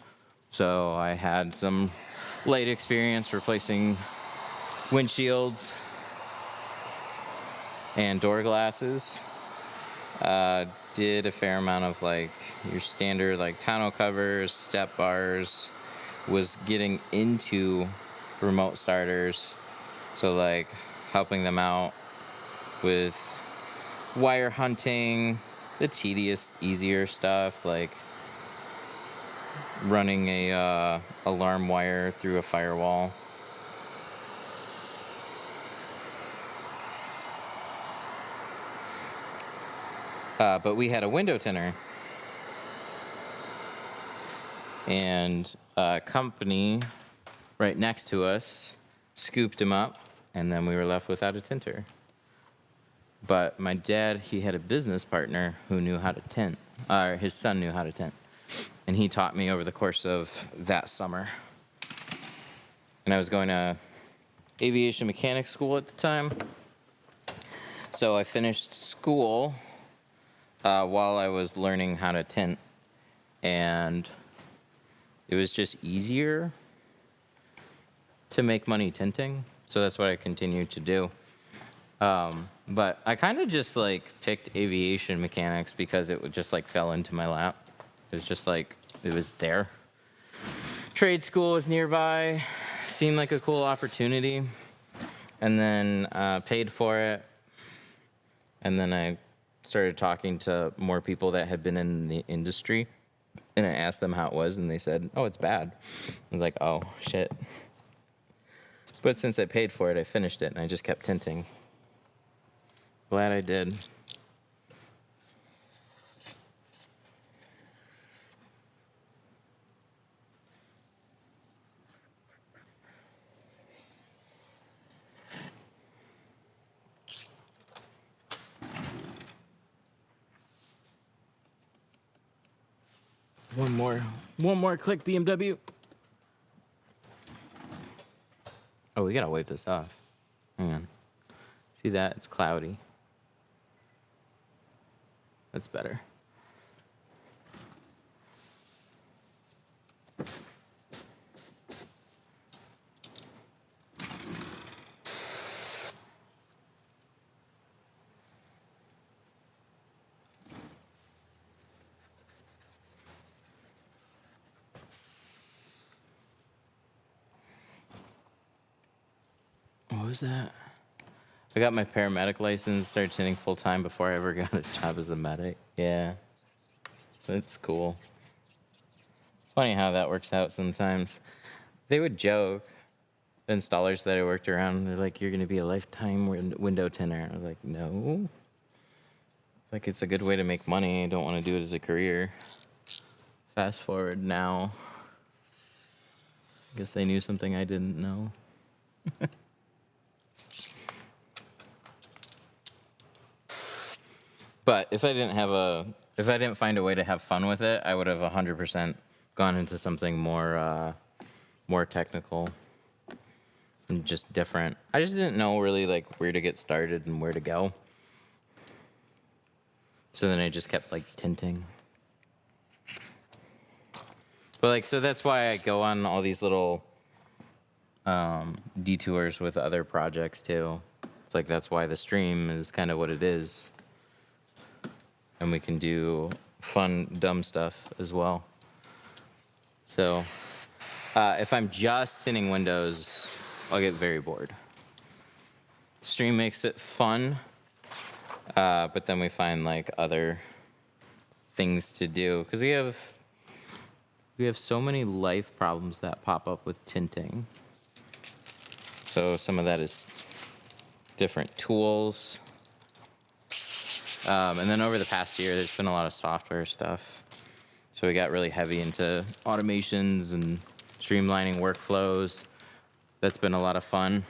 S1: So I had some light experience replacing windshields and door glasses. Did a fair amount of like your standard like tonneau covers, step bars. Was getting into remote starters, so like helping them out with wire hunting, the tedious, easier stuff like running a alarm wire through a firewall. But we had a window tinter, and a company right next to us scooped him up, and then we were left without a tinter. But my dad, he had a business partner who knew how to tint, or his son knew how to tint, and he taught me over the course of that summer. And I was going to aviation mechanics school at the time, so I finished school while I was learning how to tint, and it was just easier to make money tinting, so that's what I continued to do. But I kind of just like picked aviation mechanics because it would just like fell into my lap. It was just like, it was there. Trade school was nearby, seemed like a cool opportunity, and then paid for it. And then I started talking to more people that had been in the industry, and I asked them how it was, and they said, oh, it's bad. I was like, oh, shit. But since I paid for it, I finished it, and I just kept tinting. Glad I did. One One more click, BMW. Oh, we gotta wipe this off. Hang on. See that? It's cloudy. That's better. What was that? I got my paramedic license, started tinting full time before I ever got a job as a medic. Yeah. That's cool. Funny how that works out sometimes. They would joke, the installers that I worked around, they're like, you're going to be a lifetime window tinter. I was like, no. Like, it's a good way to make money. I don't want to do it as a career. Fast forward now. I guess they knew something I didn't know. But if I didn't find a way to have fun with it, I would have 100% gone into something more technical and just different. I just didn't know really like where to get started and where to go. So then I just kept like tinting. But like, so that's why I go on all these little detours with other projects too. It's like, that's why the stream is kind of what it is. And we can do fun, dumb stuff as well. So if I'm just tinting windows, I'll get very bored. Stream makes it fun, but then we find like other things to do because we have so many life problems that pop up with tinting. So some of that is different tools. And then over the past year, there's been a lot of software stuff. So we got really heavy into automations and streamlining workflows. That's been a lot of fun.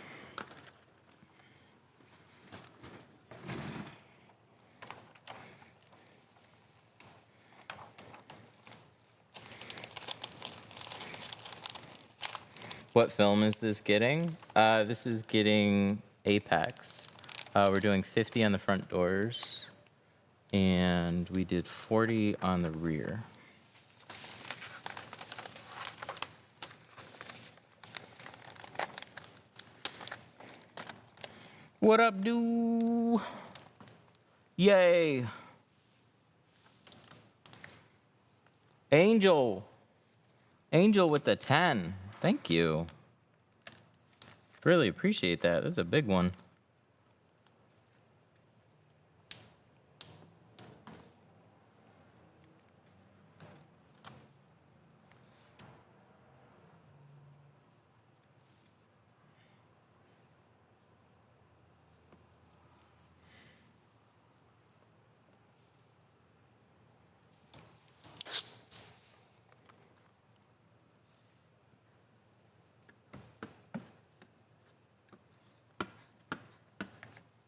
S1: What film is this getting? This is getting Apex. We're doing 50 on the front doors. And we did 40 on the rear. What up, dude? Yay. Angel. Angel with the 10. Thank you. Really appreciate that. That's a big one.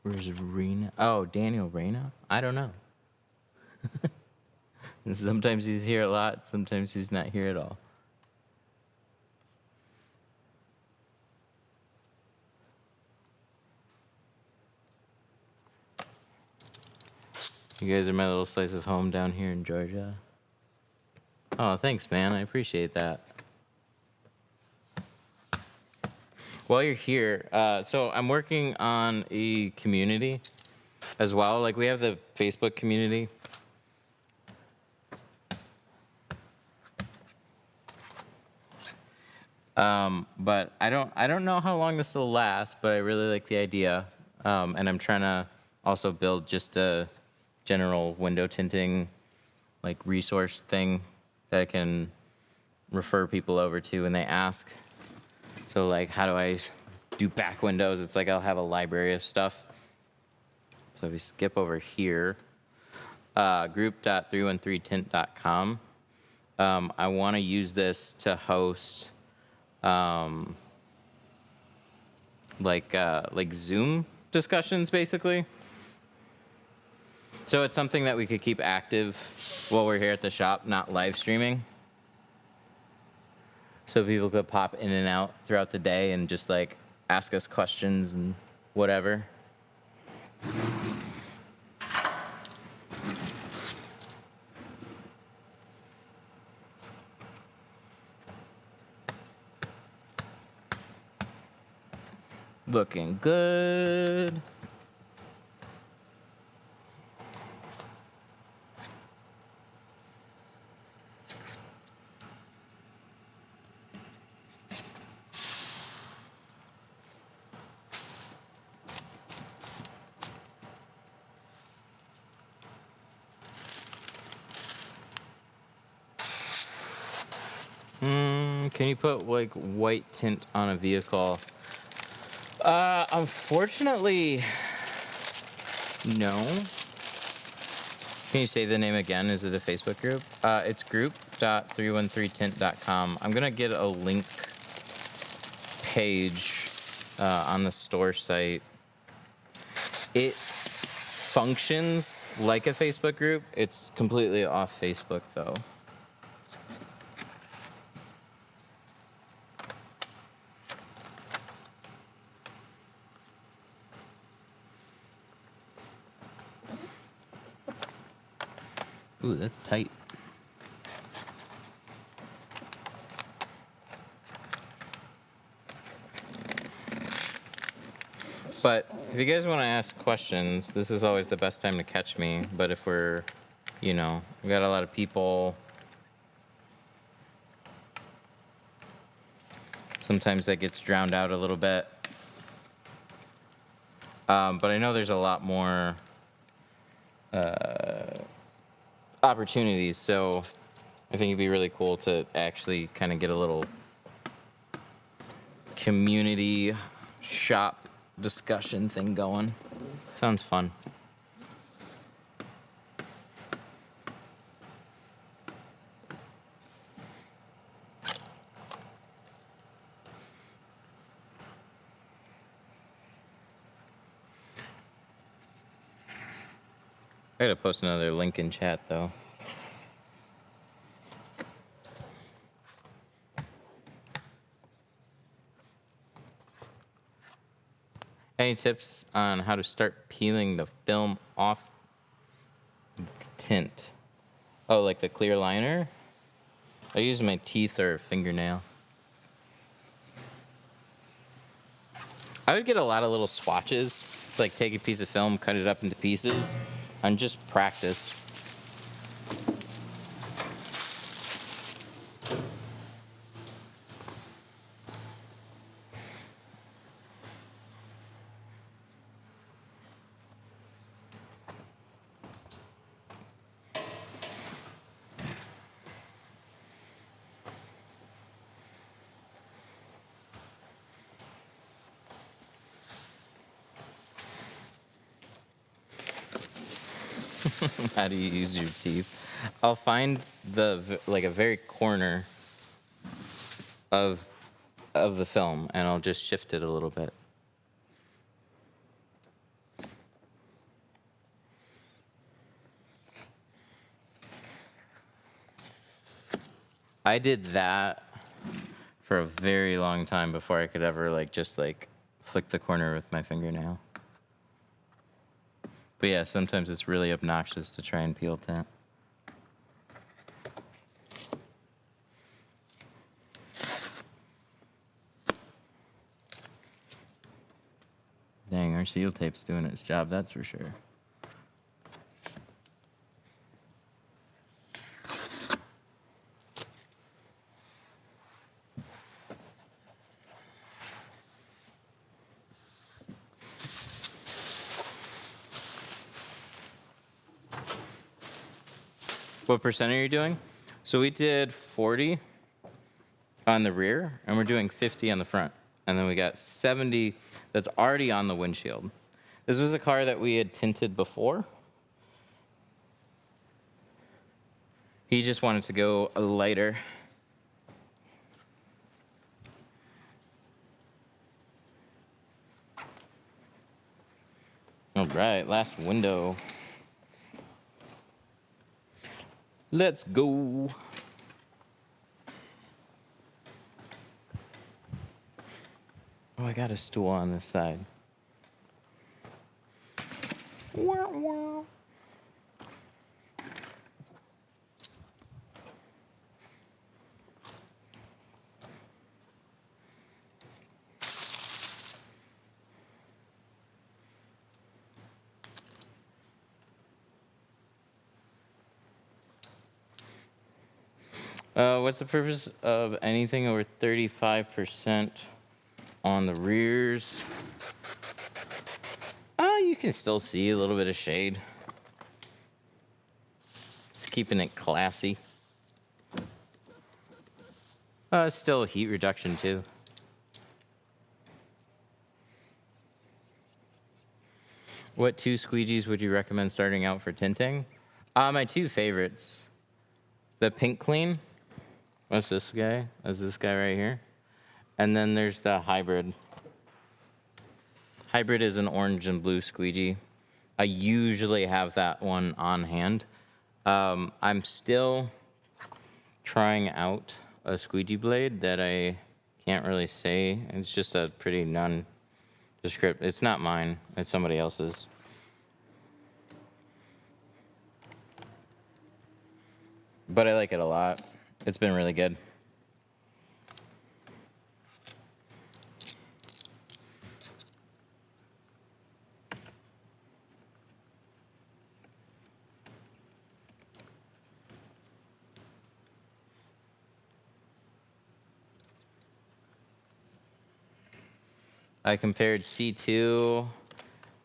S1: Where's Rena? Oh, Daniel Rena? I don't know. Sometimes he's here a lot, sometimes he's not here at all. You guys are my little slice of home down here in Georgia. Oh, thanks, man. I appreciate that. While you're here, so I'm working on a community as well. Like we have the Facebook community. But I don't know how long this will last, but I really like the idea. And I'm trying to also build just a general window tinting like resource thing that I can refer people over to when they ask. So like, how do I do back windows? It's like I'll have a library of stuff. So if we skip over here, group.313tint.com, I want to use this to host like Zoom discussions, basically. So it's something that we could keep active while we're here at the shop, not live streaming. so people could pop in and out throughout the day and just like ask us questions and whatever. Looking good. Can you put like white tint on a vehicle? Unfortunately, no. Can you say the name again? Is it a Facebook group? It's group.313tint.com. I'm gonna get a link page on the store site. It functions like a Facebook group. It's completely off Facebook though. Ooh, that's tight. But if you guys want to ask questions, this is always the best time to catch me. But if we're, we got a lot of people. Sometimes that gets drowned out a little bit. But I know there's a lot more opportunities, so I think it'd be really cool to actually kind of get a little community shop discussion thing going. Sounds fun. I gotta post another link in chat though. Any tips on how to start peeling the film off the tint? Oh, like the clear liner? I use my teeth or fingernail. I would get a lot of little swatches, like take a piece of film, cut it up into pieces, and just practice. How do you use your teeth? I'll find like a very corner of the film and I'll just shift it a little bit. I did that for a very long time before I could ever just flick the corner with my fingernail. But yeah, sometimes it's really obnoxious to try and peel tint. Dang, our seal tape's doing its job, that's for sure. What percent are you doing? So we did 40 on the rear, and we're doing 50 on the front. And then we got 70 that's already on the windshield. This was a car that we had tinted before. He just wanted to go lighter. All right, last window. Let's go. Oh, I got a stool on this side. Wah, wah. What's the purpose of anything over 35% on the rears? You can still see a little bit of shade. It's keeping it classy. Still heat reduction too. What two squeegees would you recommend starting out for tinting? My two favorites. The Pink Clean. What's this guy? That's this guy right here. And then there's the Hybrid. Hybrid is an orange and blue squeegee. I usually have that one on hand. I'm still trying out a squeegee blade that I can't really say. It's just a pretty nondescript. It's not mine. It's somebody else's. But I like it a lot. It's been really good. I compared C2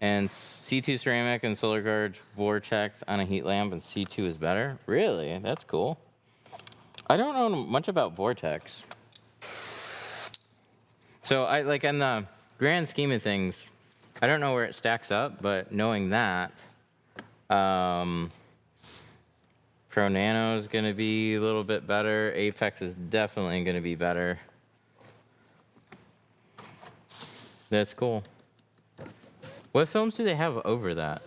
S1: and C2 ceramic and solar guard vortex on a heat lamp, and C2 is better. Really? That's cool. I don't know much about vortex. So I like in the grand scheme of things, I don't know where it stacks up, but knowing that, Pro Nano is going to be a little bit better. Apex is definitely going to be better. That's cool. What films do they have over that?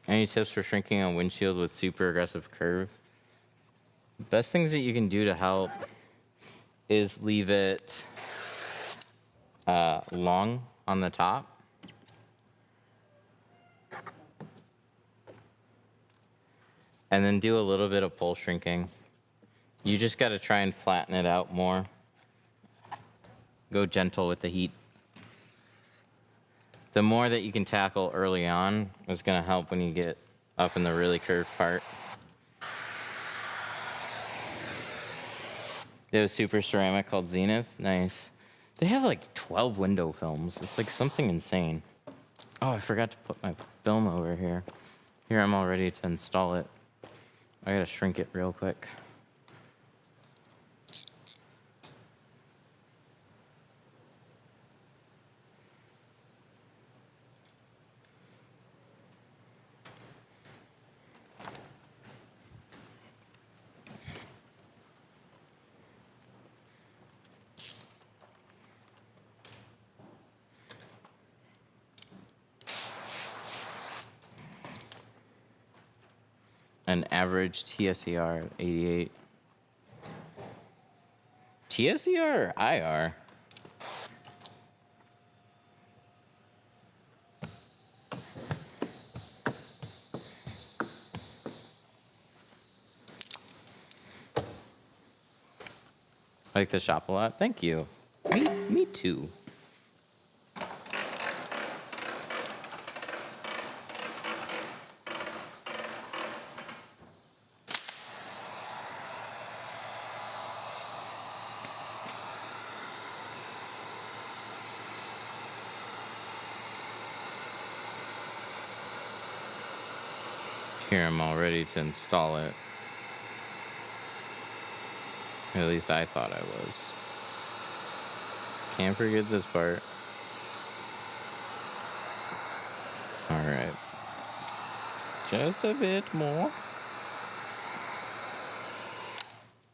S1: Any tips for shrinking a windshield with super aggressive curve? Best things that you can do to help is leave it long on the top. And then do a little bit of pole shrinking. You just got to try and flatten it out more. Go gentle with the heat. The more that you can tackle early on is going to help when you get up in the really curved part. They have a super ceramic called Zenith. Nice. They have like 12 window films. It's like something insane. Oh, I forgot to put my film over here. Here, I'm all ready to install it. I gotta shrink it real quick. An average TSER of 88. TSER or IR? I like the shop a lot. Thank you. Me too. Here, I'm all ready to install it. At least I thought I was. Can't forget this part. All right. Just a bit more.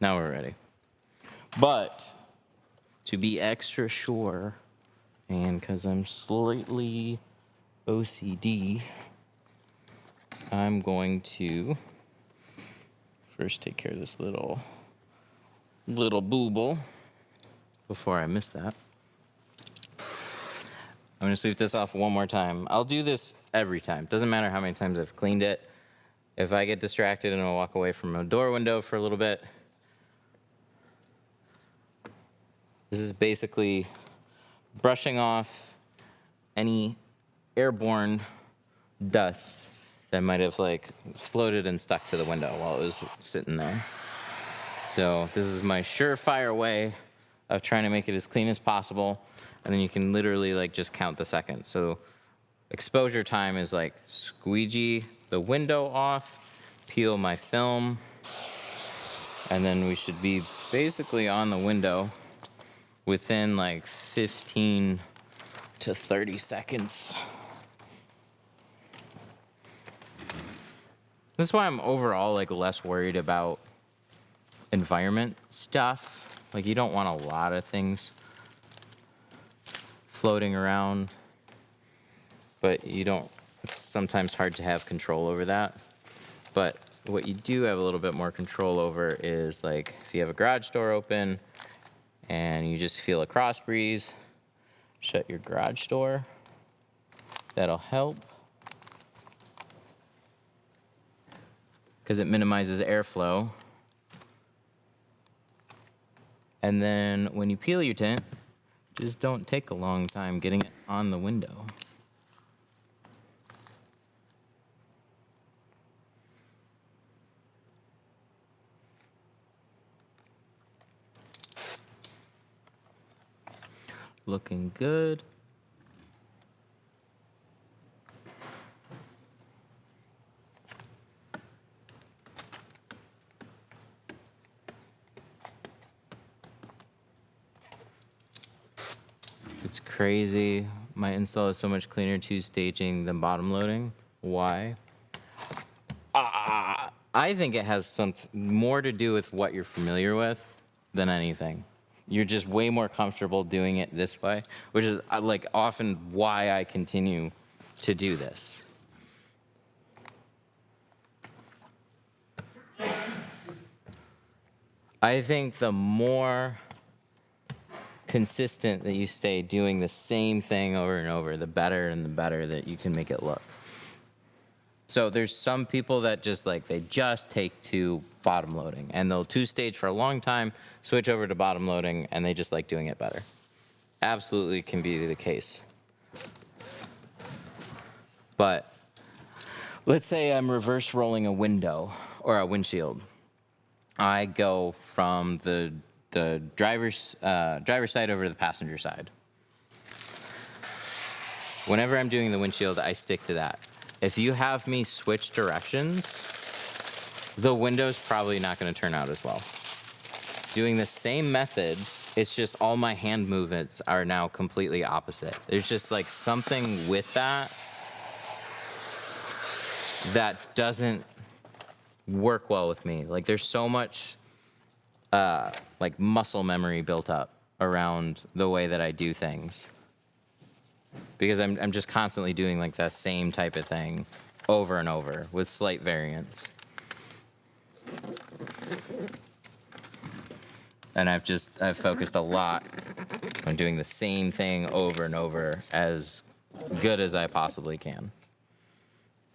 S1: Now we're ready. But to be extra sure, and because I'm slightly OCD, I'm going to first take care of this little booble before I miss that. I'm gonna sweep this off one more time. I'll do this every time. Doesn't matter how many times I've cleaned it. If I get distracted and I'll walk away from a door window for a little bit, this is basically brushing off any airborne dust that might have like floated and stuck to the window while it was sitting there. So this is my surefire way of trying to make it as clean as possible. And then you can literally like just count the seconds. So exposure time is like squeegee the window off, peel my film, and then we should be basically on the window within like 15 to 30 seconds. This is why I'm overall like less worried about environment stuff. Like you don't want a lot of things floating around, but you don't, it's sometimes hard to have control over that. But what you do have a little bit more control over is like if you have a garage door open and you just feel a cross breeze, shut your garage door. That'll help because it minimizes airflow. And then when you peel your tint, just don't take a long time getting it on the window. Looking good. It's crazy. My install is so much cleaner two-staging than bottom loading. Why? I think it has some more to do with what you're familiar with than anything. You're just way more comfortable doing it this way, which is like often why I continue to do this. I think the more consistent that you stay doing the same thing over and over, the better and the better that you can make it look. So there's some people that just like, they just take to bottom loading and they'll two-stage for a long time, switch over to bottom loading, and they just like doing it better. Absolutely can be the case. But let's say I'm reverse rolling a window or a windshield. I go from the driver's side over to the passenger side. Whenever I'm doing the windshield, I stick to that. If you have me switch directions, the window's probably not going to turn out as well. Doing the same method, it's just all my hand movements are now completely opposite. There's just like something with that doesn't work well with me. Like there's so much like muscle memory built up around the way that I do things. Because I'm just constantly doing like that same type of thing over and over with slight variants. And I've focused a lot on doing the same thing over and over as good as I possibly can.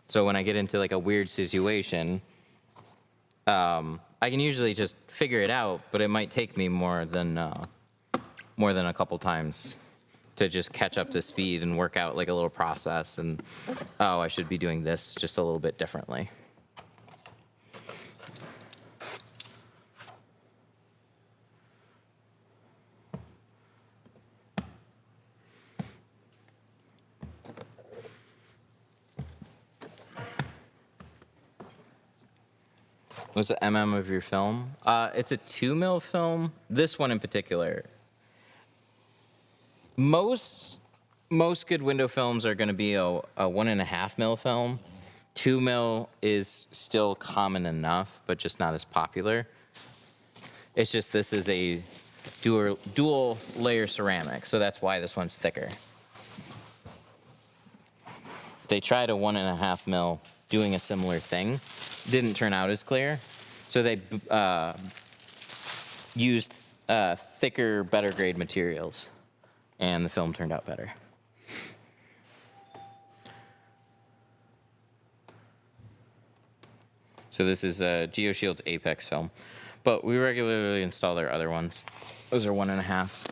S1: So when I get into like a weird situation, I can usually just figure it out, but it might take me more than a couple times to just catch up to speed and work out like a little process and, oh, I should be doing this just a little bit differently. What's the of your film? It's a 2 mil film. This one in particular. Most good window films are going to be a 1.5 mil film. 2 mil is still common enough, but just not as popular. It's just this is a dual layer ceramic, so that's why this one's thicker. they tried a 1.5 mil doing a similar thing. Didn't turn out as clear. So they used thicker, better grade materials, and the film turned out better. So this is GeoShield's Apex film, but we regularly install their other ones. Those are 1.5s.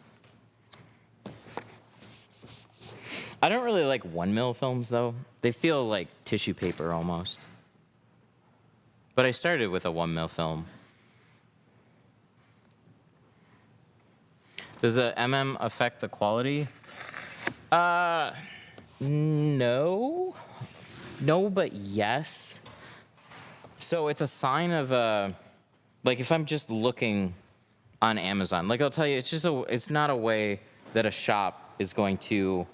S1: I don't really like 1 mil films though. They feel like tissue paper almost. But I started with a 1 mil film. Does the affect the quality? No. No, but yes. So it's a sign of like if I'm just looking on Amazon, like I'll tell you, it's not a way that a shop is going to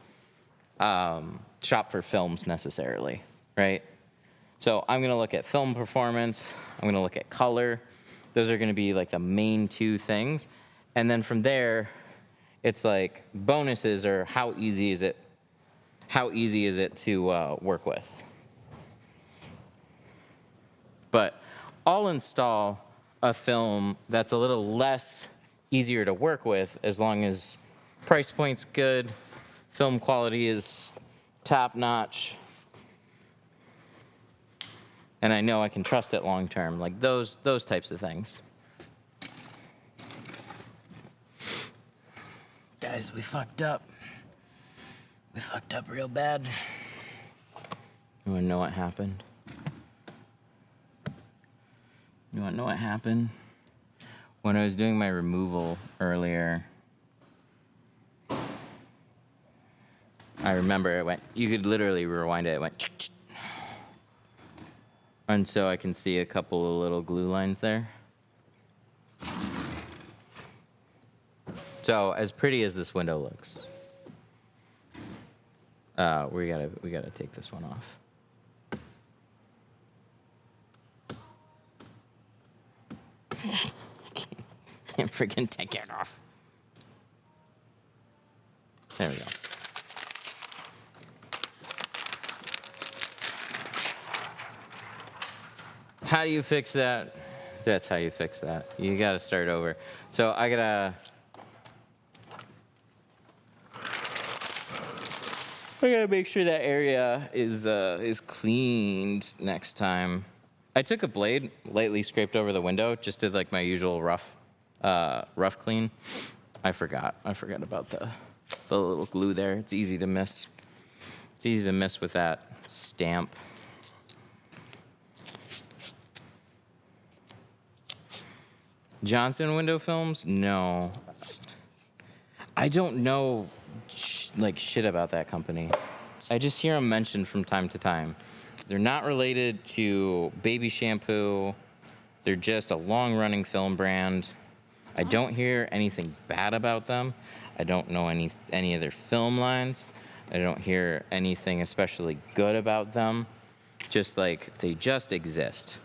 S1: shop for films necessarily, right? So I'm gonna look at film performance, I'm gonna look at color. Those are gonna be like the main two things. And then from there, it's like bonuses are how easy is it to work with. But I'll install a film that's a little less easier to work with as long as price point's good, film quality is top notch, and I know I can trust it long term, like those types of things. Guys, we fucked up. We fucked up real bad. You wanna know what happened? You wanna know what happened? When I was doing my removal earlier, I remember it went, you could literally rewind it, it went, ch-ch-ch. And so I can see a couple of little glue lines there. So as pretty as this window looks, we gotta take this one off. Can't freaking take it off. There we go. How do you fix that? That's how you fix that. You gotta start over. So I gotta make sure that area is cleaned next time. I took a blade, lightly scraped over the window, just did like my usual rough clean. I forgot about the little glue there. It's easy to miss. It's easy to miss with that stamp. Johnson window films? No. I don't know like shit about that company. I just hear them mentioned from time to time. They're not related to baby shampoo. They're just a long-running film brand. I don't hear anything bad about them. I don't know any of their film lines. I don't hear anything especially good about them. Just like they just exist.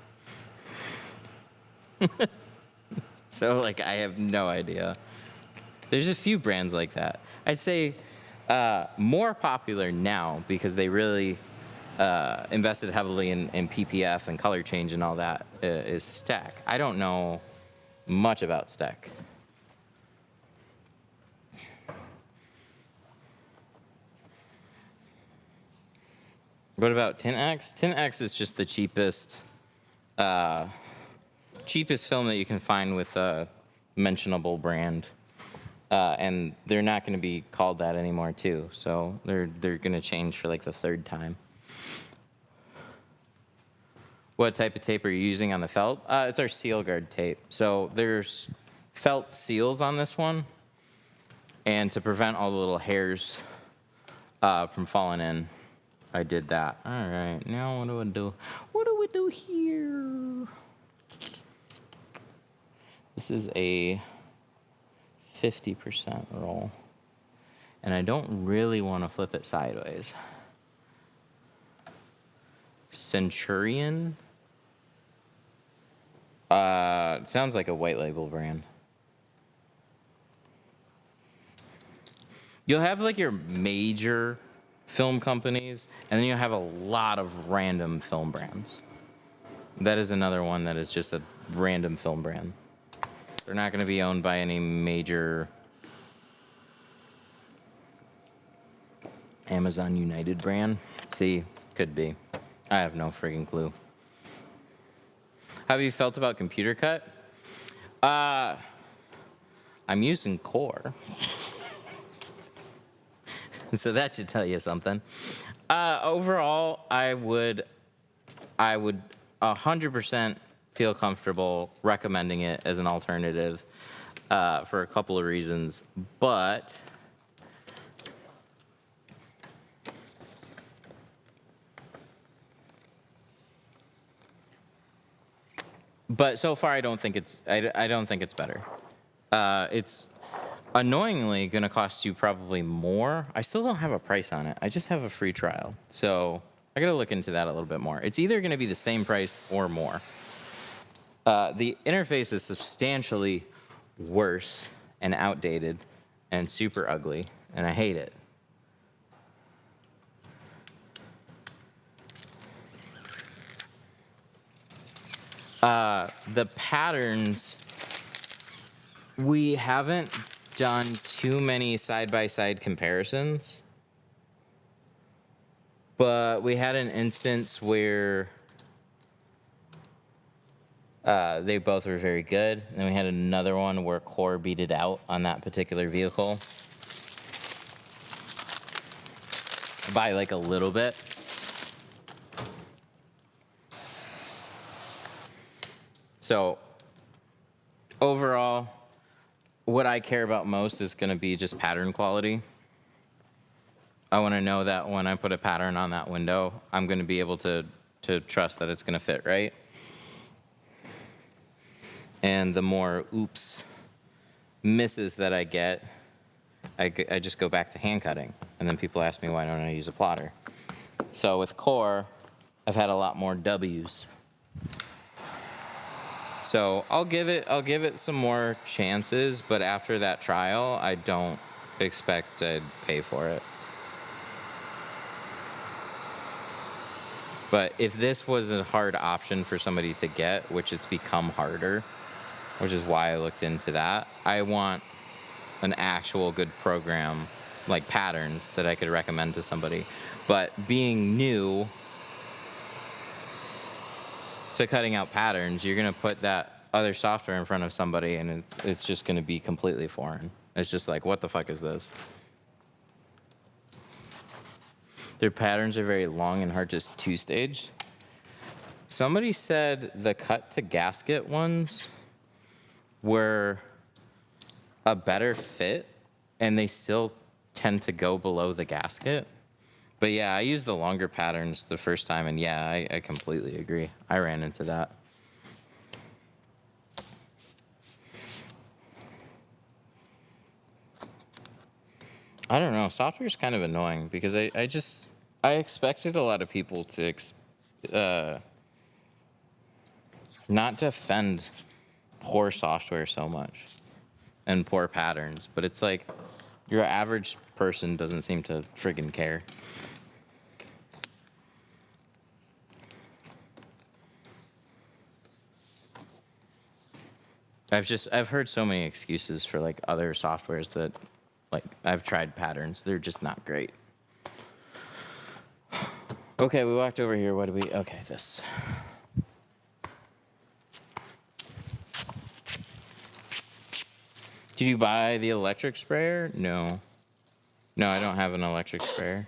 S1: So like I have no idea. There's a few brands like that. I'd say more popular now because they really invested heavily in PPF and color change and all that is Stack. I don't know much about Stack. What about Tint-X? Tint-X is just the cheapest film that you can find with a mentionable brand. And they're not going to be called that anymore too. So they're going to change for like the third time. What type of tape are you using on the felt? It's our seal guard tape. So there's felt seals on this one. And to prevent all the little hairs from falling in, I did that. All right, now what do I do? What do we do here? This is a 50% roll. And I don't really want to flip it sideways. Centurion? It sounds like a white label brand. You'll have like your major film companies, and then you have a lot of random film brands. That is another one that is just a random film brand. They're not going to be owned by any major Amazon United brand. See, could be. I have no friggin' clue. How have you felt about Computer Cut? I'm using Core. So that should tell you something. Overall, I would 100% feel comfortable recommending it as an alternative for a couple of reasons. But so far, I don't think it's better. It's annoyingly going to cost you probably more. I still don't have a price on it. I just have a free trial. So I got to look into that a little bit more. It's either going to be the same price or more. The interface is substantially worse and outdated and super ugly, and I hate it. The patterns, we haven't done too many side-by-side comparisons, but we had an instance where they both were very good, and then we had another one where Core beat it out on that particular vehicle by like a little bit. So overall, what I care about most is going to be just pattern quality. I want to know that when I put a pattern on that window, I'm going to be able to trust that it's going to fit right. And the more oops, misses that I get, I just go back to hand cutting. And then people ask me, why don't I use a plotter? So with Core, I've had a lot more W's. So I'll give it some more chances, but after that trial, I don't expect I'd pay for it. But if this was a hard option for somebody to get, which it's become harder, which is why I looked into that, I want an actual good program, like patterns, that I could recommend to somebody. But being new to cutting out patterns, you're going to put that other software in front of somebody, and it's just going to be completely foreign. It's just like, what the fuck is this? Their patterns are very long and hard to two-stage. Somebody said the cut-to-gasket ones were a better fit, and they still tend to go below the gasket. But yeah, I used the longer patterns the first time, and yeah, I completely agree. I ran into that. I don't know. Software's kind of annoying because I expected a lot of people to not defend poor software so much and poor patterns, but it's like your average person doesn't seem to friggin' care. I've heard so many excuses for like other softwares that, like, I've tried patterns. They're just not great. Okay, we walked over here. What do we, okay, this. Did you buy the electric sprayer? No. No, I don't have an electric sprayer.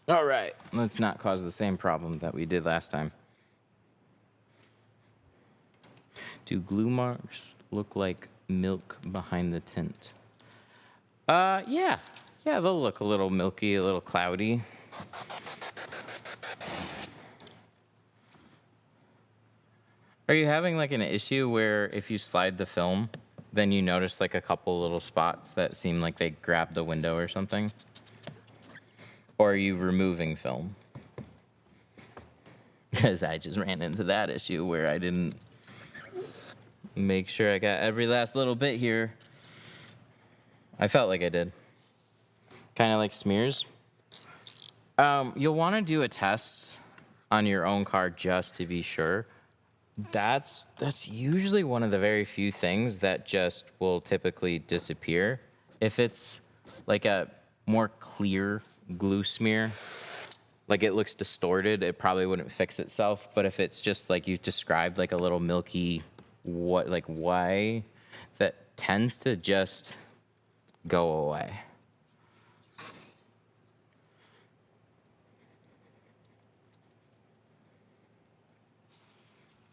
S1: All right, let's not cause the same problem that we did last time. Do glue marks look like milk behind the tint? Yeah, they'll look a little milky, a little cloudy. Are you having like an issue where if you slide the film, then you notice like a couple little spots that seem like they grabbed the window or something? Or are you removing film? Because I just ran into that issue where I didn't make sure I got every last little bit here. I felt like I did. Kind of like smears. You'll want to do a test on your own car just to be sure. That's usually one of the very few things that just will typically disappear. If it's like a more clear glue smear, like it looks distorted, it probably wouldn't fix itself. But if it's just like you described, like a little milky, why, that tends to just go away.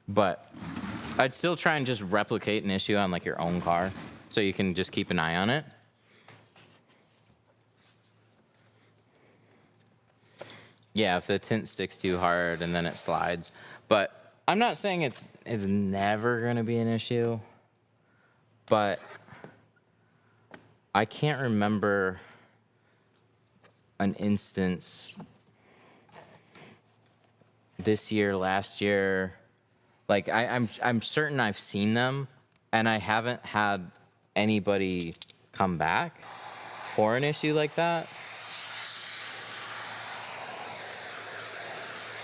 S1: But I'd still try and just replicate an issue on like your own car so you can just keep an eye on it. Yeah, if the tint sticks too hard and then it slides. But I'm not saying it's never going to be an issue. But I can't remember an instance this year, last year. Like I'm certain I've seen them, and I haven't had anybody come back for an issue like that.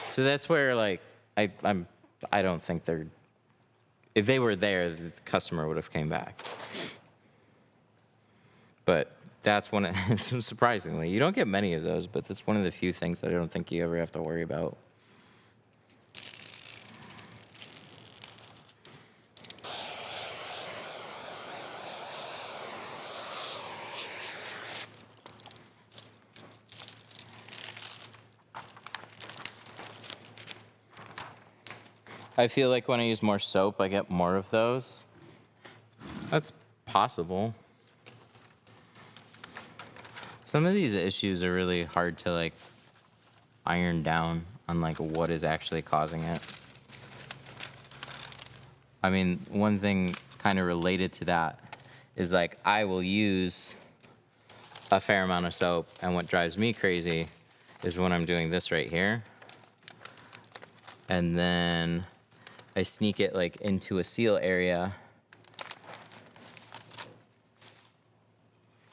S1: So that's where like I don't think they're. If they were there, the customer would have came back. But that's one of, surprisingly, you don't get many of those, but that's one of the few things that I don't think you ever have to worry about. I feel like when I use more soap, I get more of those. That's possible. Some of these issues are really hard to like iron down on like what is actually causing it. I mean, one thing kind of related to that is like I will use a fair amount of soap, and what drives me crazy is when I'm doing this right here. And then I sneak it like into a seal area,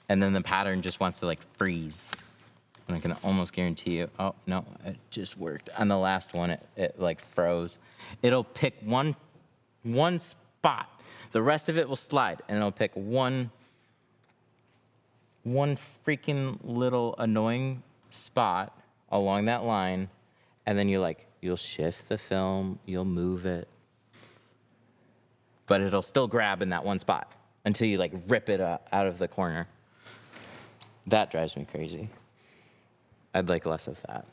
S1: and then the pattern just wants to like freeze. And I can almost guarantee you, oh no, it just worked. On the last one, it like froze. It'll pick one spot. The rest of it will slide, and it'll pick one freaking little annoying spot along that line, and then you'll shift the film, you'll move it, but it'll still grab in that one spot until you like rip it out of the corner. That drives me crazy. I'd like less of that.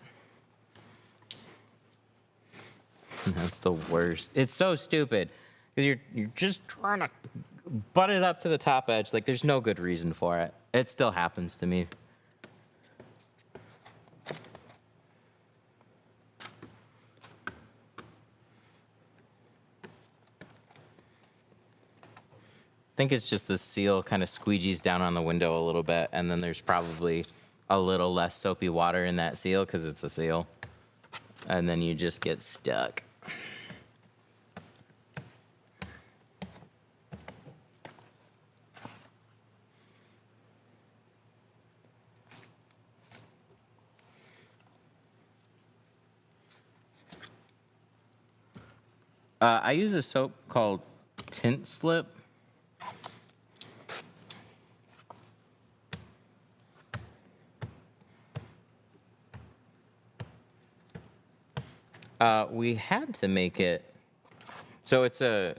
S1: That's the worst. It's so stupid because you're just trying to butt it up to the top edge. Like there's no good reason for it. It still happens to me. I think it's just the seal kind of squeegees down on the window a little bit, and then there's probably a little less soapy water in that seal because it's a seal. And then you just get stuck. I use a soap called Tint Slip. We had to make it, so it's a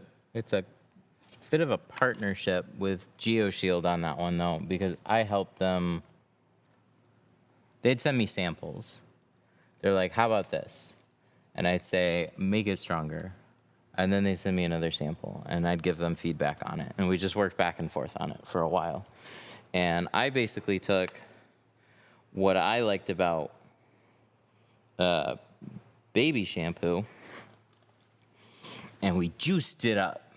S1: bit of a partnership with GeoShield on that one though, because I helped them. They'd send me samples. They're like, "How about this?" And I'd say, "Make it stronger," and then they send me another sample, and I'd give them feedback on it, and we just worked back and forth on it for a while. And I basically took what I liked about baby shampoo, and we juiced it up,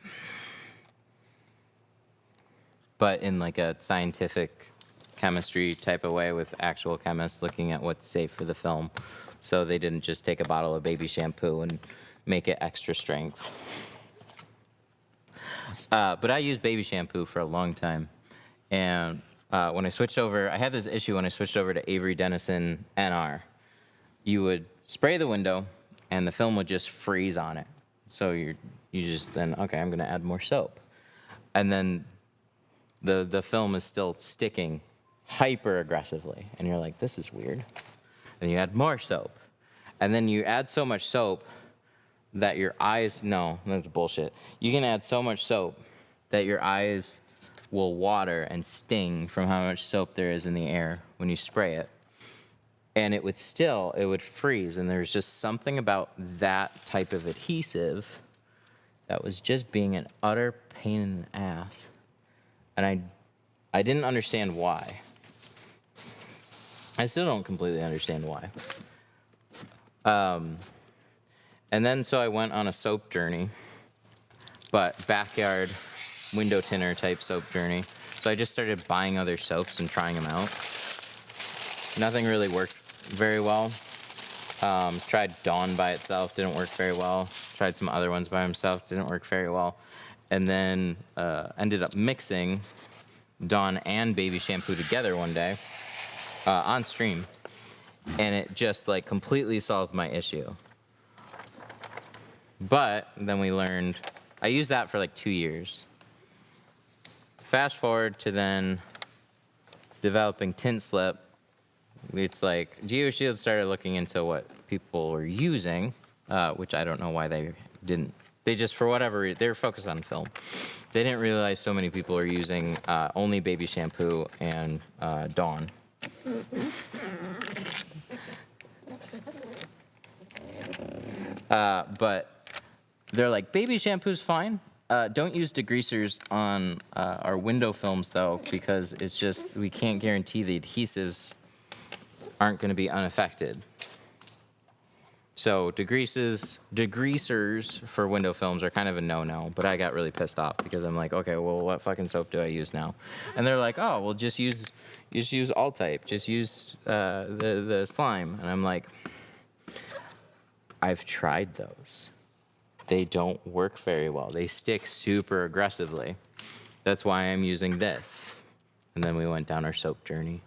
S1: but in like a scientific chemistry type of way with actual chemists looking at what's safe for the film. So they didn't just take a bottle of baby shampoo and make it extra strength. But I used baby shampoo for a long time. And when I switched over, I had this issue when I switched over to Avery Dennison NR. You would spray the window, and the film would just freeze on it. So you just then, okay, I'm going to add more soap. And then the film is still sticking hyper aggressively. And you're like, this is weird. And you add more soap. And then you add so much soap that your eyes, no, that's bullshit. You can add so much soap that your eyes will water and sting from how much soap there is in the air when you spray it. And it would freeze. And there's just something about that type of adhesive that was just being an utter pain in the ass. And I didn't understand why. I still don't completely understand why. And then so I went on a soap journey, but backyard window tinner type soap journey. So I just started buying other soaps and trying them out. Nothing really worked very well. Tried Dawn by itself, didn't work very well. Tried some other ones by himself, didn't work very well. And then ended up mixing Dawn and baby shampoo together one day on stream. And it just like completely solved my issue. But then we learned, I used that for like 2 years. Fast forward to then developing tint slip. It's like GeoShield started looking into what people were using, which I don't know why they didn't. They just, for whatever reason, they were focused on film. They didn't realize so many people are using only baby shampoo and Dawn. But they're like, baby shampoo's fine. Don't use degreasers on our window films, though, because it's just, we can't guarantee the adhesives aren't going to be unaffected. So degreasers for window films are kind of a no-no, but I got really pissed off because I'm like, okay, well, what fucking soap do I use now? And they're like, oh, well, just use all-type. Just use the slime. And I'm like, I've tried those. They don't work very well. They stick super aggressively. That's why I'm using this. And then we went down our soap journey.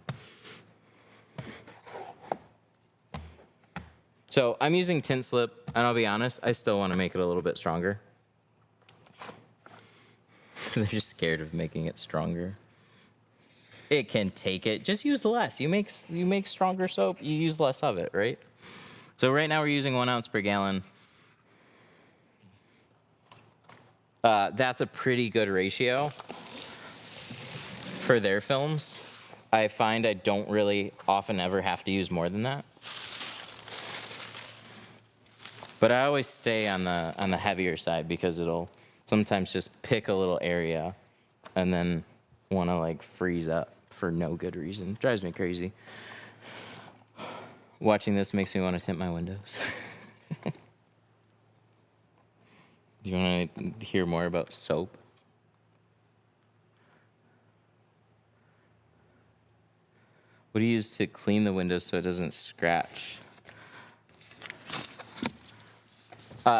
S1: So I'm using tint slip, and I'll be honest, I still want to make it a little bit stronger. They're just scared of making it stronger. It can take it. Just use less. You make stronger soap, you use less of it, right? So right now we're using 1 ounce per gallon. That's a pretty good ratio for their films. I find I don't really often ever have to use more than that. But I always stay on the heavier side because it'll sometimes just pick a little area and then want to like freeze up for no good reason. Drives me crazy. Watching this makes me want to tint my windows. Do you want to hear more about soap? What do you use to clean the windows so it doesn't scratch?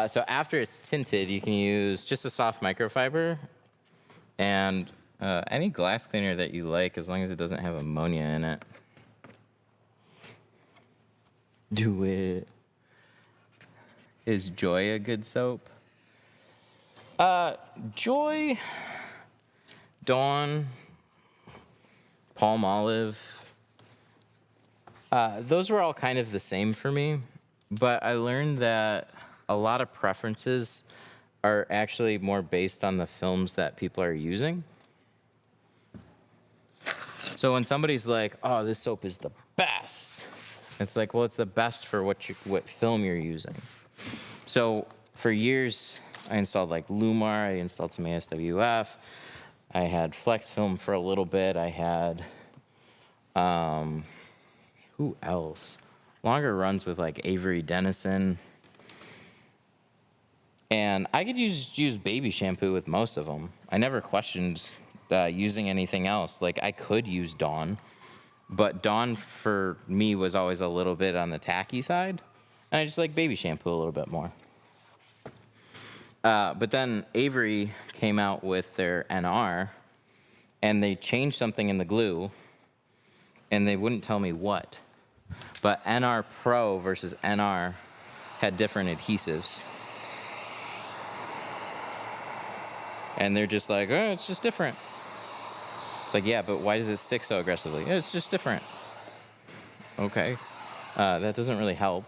S1: So after it's tinted, you can use just a soft microfiber and any glass cleaner that you like, as long as it doesn't have ammonia in it. Do it. Is Joy a good soap? Joy, Dawn, Palm Olive, those were all kind of the same for me, but I learned that a lot of preferences are actually more based on the films that people are using. So when somebody's like, oh, this soap is the best, it's like, well, it's the best for what film you're using. So for years, I installed like Lumar, I installed some ASWF, I had Flex Film for a little bit, I had, who else? Longer runs with like Avery Dennison. And I could use baby shampoo with most of them. I never questioned using anything else. Like I could use Dawn. But Dawn for me was always a little bit on the tacky side. And I just like baby shampoo a little bit more. But then Avery came out with their NR, and they changed something in the glue, and they wouldn't tell me what. But NR Pro versus NR had different adhesives. And they're just like, oh, it's just different. It's like, yeah, but why does it stick so aggressively? It's just different. Okay. That doesn't really help.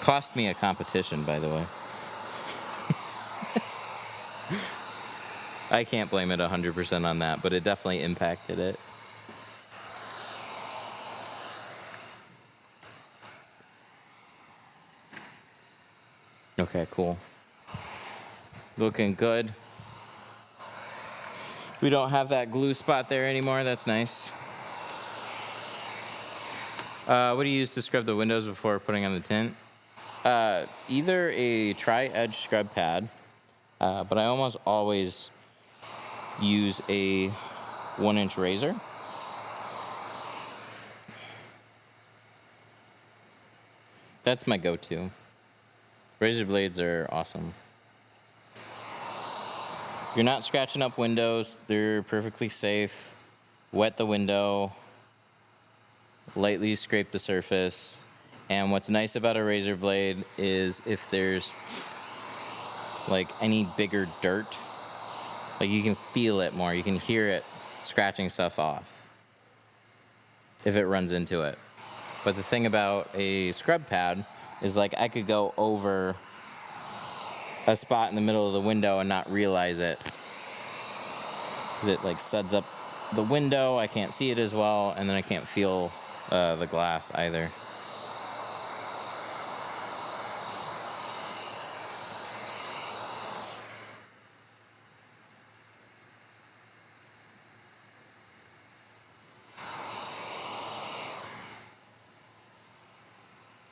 S1: Cost me a competition, by the way. I can't blame it 100% on that, but it definitely impacted it. Okay, cool. Looking good. We don't have that glue spot there anymore. That's nice. What do you use to scrub the windows before putting on the tint? Either a tri-edge scrub pad, but I almost always use a 1-inch razor. That's my go-to. Razor blades are awesome. You're not scratching up windows. They're perfectly safe. Wet the window. Lightly scrape the surface. And what's nice about a razor blade is if there's like any bigger dirt, like you can feel it more. You can hear it scratching stuff off if it runs into it. But the thing about a scrub pad is like I could go over a spot in the middle of the window and not realize it. Because it like suds up the window, I can't see it as well, and then I can't feel the glass either.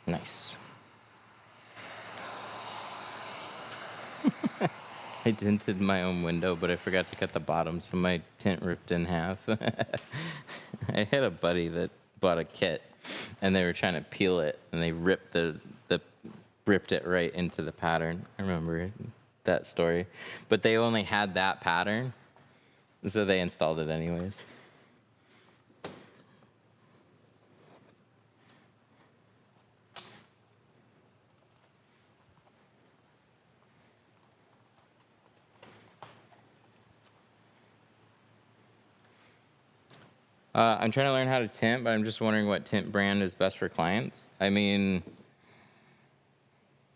S1: Nice. I tinted my own window, but I forgot to cut the bottom, so my tint ripped in half. I had a buddy that bought a kit, and they were trying to peel it, and they ripped ripped it right into the pattern. I remember that story, but they only had that pattern, so they installed it anyways. I'm trying to learn how to tint, but I'm just wondering what tint brand is best for clients. I mean,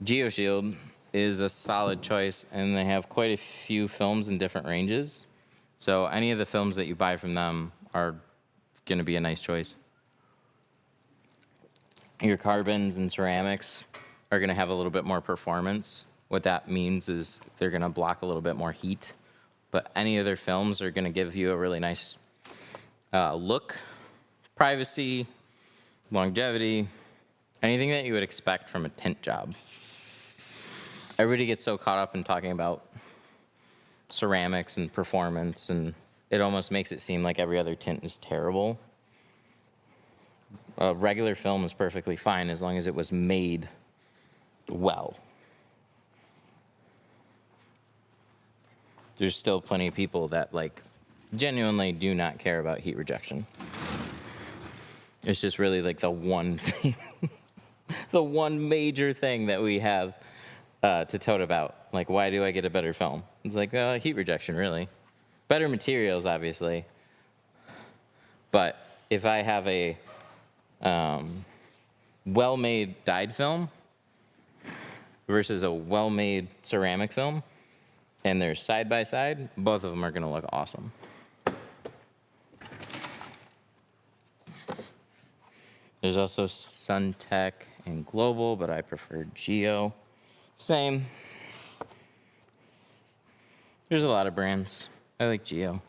S1: GeoShield is a solid choice, and they have quite a few films in different ranges. So any of the films that you buy from them are going to be a nice choice. Your carbons and ceramics are going to have a little bit more performance. What that means is they're going to block a little bit more heat. But any of their films are going to give you a really nice look, privacy, longevity, anything that you would expect from a tint job. Everybody gets so caught up in talking about ceramics and performance, and it almost makes it seem like every other tint is terrible. A regular film is perfectly fine as long as it was made well. There's still plenty of people that like genuinely do not care about heat rejection. It's just really like the one thing, the one major thing that we have to tote about. Like, why do I get a better film? It's like heat rejection, really. Better materials, obviously. But if I have a well-made dyed film versus a well-made ceramic film, and they're side by side, both of them are going to look awesome. There's also Suntech and Global, but I prefer Geo. Same. There's a lot of brands. I like Geo.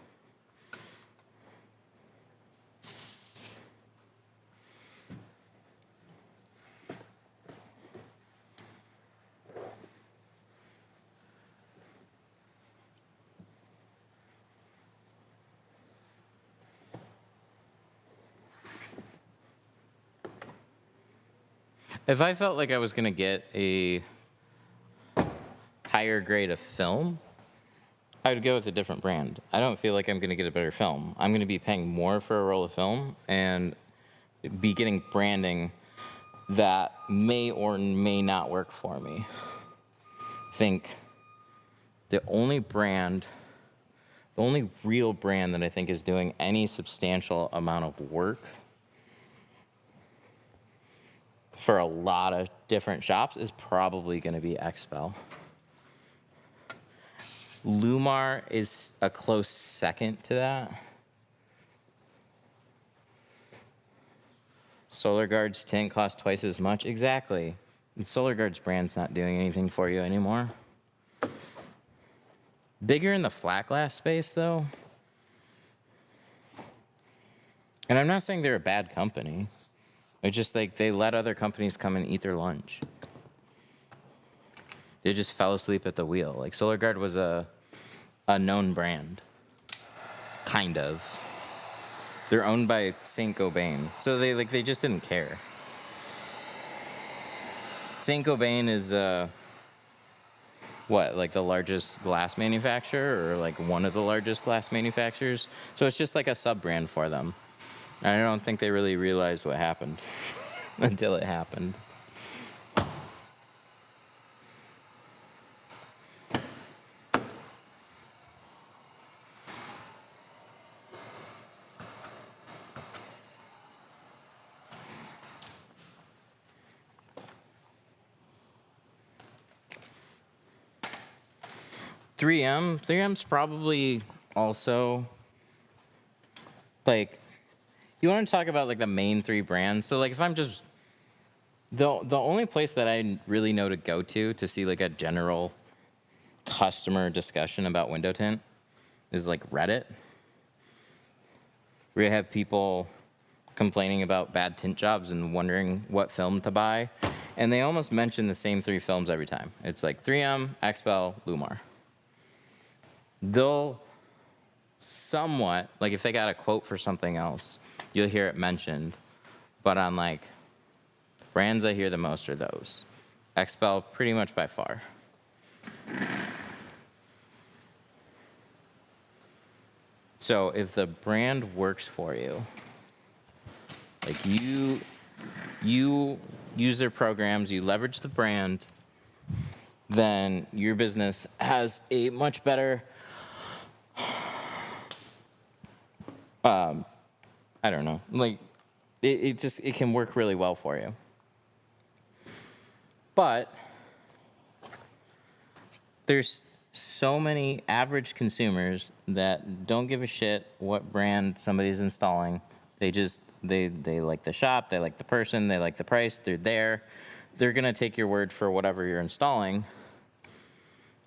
S1: If I felt like I was gonna get a higher grade of film, I would go with a different brand. I don't feel like I'm gonna get a better film. I'm gonna be paying more for a roll of film and be getting branding that may or may not work for me. I think the only real brand that I think is doing any substantial amount of work for a lot of different shops is probably going to be Expel. Lumar is a close second to that. SolarGuard's tint costs twice as much. Exactly. And SolarGuard's brand's not doing anything for you anymore. Bigger in the flat glass space, though. And I'm not saying they're a bad company. It's just like they let other companies come and eat their lunch. They just fell asleep at the wheel. Like SolarGuard was a known brand. Kind of. They're owned by Saint Gobain. So they just didn't care. Saint Gobain is like the largest glass manufacturer, or like one of the largest glass manufacturers. So it's just like a sub-brand for them. And I don't think they really realized what happened until it happened. .3M's probably also, like, you want to talk about like the main three brands. So like if I'm just, the only place that I really know to go to see like a general customer discussion about window tint is like Reddit, where you have people complaining about bad tint jobs and wondering what film to buy. And they almost mention the same three films every time. It's like 3M, Expel, Lumar. They'll somewhat, like if they got a quote for something else, you'll hear it mentioned. But on like brands I hear the most are those. Expel pretty much by far. So if the brand works for you, like you use their programs, you leverage the brand, then your business has a much better, I don't know, like it can work really well for you. But there's so many average consumers that don't give a shit what brand somebody's installing. They like the shop, they like the person, they like the price, they're there. They're gonna take your word for whatever you're installing.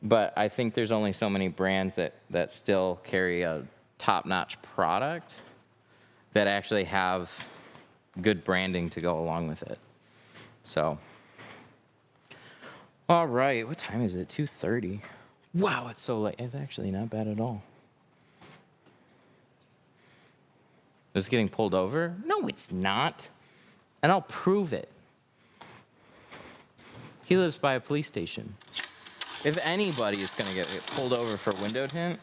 S1: But I think there's only so many brands that still carry a top-notch product that actually have good branding to go along with it. So, all right, what time is it? 2:30. Wow, it's so late. It's actually not bad at all. Is it getting pulled over? No, it's not. And I'll prove it. He lives by a police station. If anybody is gonna get pulled over for window tint,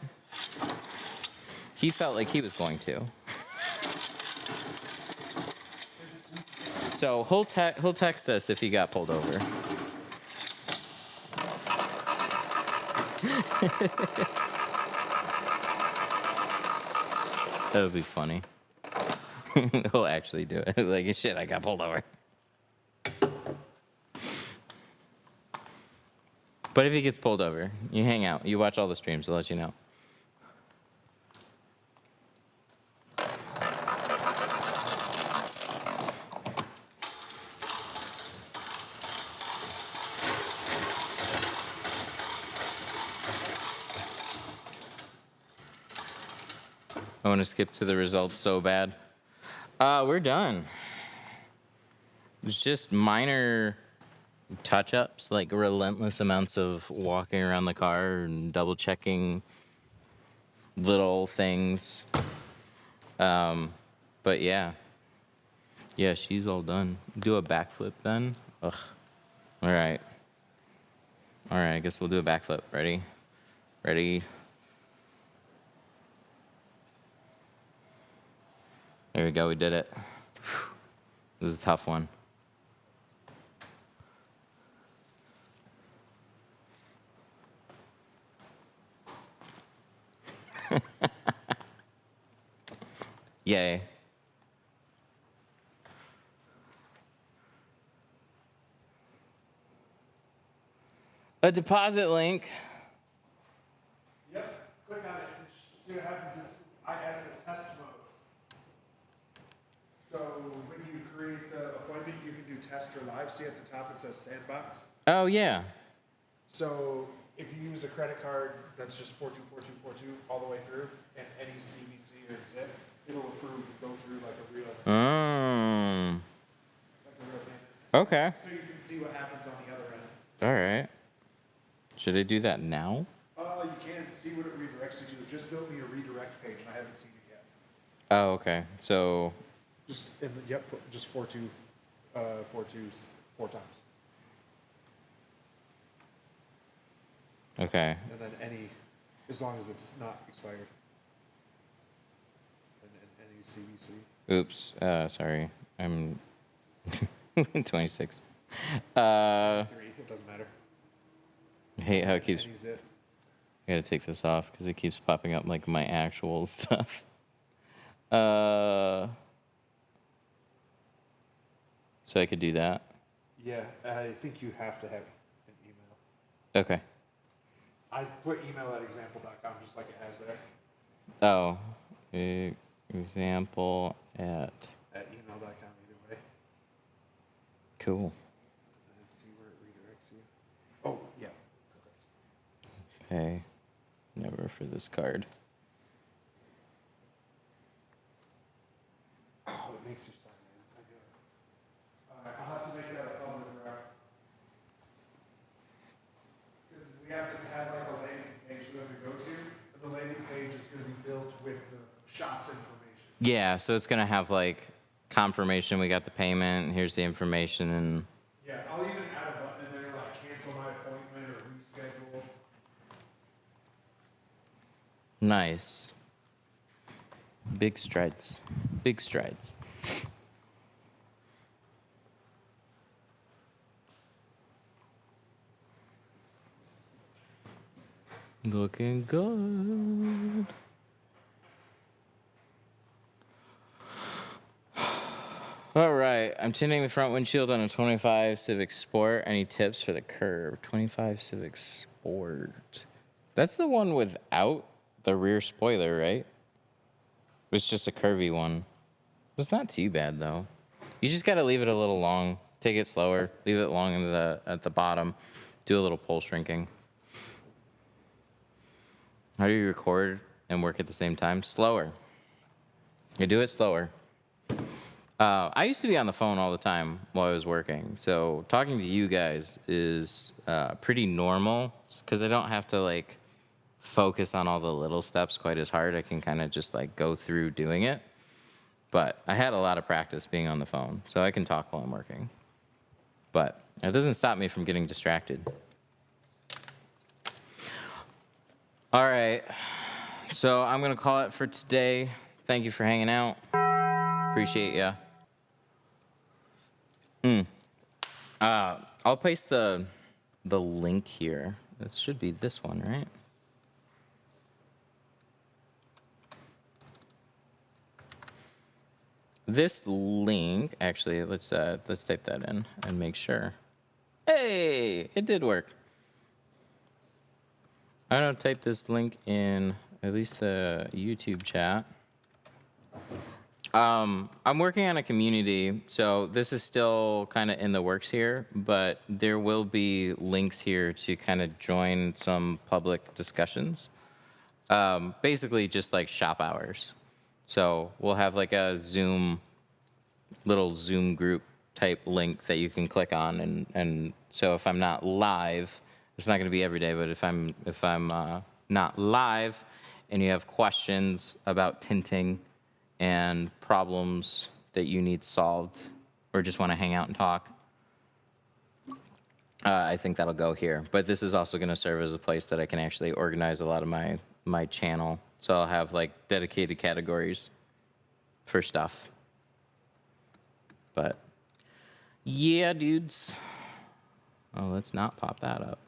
S1: he felt like he was going to. So he'll text us if he got pulled over. That would be funny. He'll actually do it. Like, shit, I got pulled over. But if he gets pulled over, you hang out. You watch all the streams. I'll let you know. I want to skip to the results so bad. We're done. It's just minor touch-ups, like relentless amounts of walking around the car and double-checking little things. But yeah, she's all done. Do a backflip then. Ugh. All right. All right, I guess we'll do a backflip. Ready? Ready? There we go, we did it. This is a tough one. Yay. A deposit link.
S2: Yep. Click on it and see what happens. I added a test mode. So when you create the appointment, you can do test or live. See at the top it says sandbox.
S1: Oh, yeah.
S2: So if you use a credit card that's just 424242 all the way through, and any CVC or zip, it'll approve and go through like a real payment.
S1: Okay.
S2: So you can see what happens on the other end.
S1: All right. Should I do that now?
S2: You can see what it redirects you to. It just built me a redirect page, and I haven't seen it yet.
S1: Oh, okay. So.
S2: Just just 4242s 4 times.
S1: Okay.
S2: And then any, as long as it's not expired. And any CVC.
S1: Oops. Sorry. I'm 26.
S2: 3, it doesn't matter.
S1: I hate how it keeps.
S2: Any zip.
S1: I gotta take this off because it keeps popping up like my actual stuff. So I could do that.
S2: Yeah, I think you have to have an email.
S1: Okay.
S2: I put email at example.com just like it has there.
S1: Oh, example at
S2: email.com either way.
S1: Cool.
S2: And see where it redirects you. Oh, yeah. Perfect.
S1: Pay. Never for this card.
S2: Oh, it makes you sign in. I do it. I'll have to make that a public record. Because we have to have like a landing page for them to go to, and the landing page is going to be built with the shots information.
S1: Yeah, so it's gonna have like confirmation we got the payment. Here's the information and.
S2: Yeah, I'll even add a button in there like cancel my appointment or reschedule.
S1: Nice. Big strides. Big strides. Looking good. All right, I'm tinting the front windshield on a 25 Civic Sport. Any tips for the curve? 25 Civic Sport. That's the one without the rear spoiler, right? It's just a curvy one. It's not too bad though. You just gotta leave it a little long. Take it slower. Leave it long at the bottom. Do a little pole shrinking. How do you record and work at the same time? Slower. You do it slower. I used to be on the phone all the time while I was working, so talking to you guys is pretty normal because I don't have to like focus on all the little steps quite as hard. I can kind of just like go through doing it. But I had a lot of practice being on the phone, so I can talk while I'm working. But it doesn't stop me from getting distracted. All right, so I'm gonna call it for today. Thank you for hanging out. Appreciate ya. I'll paste the link here. It should be this one, right? This link, actually, let's type that in and make sure. Hey, it did work. I'm gonna type this link in at least the YouTube chat. I'm working on a community, so this is still kind of in the works here, but there will be links here to kind of join some public discussions. Basically just like shop hours. So we'll have like a little Zoom group type link that you can click on, and so if I'm not live, it's not gonna be every day, but if I'm not live and you have questions about tinting and problems that you need solved or just want to hang out and talk, I think that'll go here. But this is also going to serve as a place that I can actually organize a lot of my channel. So I'll have like dedicated categories for stuff. But yeah, dudes. Oh, let's not pop that up.